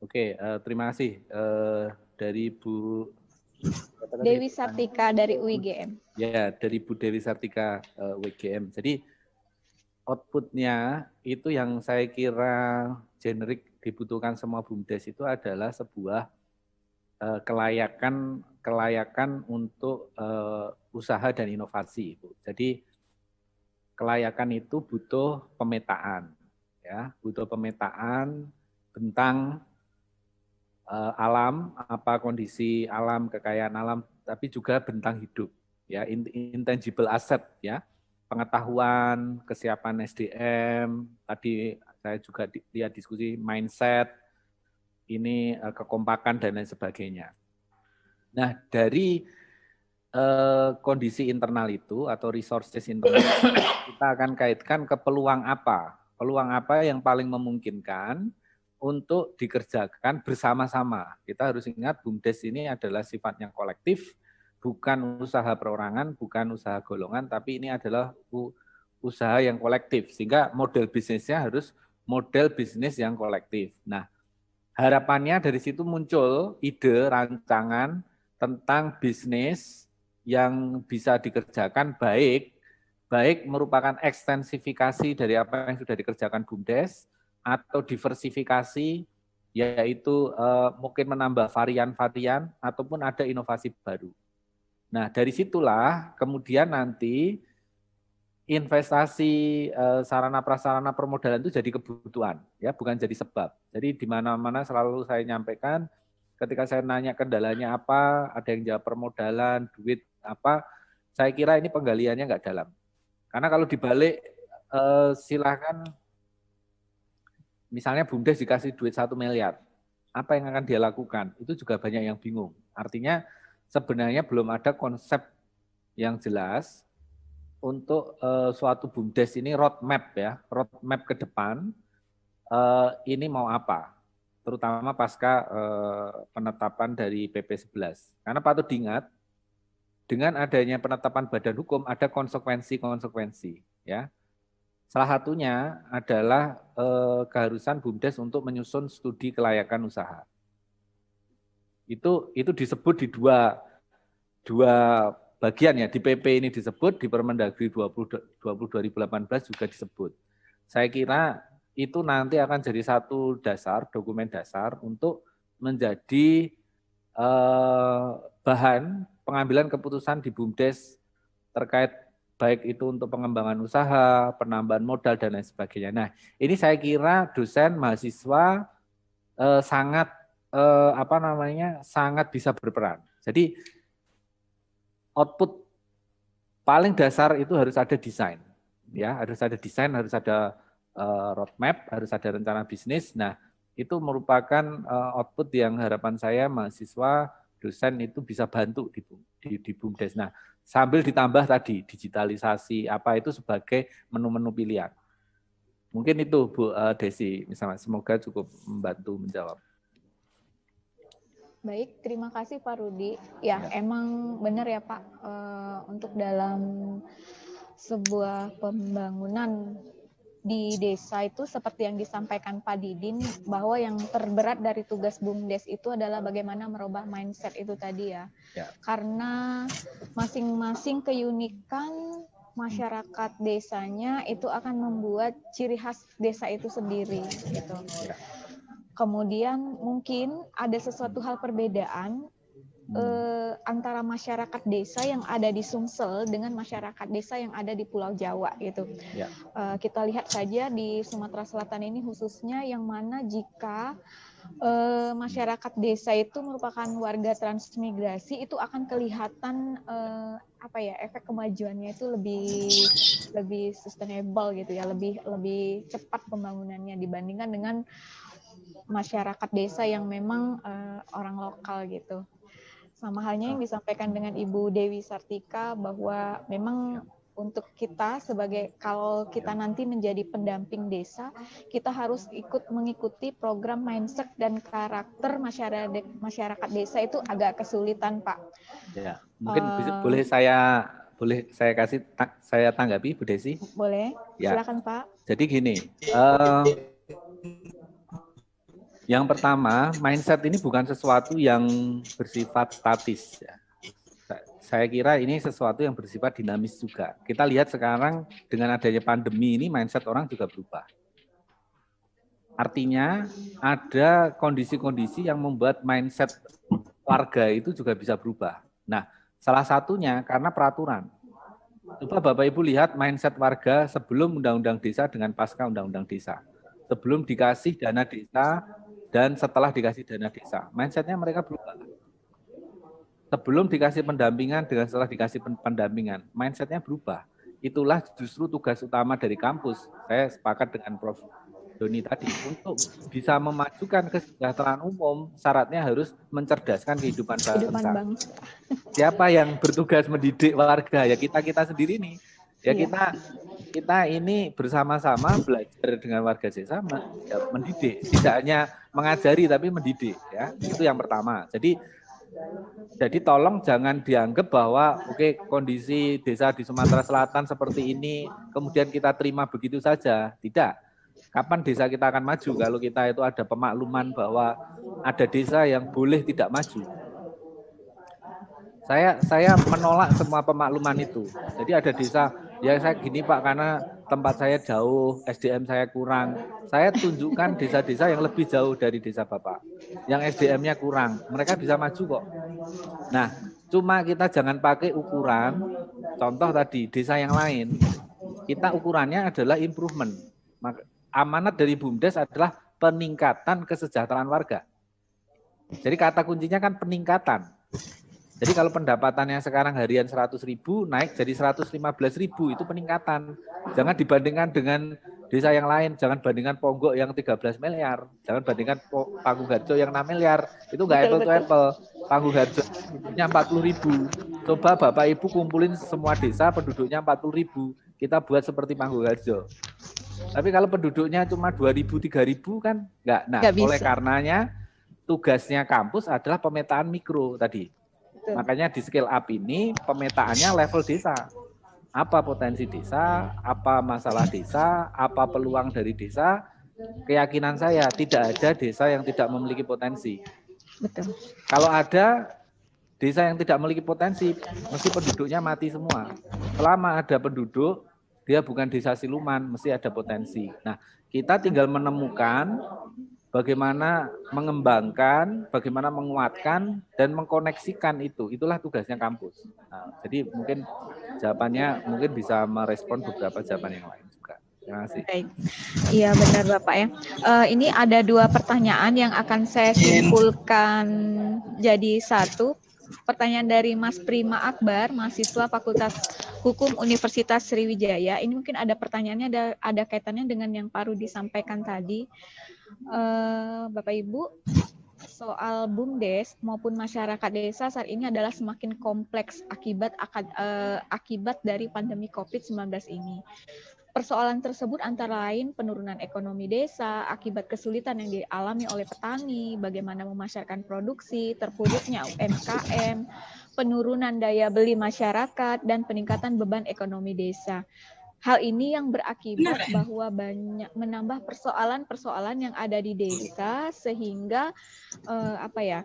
Oke, terima kasih dari Bu Dewi Sartika dari UIGM. Ya, dari Bu Dewi Sartika UIGM. Jadi outputnya itu yang saya kira generik dibutuhkan semua BUMDes itu adalah sebuah kelayakan untuk usaha dan inovasi. Jadi kelayakan itu butuh pemetaan, ya, butuh pemetaan tentang alam, apa kondisi alam, kekayaan alam, tapi juga bentang hidup, ya, intangible asset, ya, pengetahuan, kesiapan SDM, tadi saya juga lihat diskusi mindset, ini kekompakan dan lain sebagainya. Nah, dari kondisi internal itu atau resources internal kita akan kaitkan ke peluang apa yang paling memungkinkan untuk dikerjakan bersama-sama. Kita harus ingat BUMDes ini adalah sifatnya kolektif, bukan usaha perorangan, bukan usaha golongan, tapi ini adalah usaha yang kolektif. Sehingga model bisnisnya harus model bisnis yang kolektif. Nah, harapannya dari situ muncul ide, rancangan tentang bisnis yang bisa dikerjakan baik merupakan ekstensifikasi dari apa yang sudah dikerjakan BUMDes, atau diversifikasi, yaitu mungkin menambah varian-varian ataupun ada inovasi baru. Nah, dari situlah kemudian nanti investasi sarana prasarana permodalan itu jadi kebutuhan, ya, bukan jadi sebab. Jadi di mana-mana selalu saya nyampaikan ketika saya nanya kendalanya apa, ada yang jawab permodalan, duit apa, saya kira ini penggaliannya nggak dalam. Karena kalau dibalik silakan. Misalnya BUMDes dikasih duit 1 miliar, apa yang akan dia lakukan? Itu juga banyak yang bingung. Artinya sebenarnya belum ada konsep yang jelas untuk suatu BUMDes ini roadmap, ya, roadmap ke depan ini mau apa? Terutama pasca penetapan dari PP 11. Karena patut diingat, dengan adanya penetapan badan hukum ada konsekuensi-konsekuensi, ya. Salah satunya adalah keharusan BUMDes untuk menyusun studi kelayakan usaha. Itu disebut di dua bagian, ya. Di PP ini disebut, di Permendagri 20 2018 juga disebut. Saya kira itu nanti akan jadi satu dasar, dokumen dasar untuk menjadi bahan pengambilan keputusan di BUMDes terkait baik itu untuk pengembangan usaha, penambahan modal, dan lain sebagainya. Nah, ini saya kira dosen, mahasiswa sangat sangat bisa berperan. Jadi output paling dasar itu harus ada desain, ya, harus ada desain, harus ada roadmap, harus ada rencana bisnis. Nah, itu merupakan output yang harapan saya mahasiswa, dosen itu bisa bantu di BUMDes. Nah, sambil ditambah tadi digitalisasi apa itu sebagai menu-menu pilihan. Mungkin itu Bu Desi, misalnya, semoga cukup membantu menjawab. Baik, terima kasih Pak Rudi. Ya, emang benar ya Pak, untuk dalam sebuah pembangunan di desa itu seperti yang disampaikan Pak Didin, bahwa yang terberat dari tugas BUMDes itu adalah bagaimana merubah mindset itu tadi, ya. Karena masing-masing keunikan masyarakat desanya itu akan membuat ciri khas desa itu sendiri, gitu. Kemudian mungkin ada sesuatu hal perbedaan antara masyarakat desa yang ada di Sumsel dengan masyarakat desa yang ada di Pulau Jawa, gitu. Kita lihat saja di Sumatera Selatan ini khususnya, yang mana jika masyarakat desa itu merupakan warga transmigrasi, itu akan kelihatan efek kemajuannya itu lebih sustainable, gitu ya, lebih cepat pembangunannya dibandingkan dengan masyarakat desa yang memang orang lokal, gitu. Sama halnya yang disampaikan dengan Ibu Dewi Sartika, bahwa memang untuk kita sebagai, kalau kita nanti menjadi pendamping desa, kita harus mengikuti program mindset dan karakter masyarakat desa itu agak kesulitan, Pak. Ya, mungkin boleh saya kasih saya tanggapi, Bu Desi? Boleh. Ya. Silakan, Pak. Jadi gini, yang pertama, mindset ini bukan sesuatu yang bersifat statis. Ya. Saya kira ini sesuatu yang bersifat dinamis juga. Kita lihat sekarang dengan adanya pandemi ini, mindset orang juga berubah. Artinya ada kondisi-kondisi yang membuat mindset warga itu juga bisa berubah. Nah, salah satunya karena peraturan. Coba Bapak Ibu lihat mindset warga sebelum Undang-Undang Desa dengan pasca Undang-Undang Desa. Sebelum dikasih dana desa dan setelah dikasih dana desa. Mindsetnya mereka berubah. Sebelum dikasih pendampingan dengan setelah dikasih pendampingan, mindsetnya berubah. Itulah justru tugas utama dari kampus. Saya sepakat dengan Prof. Doni tadi, untuk bisa memajukan kesejahteraan umum, syaratnya harus mencerdaskan kehidupan bangsa. Siapa yang bertugas mendidik warga? Ya kita sendiri nih. Ya kita ini bersama-sama belajar dengan warga desa mendidik, tidak hanya mengajari tapi mendidik, ya. Itu yang pertama. Jadi tolong jangan dianggap bahwa kondisi desa di Sumatera Selatan seperti ini kemudian kita terima begitu saja. Tidak. Kapan desa kita akan maju kalau kita itu ada pemakluman bahwa ada desa yang boleh tidak maju? Saya menolak semua pemakluman itu. Jadi ada desa, ya saya gini Pak, karena tempat saya jauh, SDM saya kurang. Saya tunjukkan desa-desa yang lebih jauh dari desa Bapak, yang SDM-nya kurang. Mereka bisa maju kok. Nah, cuma kita jangan pakai ukuran, contoh tadi, desa yang lain. Kita ukurannya adalah improvement. Amanat dari BUMDes adalah peningkatan kesejahteraan warga. Jadi kata kuncinya kan peningkatan. Jadi kalau pendapatannya sekarang harian 100.000 naik jadi 115.000 itu peningkatan. Jangan dibandingkan dengan desa yang lain, jangan bandingkan Ponggok yang 13 miliar, jangan bandingkan Panggung-Harjo yang 6 miliar. Itu enggak apple to apple. Panggung-Harjo penduduknya 40.000. Coba Bapak Ibu kumpulin semua desa penduduknya 40.000. Kita buat seperti Panggung-Harjo. Tapi kalau penduduknya cuma 2.000, 3.000 kan enggak. Nah, oleh karenanya tugasnya kampus adalah pemetaan mikro tadi. Makanya di scale up ini pemetaannya level desa. Apa potensi desa, apa masalah desa, apa peluang dari desa. Keyakinan saya tidak ada desa yang tidak memiliki potensi. Betul. Kalau ada desa yang tidak memiliki potensi, mesti penduduknya mati semua. Selama ada penduduk, dia bukan desa siluman, mesti ada potensi. Nah, kita tinggal menemukan bagaimana mengembangkan, bagaimana menguatkan, dan mengkoneksikan itu. Itulah tugasnya kampus. Nah, jadi mungkin jawabannya mungkin bisa merespon beberapa jawaban yang lain juga. Terima kasih. Baik. Iya benar Bapak ya. Ini ada 2 pertanyaan yang akan saya simpulkan jadi satu. Pertanyaan dari Mas Prima Akbar, mahasiswa Fakultas Hukum Universitas Sriwijaya. Ini mungkin ada pertanyaannya, ada kaitannya dengan yang Pak Rudi sampaikan tadi. Bapak Ibu, soal BUMDes maupun masyarakat desa saat ini adalah semakin kompleks akibat dari pandemi COVID-19 ini. Persoalan tersebut antara lain penurunan ekonomi desa, akibat kesulitan yang dialami oleh petani, bagaimana memasarkan produksi, terpuruknya UMKM, penurunan daya beli masyarakat, dan peningkatan beban ekonomi desa. Hal ini yang berakibat bahwa banyak menambah persoalan-persoalan yang ada di desa sehingga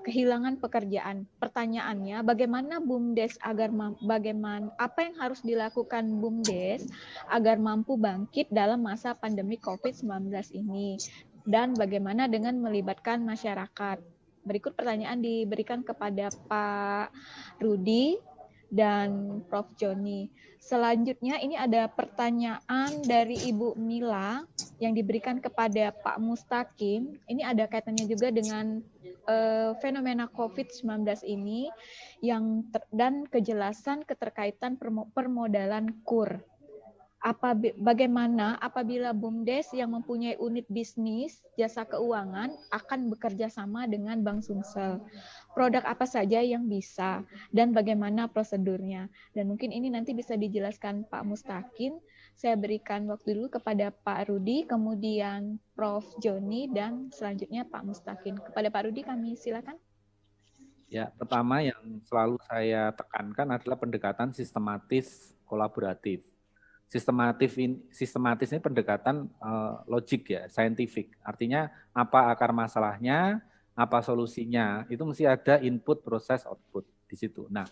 kehilangan pekerjaan. Pertanyaannya, bagaimana BUMDes apa yang harus dilakukan BUMDes agar mampu bangkit dalam masa pandemi COVID-19 ini, dan bagaimana dengan melibatkan masyarakat. Berikut pertanyaan diberikan kepada Pak Rudi dan Prof. Joni. Selanjutnya ini ada pertanyaan dari Ibu Mila yang diberikan kepada Pak Mustaqim. Ini ada kaitannya juga dengan fenomena COVID-19 ini dan kejelasan keterkaitan permodalan KUR. Bagaimana apabila BUMDes yang mempunyai unit bisnis jasa keuangan akan bekerja sama dengan Bank Sumsel? produk apa saja yang bisa dan bagaimana prosedurnya. Dan mungkin ini nanti bisa dijelaskan Pak Mustaqim. Saya berikan waktu dulu kepada Pak Rudi, kemudian Prof. Joni, dan selanjutnya Pak Mustaqim. Kepada Pak Rudi kami silakan. Ya, pertama yang selalu saya tekankan adalah pendekatan sistematis kolaboratif. Sistematis ini pendekatan logik ya, saintifik. Artinya apa akar masalahnya, apa solusinya, itu mesti ada input, proses, output di situ. Nah,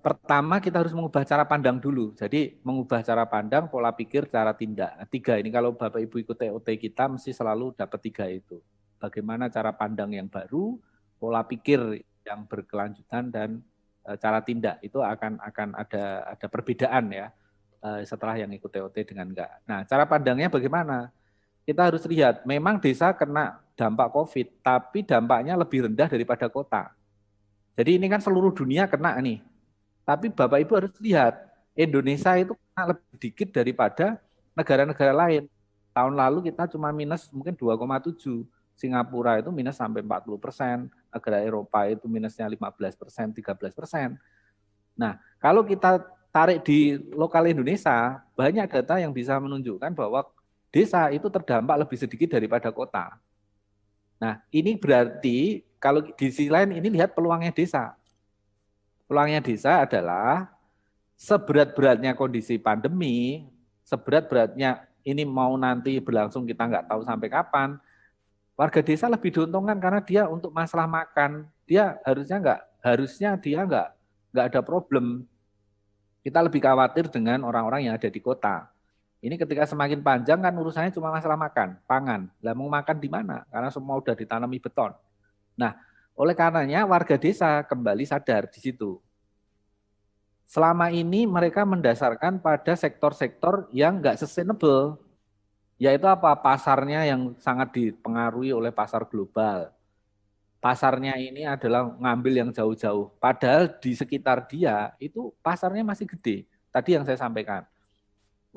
pertama kita harus mengubah cara pandang dulu. Jadi mengubah cara pandang, pola pikir, cara tindak. Nah, 3 ini kalau Bapak Ibu ikut TOT kita mesti selalu dapat 3 itu. Bagaimana cara pandang yang baru, pola pikir yang berkelanjutan, dan cara tindak itu akan ada perbedaan ya setelah yang ikut TOT dengan enggak. Nah, cara pandangnya bagaimana? Kita harus lihat, memang desa kena dampak COVID, tapi dampaknya lebih rendah daripada kota. Jadi ini kan seluruh dunia kena nih. Tapi Bapak Ibu harus lihat, Indonesia itu kena lebih sedikit daripada negara-negara lain. Tahun lalu kita cuma minus mungkin 2,7. Singapura itu minus sampai 40%, negara Eropa itu minusnya 15%, 13%. Nah, kalau kita tarik di lokal Indonesia, banyak data yang bisa menunjukkan bahwa desa itu terdampak lebih sedikit daripada kota. Nah, ini berarti kalau di sisi lain ini lihat peluangnya desa. Peluangnya desa adalah seberat-beratnya kondisi pandemi, seberat-beratnya ini mau nanti berlangsung kita nggak tahu sampai kapan, warga desa lebih diuntungkan karena dia untuk masalah makan, dia harusnya dia nggak ada problem. Kita lebih khawatir dengan orang-orang yang ada di kota. Ini ketika semakin panjang kan urusannya cuma masalah makan, pangan. Lah mau makan di mana? Karena semua udah ditanami beton. Nah, oleh karenanya warga desa kembali sadar di situ. Selama ini mereka mendasarkan pada sektor-sektor yang nggak sustainable. Yaitu apa? Pasarnya yang sangat dipengaruhi oleh pasar global. Pasarnya ini adalah ngambil yang jauh-jauh. Padahal di sekitar dia itu pasarnya masih gede. Tadi yang saya sampaikan.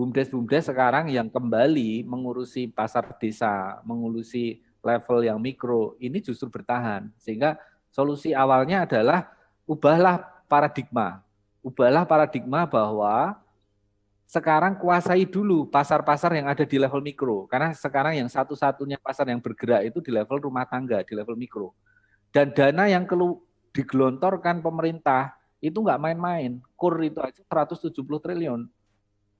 BUMDes sekarang yang kembali mengurusi pasar desa, mengurusi level yang mikro, ini justru bertahan. Sehingga solusi awalnya adalah ubahlah paradigma. Ubahlah paradigma bahwa sekarang kuasai dulu pasar-pasar yang ada di level mikro. Karena sekarang yang satu-satunya pasar yang bergerak itu di level rumah tangga, di level mikro. Dan dana yang digelontorkan pemerintah itu nggak main-main. KUR itu aja 170 triliun.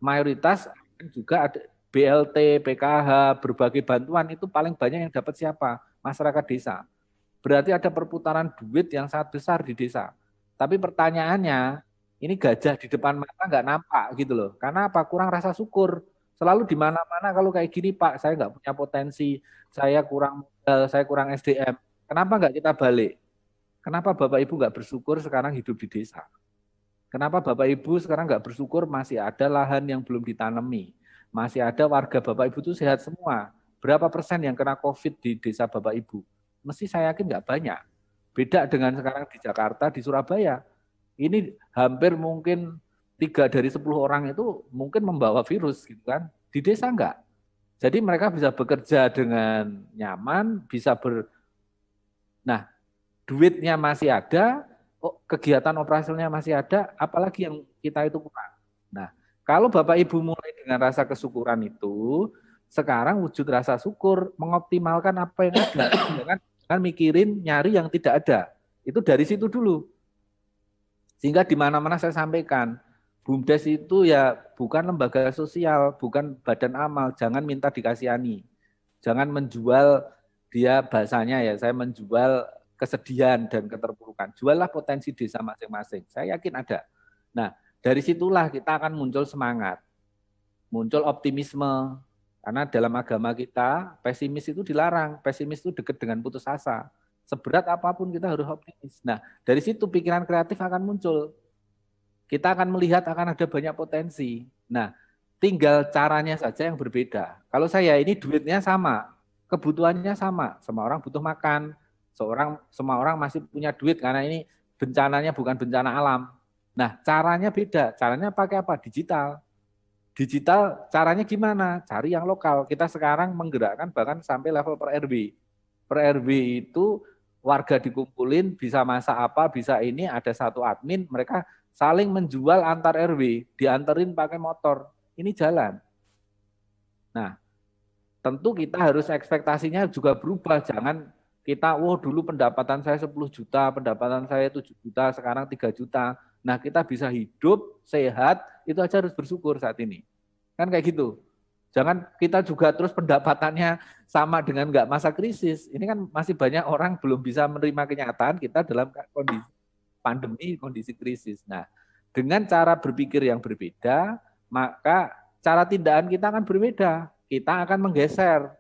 Mayoritas juga ada BLT, PKH, berbagai bantuan itu paling banyak yang dapat siapa? Masyarakat desa. Berarti ada perputaran duit yang sangat besar di desa. Tapi pertanyaannya, ini gajah di depan mata nggak nampak gitu loh. Karena apa? Kurang rasa syukur. Selalu di mana-mana kalau kayak gini Pak, saya nggak punya potensi, saya kurang modal, saya kurang SDM. Kenapa nggak kita balik? Kenapa Bapak Ibu nggak bersyukur sekarang hidup di desa? Kenapa Bapak Ibu sekarang nggak bersyukur masih ada lahan yang belum ditanami? Masih ada warga Bapak Ibu itu sehat semua. Berapa persen yang kena COVID di desa Bapak Ibu? Mesti saya yakin nggak banyak. Beda dengan sekarang di Jakarta, di Surabaya. Ini hampir mungkin 3 dari 10 orang itu mungkin membawa virus gitu kan. Di desa enggak. Jadi mereka bisa bekerja dengan nyaman, bisa Nah, duitnya masih ada, kegiatan operasionalnya masih ada, apalagi yang kita itu kurang. Nah, kalau Bapak Ibu mulai dengan rasa kesyukuran itu, sekarang wujud rasa syukur, mengoptimalkan apa yang ada, dengan mikirin nyari yang tidak ada. Itu dari situ dulu. Sehingga di mana-mana saya sampaikan, BUMDes itu ya bukan lembaga sosial, bukan badan amal, jangan minta dikasihani. Jangan menjual dia bahasanya ya, saya menjual kesedihan dan keterpurukan. Juallah potensi desa masing-masing. Saya yakin ada. Nah, dari situlah kita akan muncul semangat. Muncul optimisme. Karena dalam agama kita, pesimis itu dilarang. Pesimis itu dekat dengan putus asa. Seberat apapun kita harus optimis. Nah, dari situ pikiran kreatif akan muncul. Kita akan melihat akan ada banyak potensi. Nah, tinggal caranya saja yang berbeda. Kalau saya ini duitnya sama, kebutuhannya sama. Semua orang butuh makan, semua orang masih punya duit karena ini bencananya bukan bencana alam. Nah, caranya beda. Caranya pakai apa? Digital. Digital caranya gimana? Cari yang lokal. Kita sekarang menggerakkan bahkan sampai level per RW. Per RW itu warga dikumpulin, bisa masak apa, bisa ini, ada satu admin, mereka saling menjual antar RW, dianterin pakai motor. Ini jalan. Nah, tentu kita harus ekspektasinya juga berubah. Jangan kita, dulu pendapatan saya 10 juta, pendapatan saya 7 juta, sekarang 3 juta. Nah, kita bisa hidup, sehat, itu aja harus bersyukur saat ini. Kan kayak gitu. Jangan kita juga terus pendapatannya sama dengan nggak masa krisis. Ini kan masih banyak orang belum bisa menerima kenyataan kita dalam kondisi pandemi, kondisi krisis. Nah, dengan cara berpikir yang berbeda, maka cara tindakan kita akan berbeda. Kita akan menggeser.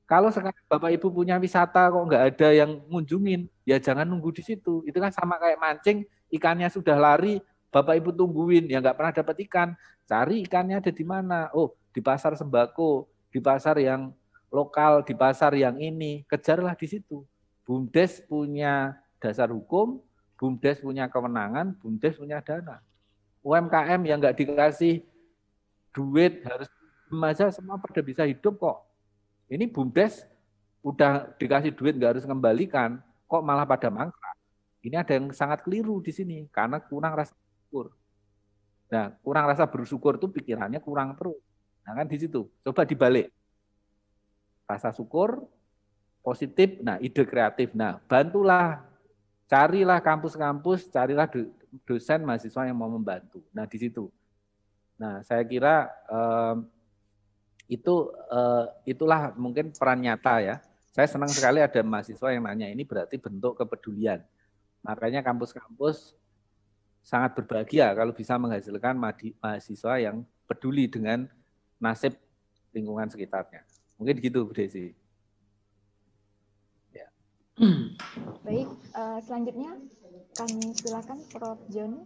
Kalau sekarang Bapak Ibu punya wisata kok nggak ada yang ngunjungin, ya jangan nunggu di situ. Itu kan sama kayak mancing, ikannya sudah lari, Bapak Ibu tungguin, ya nggak pernah dapat ikan. Cari ikannya ada di mana? Oh, di pasar sembako, di pasar yang lokal, di pasar yang ini, kejarlah di situ. BUMDes punya dasar hukum, BUMDes punya kewenangan, BUMDes punya dana. UMKM yang nggak dikasih duit harus aja semua pada bisa hidup kok. Ini BUMDes udah dikasih duit nggak harus kembalikan, kok malah pada mangkrak. Ini ada yang sangat keliru di sini karena kurang rasa bersyukur. Nah, kurang rasa bersyukur itu pikirannya kurang terus. Nah, kan di situ. Coba dibalik. Rasa syukur, positif, nah ide kreatif. Nah, bantulah, carilah kampus-kampus, carilah dosen mahasiswa yang mau membantu. Nah, di situ. Nah, saya kira itulah mungkin peran nyata ya. Saya senang sekali ada mahasiswa yang nanya, ini berarti bentuk kepedulian. Makanya kampus-kampus sangat berbahagia kalau bisa menghasilkan mahasiswa yang peduli dengan nasib lingkungan sekitarnya. Mungkin gitu, Bu Desi. Ya. Baik, selanjutnya kami silakan Prof. Joni.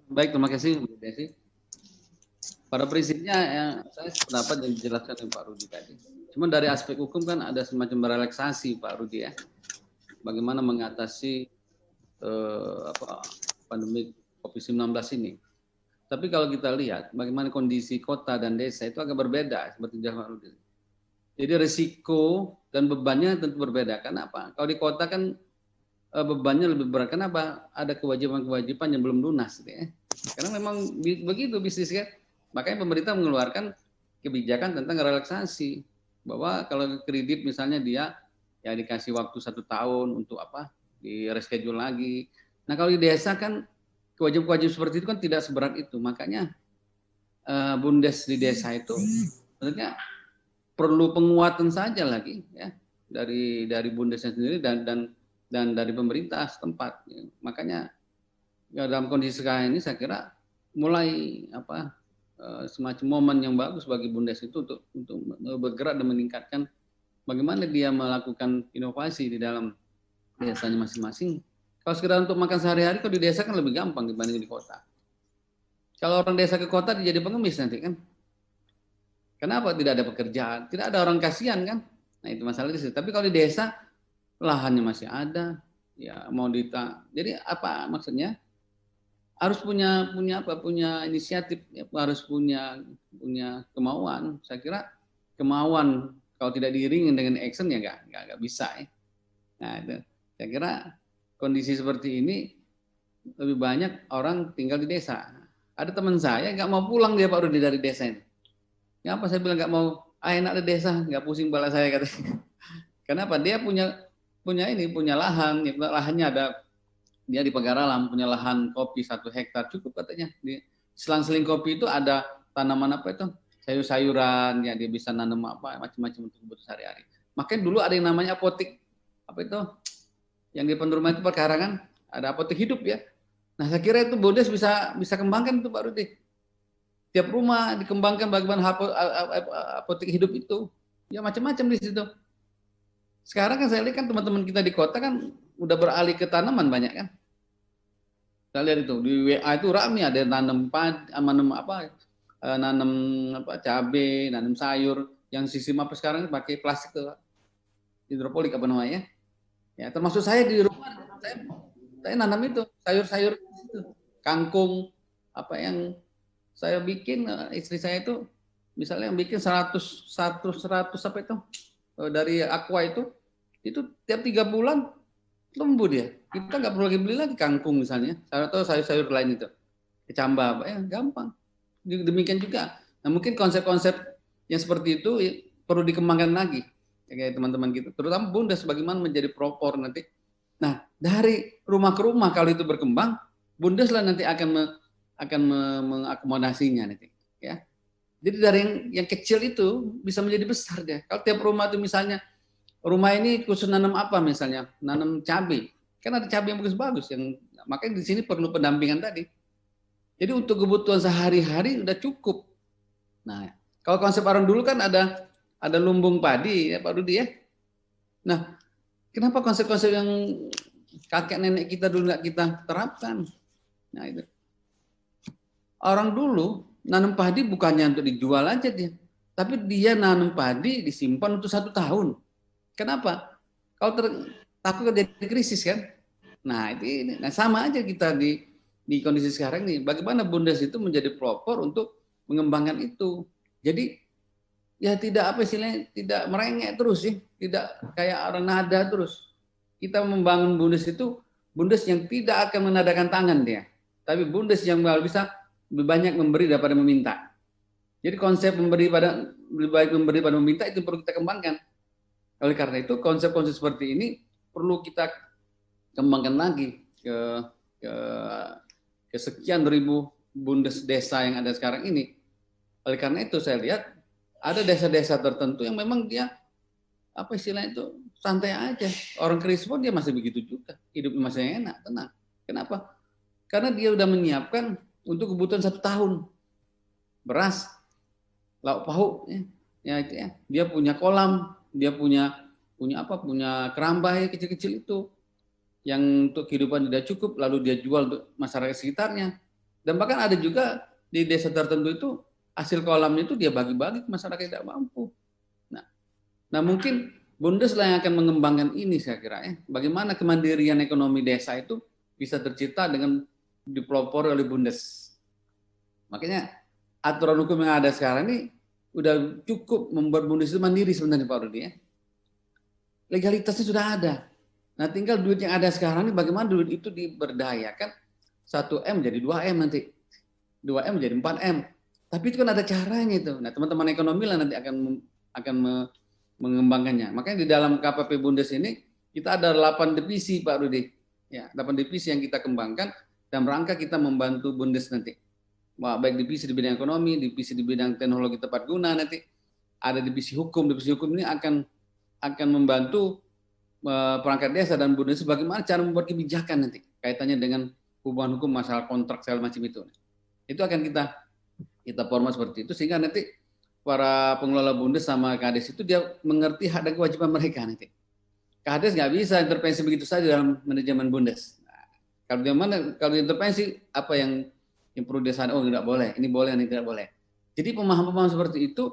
Baik, terima kasih Bu Desi. Pada prinsipnya saya sependapat yang dijelaskan oleh Pak Rudi tadi. Cuma dari aspek hukum kan ada semacam relaksasi Pak Rudi ya. Bagaimana mengatasi pandemi COVID-19 ini. Tapi kalau kita lihat bagaimana kondisi kota dan desa itu agak berbeda seperti Pak Rudi. Jadi risiko dan bebannya tentu berbeda. Kenapa? Kalau di kota kan bebannya lebih berat. Kenapa? Ada kewajiban-kewajiban yang belum lunas. Gitu ya. Karena memang begitu bisnis kan. Makanya pemerintah mengeluarkan kebijakan tentang relaksasi. Bahwa kalau kredit misalnya dia ya dikasih waktu 1 tahun untuk di reschedule lagi. Nah kalau di desa kan kewajiban-kewajiban seperti itu kan tidak seberat itu. Makanya BUMDes di desa itu sebenarnya perlu penguatan saja lagi ya dari BUMDesnya sendiri dan dari pemerintah setempat. Makanya ya, dalam kondisi sekarang ini saya kira mulai semacam momen yang bagus bagi BUMDes itu untuk bergerak dan meningkatkan bagaimana dia melakukan inovasi di dalam desanya masing-masing. Kalau sekedar untuk makan sehari-hari, kalau di desa kan lebih gampang dibanding di kota. Kalau orang desa ke kota dia jadi pengemis nanti kan. Kenapa? Tidak ada pekerjaan, tidak ada orang kasihan kan. Nah itu masalah di situ. Tapi kalau di desa lahannya masih ada, ya mau jadi apa maksudnya? Harus punya inisiatif, ya, harus punya kemauan. Saya kira kemauan kalau tidak diiringi dengan action ya nggak bisa. Ya. Nah itu saya kira kondisi seperti ini lebih banyak orang tinggal di desa. Ada teman saya nggak mau pulang dia Pak Rudi dari desa ini. Kenapa saya bilang nggak mau? Enak di desa, nggak pusing kepala saya katanya. Kenapa? Dia punya lahan, ya, lahannya ada. Dia di Pagaralam punya lahan kopi 1 hektar cukup katanya. Di selang-seling kopi itu ada tanaman apa itu? Sayur-sayuran, ya dia bisa nanam macam-macam untuk kebutuhan sehari-hari. Makanya dulu ada yang namanya apotek yang di depan rumah itu perkarangan ada apotek hidup ya. Nah saya kira itu BUMDes bisa kembangkan itu Pak Rudi. Tiap rumah dikembangkan bagaimana apotek hidup itu. Ya macam-macam di situ. Sekarang kan saya lihat kan teman-teman kita di kota kan udah beralih ke tanaman banyak kan. Kita lihat itu di WA itu ramai ada nanam cabai, nanam sayur yang sistem sekarang pakai plastik tuh hidroponik namanya. Ya, termasuk saya di rumah saya nanam itu sayur-sayur kangkung yang saya bikin istri saya itu misalnya yang bikin 100 dari aqua itu itu tiap 3 bulan tumbuh dia. Kita nggak perlu lagi beli lagi kangkung misalnya, atau sayur-sayur lain itu, kecambah, gampang. Demikian juga. Nah mungkin konsep-konsep yang seperti itu perlu dikembangkan lagi, kayak teman-teman kita, terutama Bundes bagaimana menjadi propor nanti. Nah dari rumah ke rumah kalau itu berkembang, Bundes lah nanti akan mengakomodasinya nanti, ya. Jadi dari yang kecil itu bisa menjadi besar deh. Kalau tiap rumah itu misalnya, rumah ini khusus nanam apa misalnya, nanam cabai. Kan ada cabai yang bagus-bagus, yang makanya di sini perlu pendampingan tadi. Jadi untuk kebutuhan sehari-hari udah cukup. Nah, kalau konsep orang dulu kan ada lumbung padi ya Pak Rudi ya. Nah, kenapa konsep-konsep yang kakek nenek kita dulu nggak kita terapkan? Nah itu. Orang dulu nanam padi bukannya untuk dijual aja dia, tapi dia nanam padi disimpan untuk 1 tahun. Kenapa? Kalau takut terjadi krisis kan? Nah itu, nah sama aja kita di kondisi sekarang nih. Bagaimana Bundes itu menjadi pelopor untuk mengembangkan itu. Jadi ya tidak apa istilahnya, tidak merengek terus sih, tidak kayak orang nada terus. Kita membangun Bundes itu Bundes yang tidak akan menadakan tangan dia, tapi Bundes yang bisa lebih banyak memberi daripada meminta. Jadi konsep lebih baik memberi pada meminta itu perlu kita kembangkan. Oleh karena itu konsep-konsep seperti ini perlu kita kembangkan lagi ke sekian ribu Bundes desa yang ada sekarang ini. Oleh karena itu saya lihat ada desa-desa tertentu yang memang dia apa istilahnya itu santai aja. Orang krisis pun dia masih begitu juga, hidupnya masih enak, tenang. Kenapa? Karena dia udah menyiapkan untuk kebutuhan 1 tahun, beras, lauk pauk, ya itu ya. Dia punya kolam, dia punya kerambah ya, kecil-kecil itu, yang untuk kehidupan tidak cukup, lalu dia jual untuk masyarakat sekitarnya. Dan bahkan ada juga di desa tertentu itu hasil kolamnya itu dia bagi-bagi ke masyarakat yang tidak mampu. Nah mungkin Bundes lah yang akan mengembangkan ini saya kira ya. Bagaimana kemandirian ekonomi desa itu bisa tercipta dengan dipelopori oleh Bundes. Makanya aturan hukum yang ada sekarang ini udah cukup membuat Bundes itu mandiri sebenarnya Pak Rudi ya. Legalitasnya sudah ada. Nah tinggal duit yang ada sekarang ini bagaimana duit itu diberdayakan 1M jadi 2M nanti. 2M jadi 4M. Tapi itu kan ada caranya itu. Nah teman-teman ekonomi lah nanti akan mengembangkannya. Makanya di dalam KPP Bundes ini kita ada 8 divisi Pak Rudi. Ya, 8 divisi yang kita kembangkan dalam rangka kita membantu Bundes nanti. Baik divisi di bidang ekonomi, divisi di bidang teknologi tepat guna nanti. Ada divisi hukum. Divisi hukum ini akan membantu perangkat desa dan Bundes bagaimana cara membuat kebijakan nanti kaitannya dengan hubungan hukum, masalah kontrak segala macam itu. Itu akan kita format seperti itu sehingga nanti para pengelola Bundes sama Kades itu dia mengerti hak dan kewajiban mereka nanti. Kades nggak bisa intervensi begitu saja dalam manajemen Bundes. Nah, kalau intervensi apa yang perlu dia sadar, oh tidak boleh, ini boleh, ini tidak boleh. Jadi pemahaman seperti itu,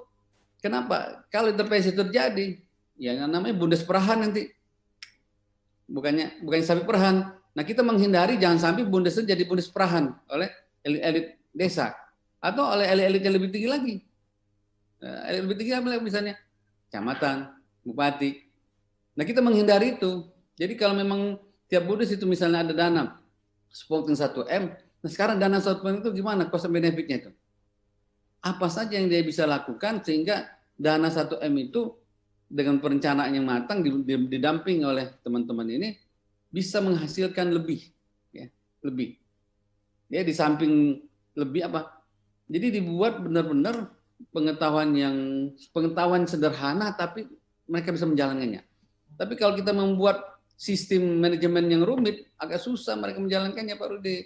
kenapa? Kalau intervensi terjadi, ya namanya Bundes perahan nanti, bukannya sapi perahan. Nah kita menghindari jangan sampai Bundes itu jadi Bundes perahan oleh elit desa atau oleh elit yang lebih tinggi lagi. Elit lebih tinggi apa misalnya kecamatan, bupati. Nah kita menghindari itu. Jadi kalau memang tiap Bundes itu misalnya ada dana supporting 1M, nah sekarang dana 1M itu gimana cost benefitnya itu? Apa saja yang dia bisa lakukan sehingga dana 1M itu dengan perencanaan yang matang didamping oleh teman-teman ini bisa menghasilkan lebih, ya, lebih. Ya di samping lebih apa? Jadi dibuat benar-benar pengetahuan sederhana tapi mereka bisa menjalankannya. Tapi kalau kita membuat sistem manajemen yang rumit, agak susah mereka menjalankannya Pak Rudi.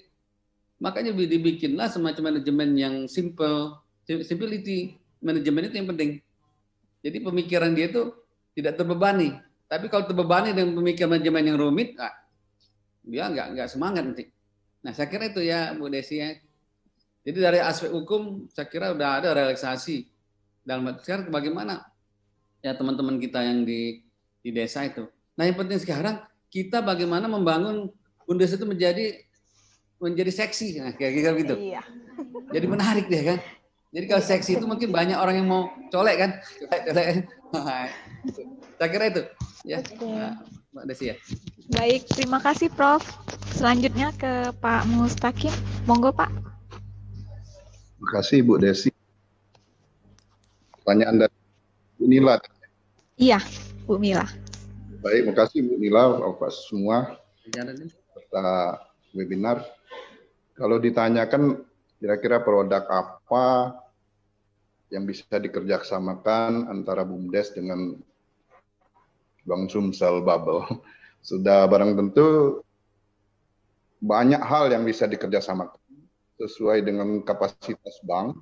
Makanya dibikinlah semacam manajemen yang simplicity manajemen itu yang penting. Jadi pemikiran dia itu tidak terbebani. Tapi kalau terbebani dengan pemikiran manajemen yang rumit, dia nggak semangat nanti. Nah saya kira itu ya Bu Desi ya. Jadi dari aspek hukum saya kira udah ada relaksasi. Dalam sekarang bagaimana ya teman-teman kita yang di desa itu. Nah yang penting sekarang kita bagaimana membangun Bundes itu menjadi seksi, nah, kayak gitu. Iya. Jadi menarik deh kan. Jadi kalau seksi itu mungkin banyak orang yang mau colek kan. Saya kira itu. Ya, Oke. Mbak Desi ya. Baik, terima kasih Prof. Selanjutnya ke Pak Mustaqim. Monggo Pak. Terima kasih Bu Desi. Pertanyaan dari Bu Nila. Iya, Bu Mila. Baik, terima kasih Bu Nila, Bapak semua Bicara nih. peserta webinar. Kalau ditanyakan kira-kira produk apa yang bisa dikerjasamakan antara BUMDes dengan Bank Sumsel Bubble, sudah barang tentu banyak hal yang bisa dikerjasamakan sesuai dengan kapasitas bank.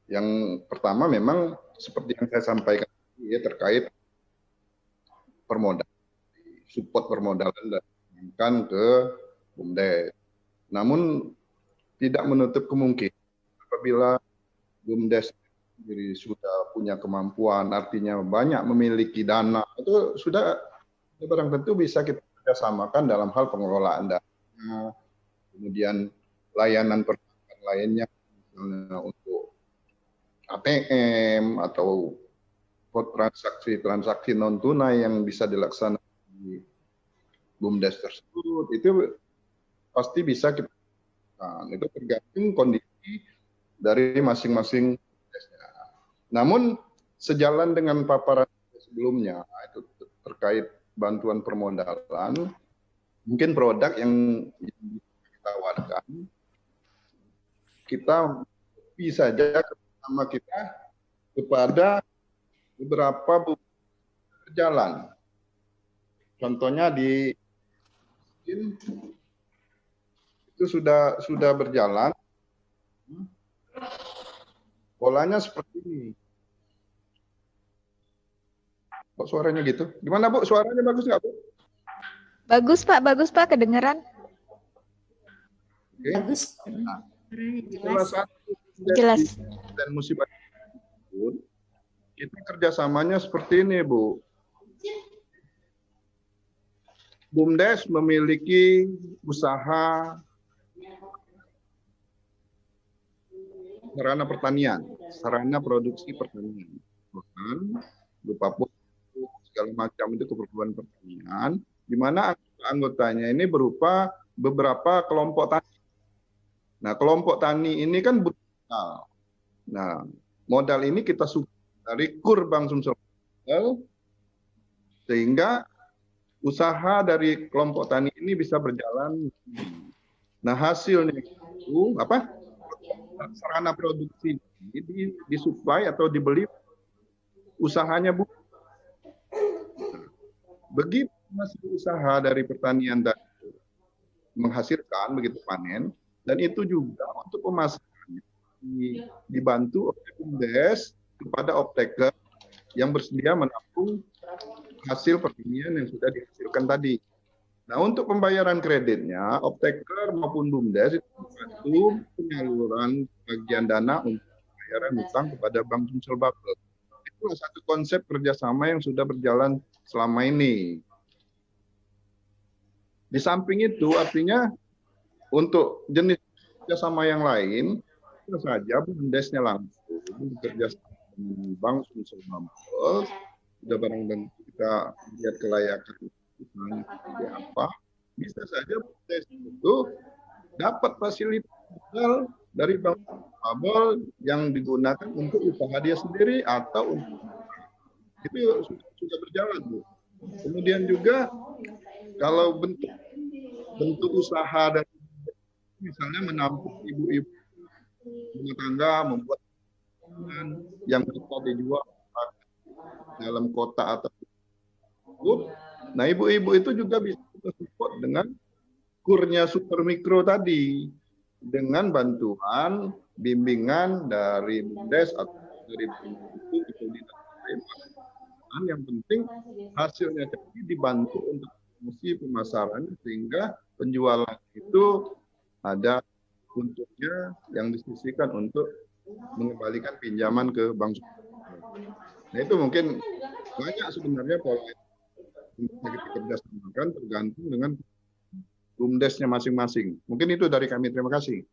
Yang pertama memang seperti yang saya sampaikan ya, terkait permodalan, support permodalan dan ke BUMDes. Namun tidak menutup kemungkinan apabila BUMDes sendiri sudah punya kemampuan, artinya banyak memiliki dana, itu sudah barang tentu bisa kita kerjasamakan dalam hal pengelolaan dana, kemudian layanan perbankan lainnya, misalnya untuk ATM atau transaksi non tunai yang bisa dilaksanakan di BUMDes tersebut, itu pasti bisa kita lakukan. Itu tergantung kondisi dari masing-masing. Namun sejalan dengan paparan sebelumnya itu terkait bantuan permodalan, mungkin produk yang ditawarkan kita bisa saja bersama kita kepada beberapa berjalan. Contohnya di itu sudah berjalan. Polanya seperti ini. Kok suaranya gitu? Gimana Bu? Suaranya bagus nggak Bu? Bagus Pak, kedengeran. Oke. Bagus. Nah, Jelas. salah satu Jelas. dan musibah pun kita kerjasamanya seperti ini Bu. BUMDes memiliki usaha sarana pertanian, sarana produksi pertanian, bahkan berupa pupuk segala macam itu keperluan pertanian, di mana anggotanya ini berupa beberapa kelompok tani. Nah, kelompok tani ini kan butuh modal. Nah, modal ini kita dari KUR Bank Sumsel sehingga usaha dari kelompok tani ini bisa berjalan. Nah, hasilnya itu apa? Sarana produksi ini disuplai atau dibeli usahanya Bu. Begitu hasil usaha dari pertanian dan menghasilkan begitu panen, dan itu juga untuk pemasarannya dibantu oleh BUMDes kepada optaker yang bersedia menampung hasil pertanian yang sudah dihasilkan tadi. Nah, untuk pembayaran kreditnya, optaker maupun BUMDes itu membantu penyaluran bagian dana untuk pembayaran hutang kepada Bank Sumsel Bubble. Itu satu konsep kerjasama yang sudah berjalan selama ini. Di samping itu, artinya untuk jenis kerjasama yang lain, bisa saja BUMDesnya langsung bekerja sama dengan Bank Sumsel Bubble. Sudah barang tentu kita lihat kelayakan misalnya seperti apa, bisa saja BUMDes itu dapat fasilitas modal dari Bank Bubble yang digunakan untuk usaha dia sendiri atau untuk itu sudah berjalan Bu. Kemudian juga kalau bentuk usaha dari misalnya menampung ibu-ibu rumah tangga membuat yang bisa dijual dalam kota atau nah, ibu-ibu itu juga bisa kita support dengan kurnya super mikro tadi, dengan bantuan bimbingan dari BUMDes atau dari itu yang penting hasilnya jadi dibantu untuk promosi pemasaran sehingga penjualan itu ada untuknya yang disisihkan untuk mengembalikan pinjaman ke bank. Nah, itu mungkin banyak sebenarnya pola yang kita kerjasamakan tergantung dengan BUMDesnya masing-masing. Mungkin itu dari kami. Terima kasih.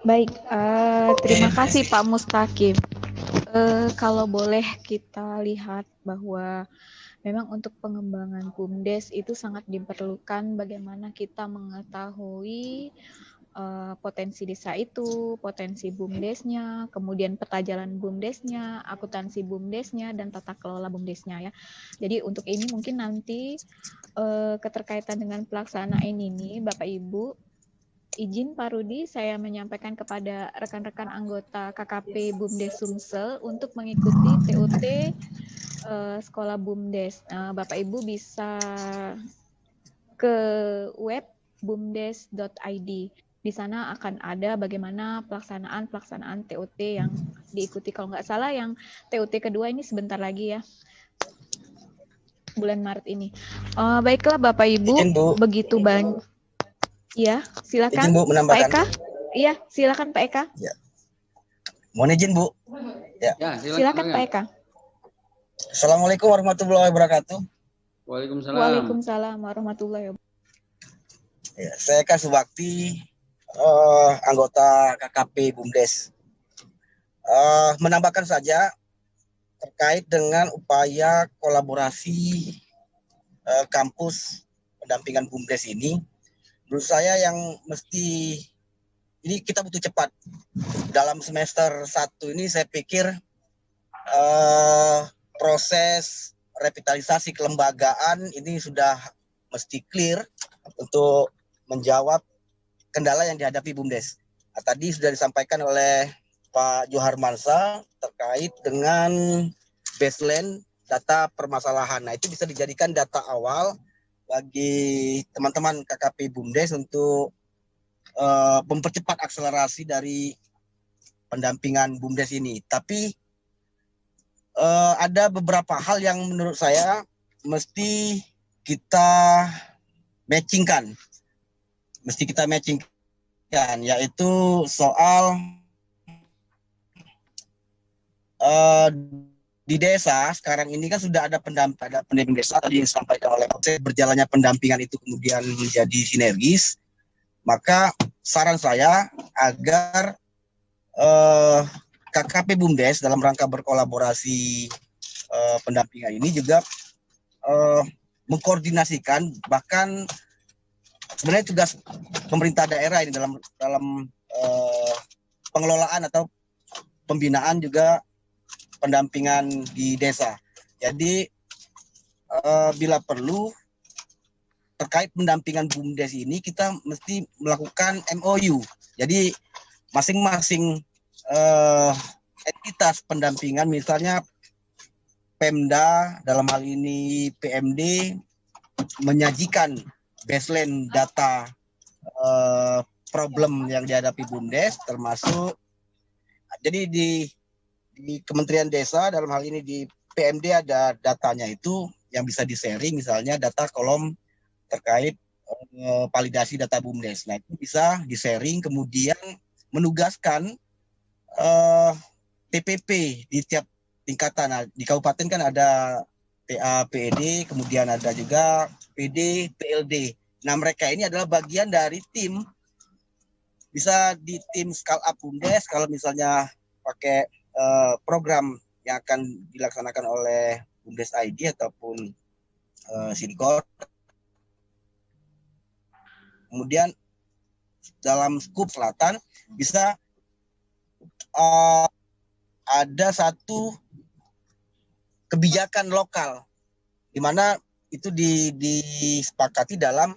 Baik, terima kasih Pak Mustaqim. Kalau boleh kita lihat bahwa Memang untuk pengembangan BUMDes itu sangat diperlukan bagaimana kita mengetahui potensi desa itu, potensi BUMDesnya, kemudian peta jalan BUMDesnya, akuntansi BUMDesnya, dan tata kelola BUMDesnya ya. Jadi untuk ini mungkin nanti keterkaitan dengan pelaksanaan ini, Bapak Ibu, izin Pak Rudi, saya menyampaikan kepada rekan-rekan anggota KKP BUMDes Sumsel untuk mengikuti TOT sekolah BUMDes. Bapak Ibu bisa ke web bumdes.id. Di sana akan ada bagaimana pelaksanaan TOT yang diikuti. Kalau nggak salah yang TOT kedua ini sebentar lagi ya, bulan Maret ini. Baiklah Bapak Ibu, izin, Bu. Begitu banyak. Ya, silakan. Izin, Bu, menambahkan. Pak Eka. Iya, silakan Pak Eka. Ya. Mohon izin, Bu. Ya, silakan Pak Eka. Assalamualaikum warahmatullahi wabarakatuh. Waalaikumsalam. Waalaikumsalam warahmatullahi wabarakatuh. Ya, saya Eka Subakti, anggota KKP BUMDes. Menambahkan saja terkait dengan upaya kolaborasi kampus pendampingan BUMDes ini, menurut saya yang mesti ini kita butuh cepat. Dalam semester 1 ini saya pikir proses revitalisasi kelembagaan ini sudah mesti clear untuk menjawab kendala yang dihadapi BUMDes. Tadi sudah disampaikan oleh Pak Juharmansa terkait dengan baseline data permasalahan. Nah, itu bisa dijadikan data awal bagi teman-teman KKP BUMDes untuk mempercepat akselerasi dari pendampingan BUMDes ini. Tapi ada beberapa hal yang menurut saya mesti kita matchingkan. Yaitu soal di desa sekarang ini kan sudah ada pendamping desa tadi yang disampaikan oleh Pak. Berjalannya pendampingan itu kemudian menjadi sinergis. Maka saran saya agar KKP BUMDes dalam rangka berkolaborasi pendampingan ini juga mengkoordinasikan, bahkan sebenarnya tugas pemerintah daerah ini dalam pengelolaan atau pembinaan juga pendampingan di desa. Jadi bila perlu terkait pendampingan BUMDes ini kita mesti melakukan MOU. Jadi masing-masing entitas pendampingan, misalnya Pemda dalam hal ini PMD menyajikan baseline data problem yang dihadapi BUMDes, termasuk jadi di Kementerian Desa dalam hal ini di PMD ada datanya itu yang bisa di-sharing, misalnya data kolom terkait validasi data BUMDes. Nah, itu bisa di-sharing, kemudian menugaskan TPP di tiap tingkatan. Nah, di kabupaten kan ada PA, PED, kemudian ada juga PD, PLD. Nah, mereka ini adalah bagian dari tim, bisa di tim scale up BUMDes kalau misalnya pakai program yang akan dilaksanakan oleh BUMDes ID ataupun Sinkor. Kemudian dalam skup selatan bisa ada satu kebijakan lokal di mana itu disepakati dalam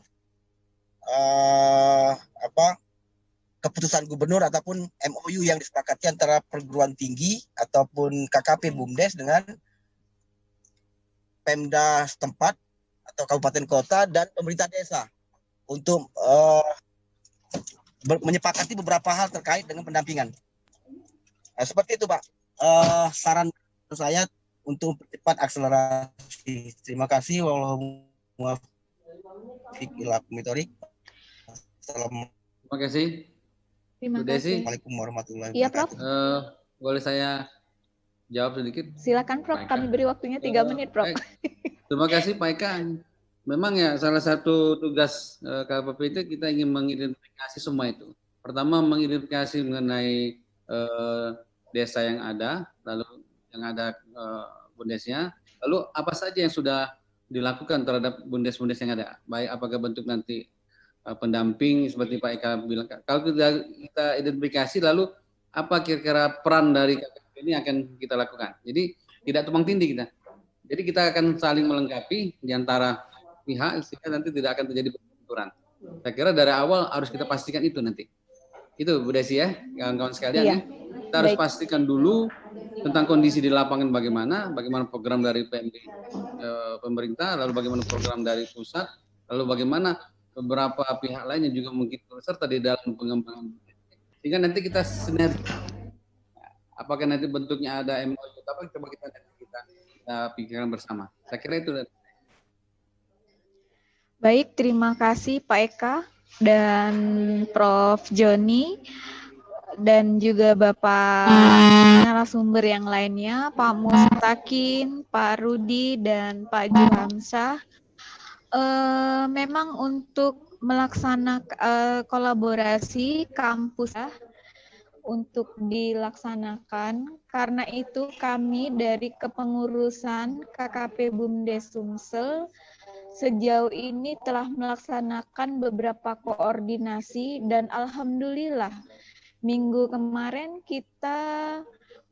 keputusan gubernur ataupun MOU yang disepakati antara perguruan tinggi ataupun KKP BUMDes dengan Pemda setempat atau kabupaten kota dan pemerintah desa untuk menyepakati beberapa hal terkait dengan pendampingan. Nah, seperti itu Pak, saran saya untuk percepat akselerasi. Terima kasih. Terima kasih. Terima kasih. Assalamualaikum warahmatullahi wabarakatuh. Iya, Prof. Boleh saya jawab sedikit? Silakan Prof, kami beri waktunya 3 menit Prof. Terima kasih Pak Eka. Memang ya salah satu tugas KPP itu kita ingin mengidentifikasi semua itu. Pertama mengidentifikasi mengenai desa yang ada, lalu yang ada BUMDesnya, Lalu apa saja yang sudah dilakukan terhadap BUMDes-BUMDes yang ada? Baik apakah bentuk nanti pendamping seperti Pak Eka bilang. Kalau kita identifikasi lalu apa kira-kira peran dari KKP ini akan kita lakukan. Jadi tidak tumpang tindih kita. Jadi kita akan saling melengkapi di antara pihak sehingga nanti tidak akan terjadi benturan. Saya kira dari awal harus kita pastikan itu nanti. Itu Bu Desi ya, kawan-kawan sekalian ya. Kita harus pastikan dulu tentang kondisi di lapangan bagaimana program dari PMD pemerintah, lalu bagaimana program dari pusat, lalu bagaimana beberapa pihak lainnya juga mungkin serta di dalam pengembangan. Sehingga nanti kita sinergi. Apakah nanti bentuknya ada MOU apa coba kita pikirkan bersama. Saya kira itu. Baik, terima kasih Pak Eka dan Prof. Joni dan juga Bapak narasumber yang lainnya, Pak Mustakin, Pak Rudi, dan Pak Juhamsah. Memang untuk melaksanakan kolaborasi kampus untuk dilaksanakan, karena itu kami dari kepengurusan KKP BUMDes Sumsel sejauh ini telah melaksanakan beberapa koordinasi dan alhamdulillah minggu kemarin kita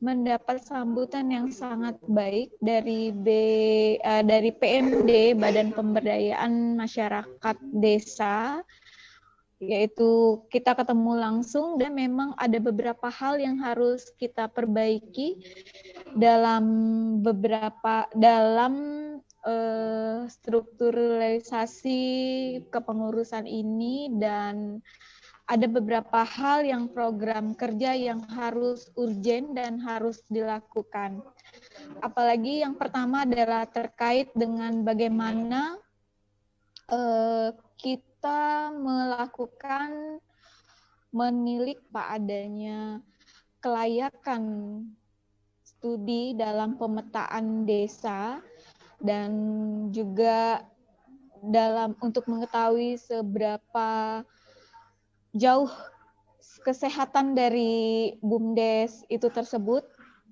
mendapat sambutan yang sangat baik dari PMD Badan Pemberdayaan Masyarakat Desa, yaitu kita ketemu langsung dan memang ada beberapa hal yang harus kita perbaiki dalam strukturalisasi kepengurusan ini, dan ada beberapa hal yang program kerja yang harus urgen dan harus dilakukan. Apalagi yang pertama adalah terkait dengan bagaimana kita melakukan menilik adanya kelayakan studi dalam pemetaan desa, dan juga untuk mengetahui seberapa jauh kesehatan dari BUMDes itu tersebut,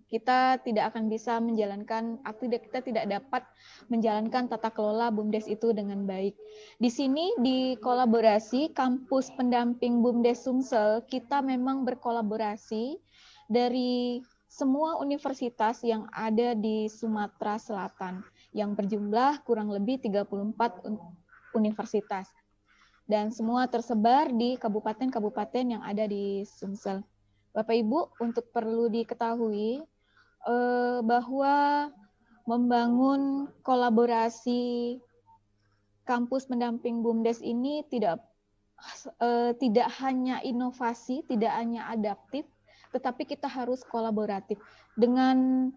kita tidak akan bisa menjalankan, kita tidak dapat menjalankan tata kelola BUMDes itu dengan baik. Di sini di kolaborasi kampus pendamping BUMDes Sumsel, kita memang berkolaborasi dari semua universitas yang ada di Sumatera Selatan, yang berjumlah kurang lebih 34 universitas. Dan semua tersebar di kabupaten-kabupaten yang ada di Sumsel. Bapak Ibu, untuk perlu diketahui bahwa membangun kolaborasi kampus pendamping BUMDes ini tidak hanya inovasi, tidak hanya adaptif, tetapi kita harus kolaboratif. Dengan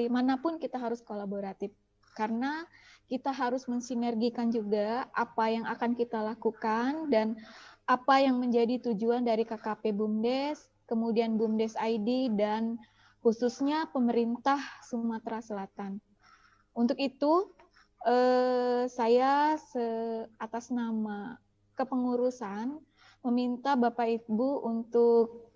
manapun kita harus kolaboratif. Karena kita harus mensinergikan juga apa yang akan kita lakukan dan apa yang menjadi tujuan dari KKP BUMDes, kemudian BUMDes ID, dan khususnya pemerintah Sumatera Selatan. Untuk itu, saya atas nama kepengurusan meminta Bapak Ibu untuk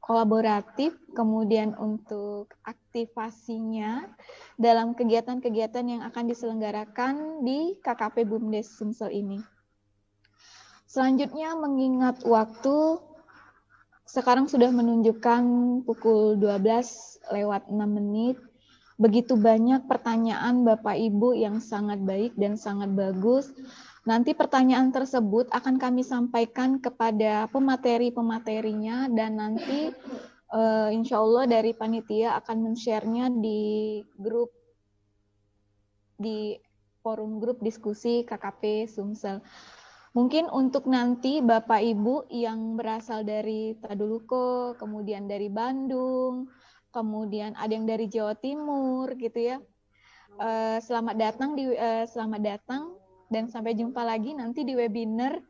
kolaboratif, kemudian untuk aktivasinya dalam kegiatan-kegiatan yang akan diselenggarakan di KKP BUMDes Sumsel ini. Selanjutnya, mengingat waktu, sekarang sudah menunjukkan pukul 12:06. Begitu banyak pertanyaan Bapak Ibu yang sangat baik dan sangat bagus. Nanti pertanyaan tersebut akan kami sampaikan kepada pemateri-pematerinya, dan nanti insya Allah dari panitia akan men-share-nya di forum grup diskusi KKP Sumsel. Mungkin untuk nanti Bapak Ibu yang berasal dari Taduluko, kemudian dari Bandung, kemudian ada yang dari Jawa Timur gitu ya. Selamat datang. Dan sampai jumpa lagi nanti di webinar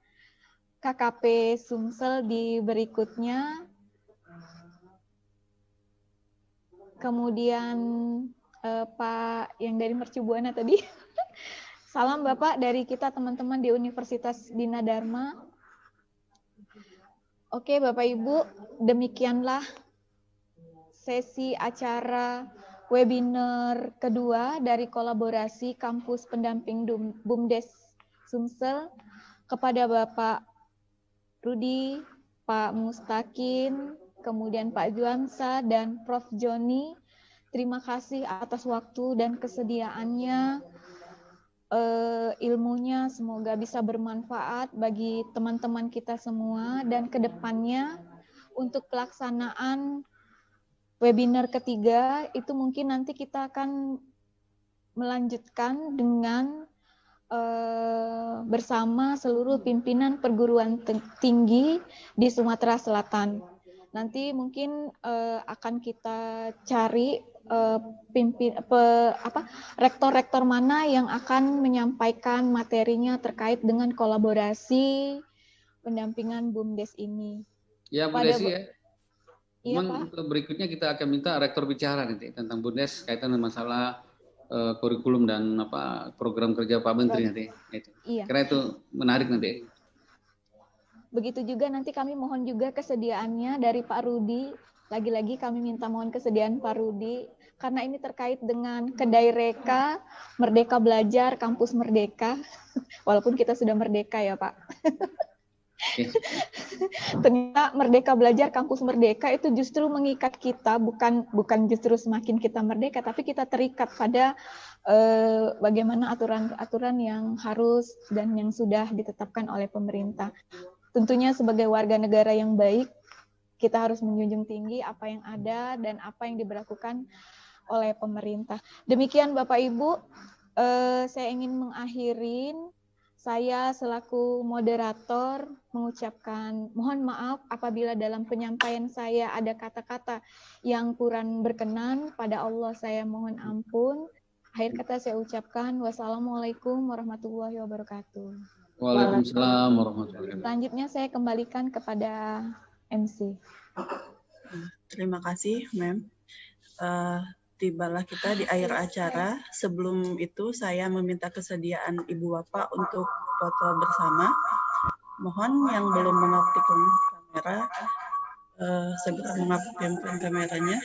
KKP Sumsel di berikutnya. Kemudian Pak yang dari Mercu Buana tadi. Salam Bapak dari kita teman-teman di Universitas Dina Dharma. Oke Bapak Ibu, demikianlah sesi acara webinar kedua dari kolaborasi Kampus Pendamping BUMDes Sumsel kepada Bapak Rudi, Pak Mustakin, kemudian Pak Juansa, dan Prof. Joni. Terima kasih atas waktu dan kesediaannya, ilmunya semoga bisa bermanfaat bagi teman-teman kita semua, dan kedepannya untuk pelaksanaan webinar ketiga itu mungkin nanti kita akan melanjutkan dengan bersama seluruh pimpinan perguruan tinggi di Sumatera Selatan. Nanti mungkin akan kita cari rektor-rektor mana yang akan menyampaikan materinya terkait dengan kolaborasi pendampingan BUMDes ini. Ya, Bu Desi ya. Iya, Pak. Berikutnya kita akan minta rektor bicara nanti tentang BUMDes kaitan dengan masalah kurikulum dan program kerja Pak Menteri nanti. Itu. Iya. Karena itu menarik nanti. Begitu juga nanti kami mohon juga kesediaannya dari Pak Rudi. Lagi-lagi kami minta mohon kesediaan Pak Rudi karena ini terkait dengan Kedai Reka, Merdeka Belajar, Kampus Merdeka. Walaupun kita sudah merdeka ya, Pak. Ternyata Merdeka Belajar, Kampus Merdeka itu justru mengikat kita, bukan justru semakin kita merdeka, tapi kita terikat pada bagaimana aturan-aturan yang harus dan yang sudah ditetapkan oleh pemerintah. Tentunya sebagai warga negara yang baik, kita harus menjunjung tinggi apa yang ada dan apa yang diberlakukan oleh pemerintah. Demikian Bapak Ibu, saya ingin mengakhirin. Saya selaku moderator mengucapkan mohon maaf apabila dalam penyampaian saya ada kata-kata yang kurang berkenan. Pada Allah saya mohon ampun. Akhir kata saya ucapkan wassalamualaikum warahmatullahi wabarakatuh. Waalaikumsalam warahmatullahi wabarakatuh. Selanjutnya saya kembalikan kepada MC. Terima kasih, Mem. Tibalah kita di akhir acara. Sebelum itu saya meminta kesediaan Ibu Bapak untuk foto bersama. Mohon yang belum mengaktifkan kamera segera mengaktifkan kameranya.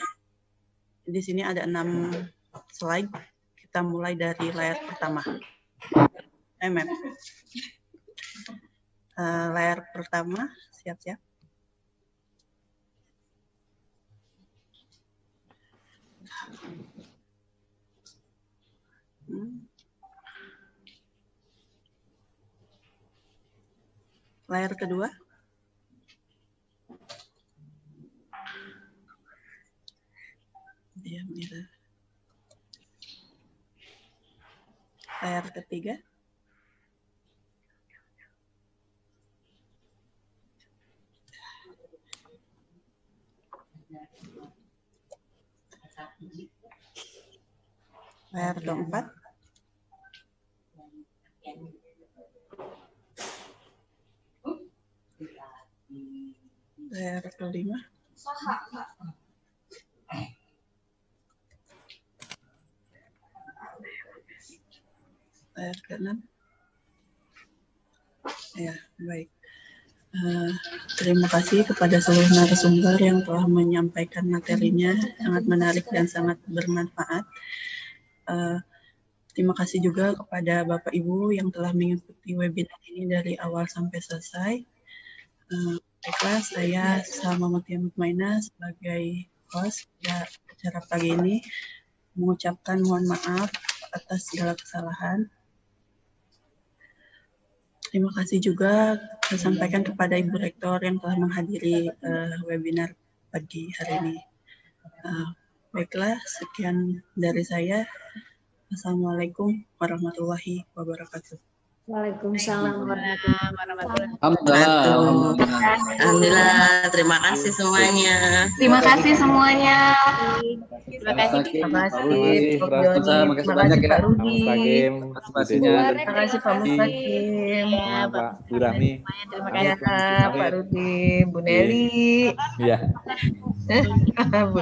Di sini ada 6 slide. Kita mulai dari layar pertama. Mem. Layar pertama, siap-siap. Layar kedua. Dia merah. Layar ketiga. Layar keempat. Layar kelima. Layar keenam. Ya, baik. Terima kasih kepada seluruh narasumber yang telah menyampaikan materinya, sangat menarik dan sangat bermanfaat. Terima kasih juga kepada Bapak Ibu yang telah mengikuti webinar ini dari awal sampai selesai. Baiklah, saya Salma Mutia Mutmainah sebagai host pada acara pagi ini mengucapkan mohon maaf atas segala kesalahan. Terima kasih juga saya sampaikan kepada Ibu Rektor yang telah menghadiri webinar pagi hari ini. Baiklah, sekian dari saya. Assalamualaikum warahmatullahi wabarakatuh. Waalaikumsalam warahmatullahi wabarakatuh. Alhamdulillah, terima kasih semuanya. Terima kasih semuanya. Terima kasih. Terima kasih banyak ya. Pak Rudi. Terima kasih Pak Mustakim. Pak Bu Rahmi. Terima kasih Pak Rudi, Bu Nelly. Iya. Bu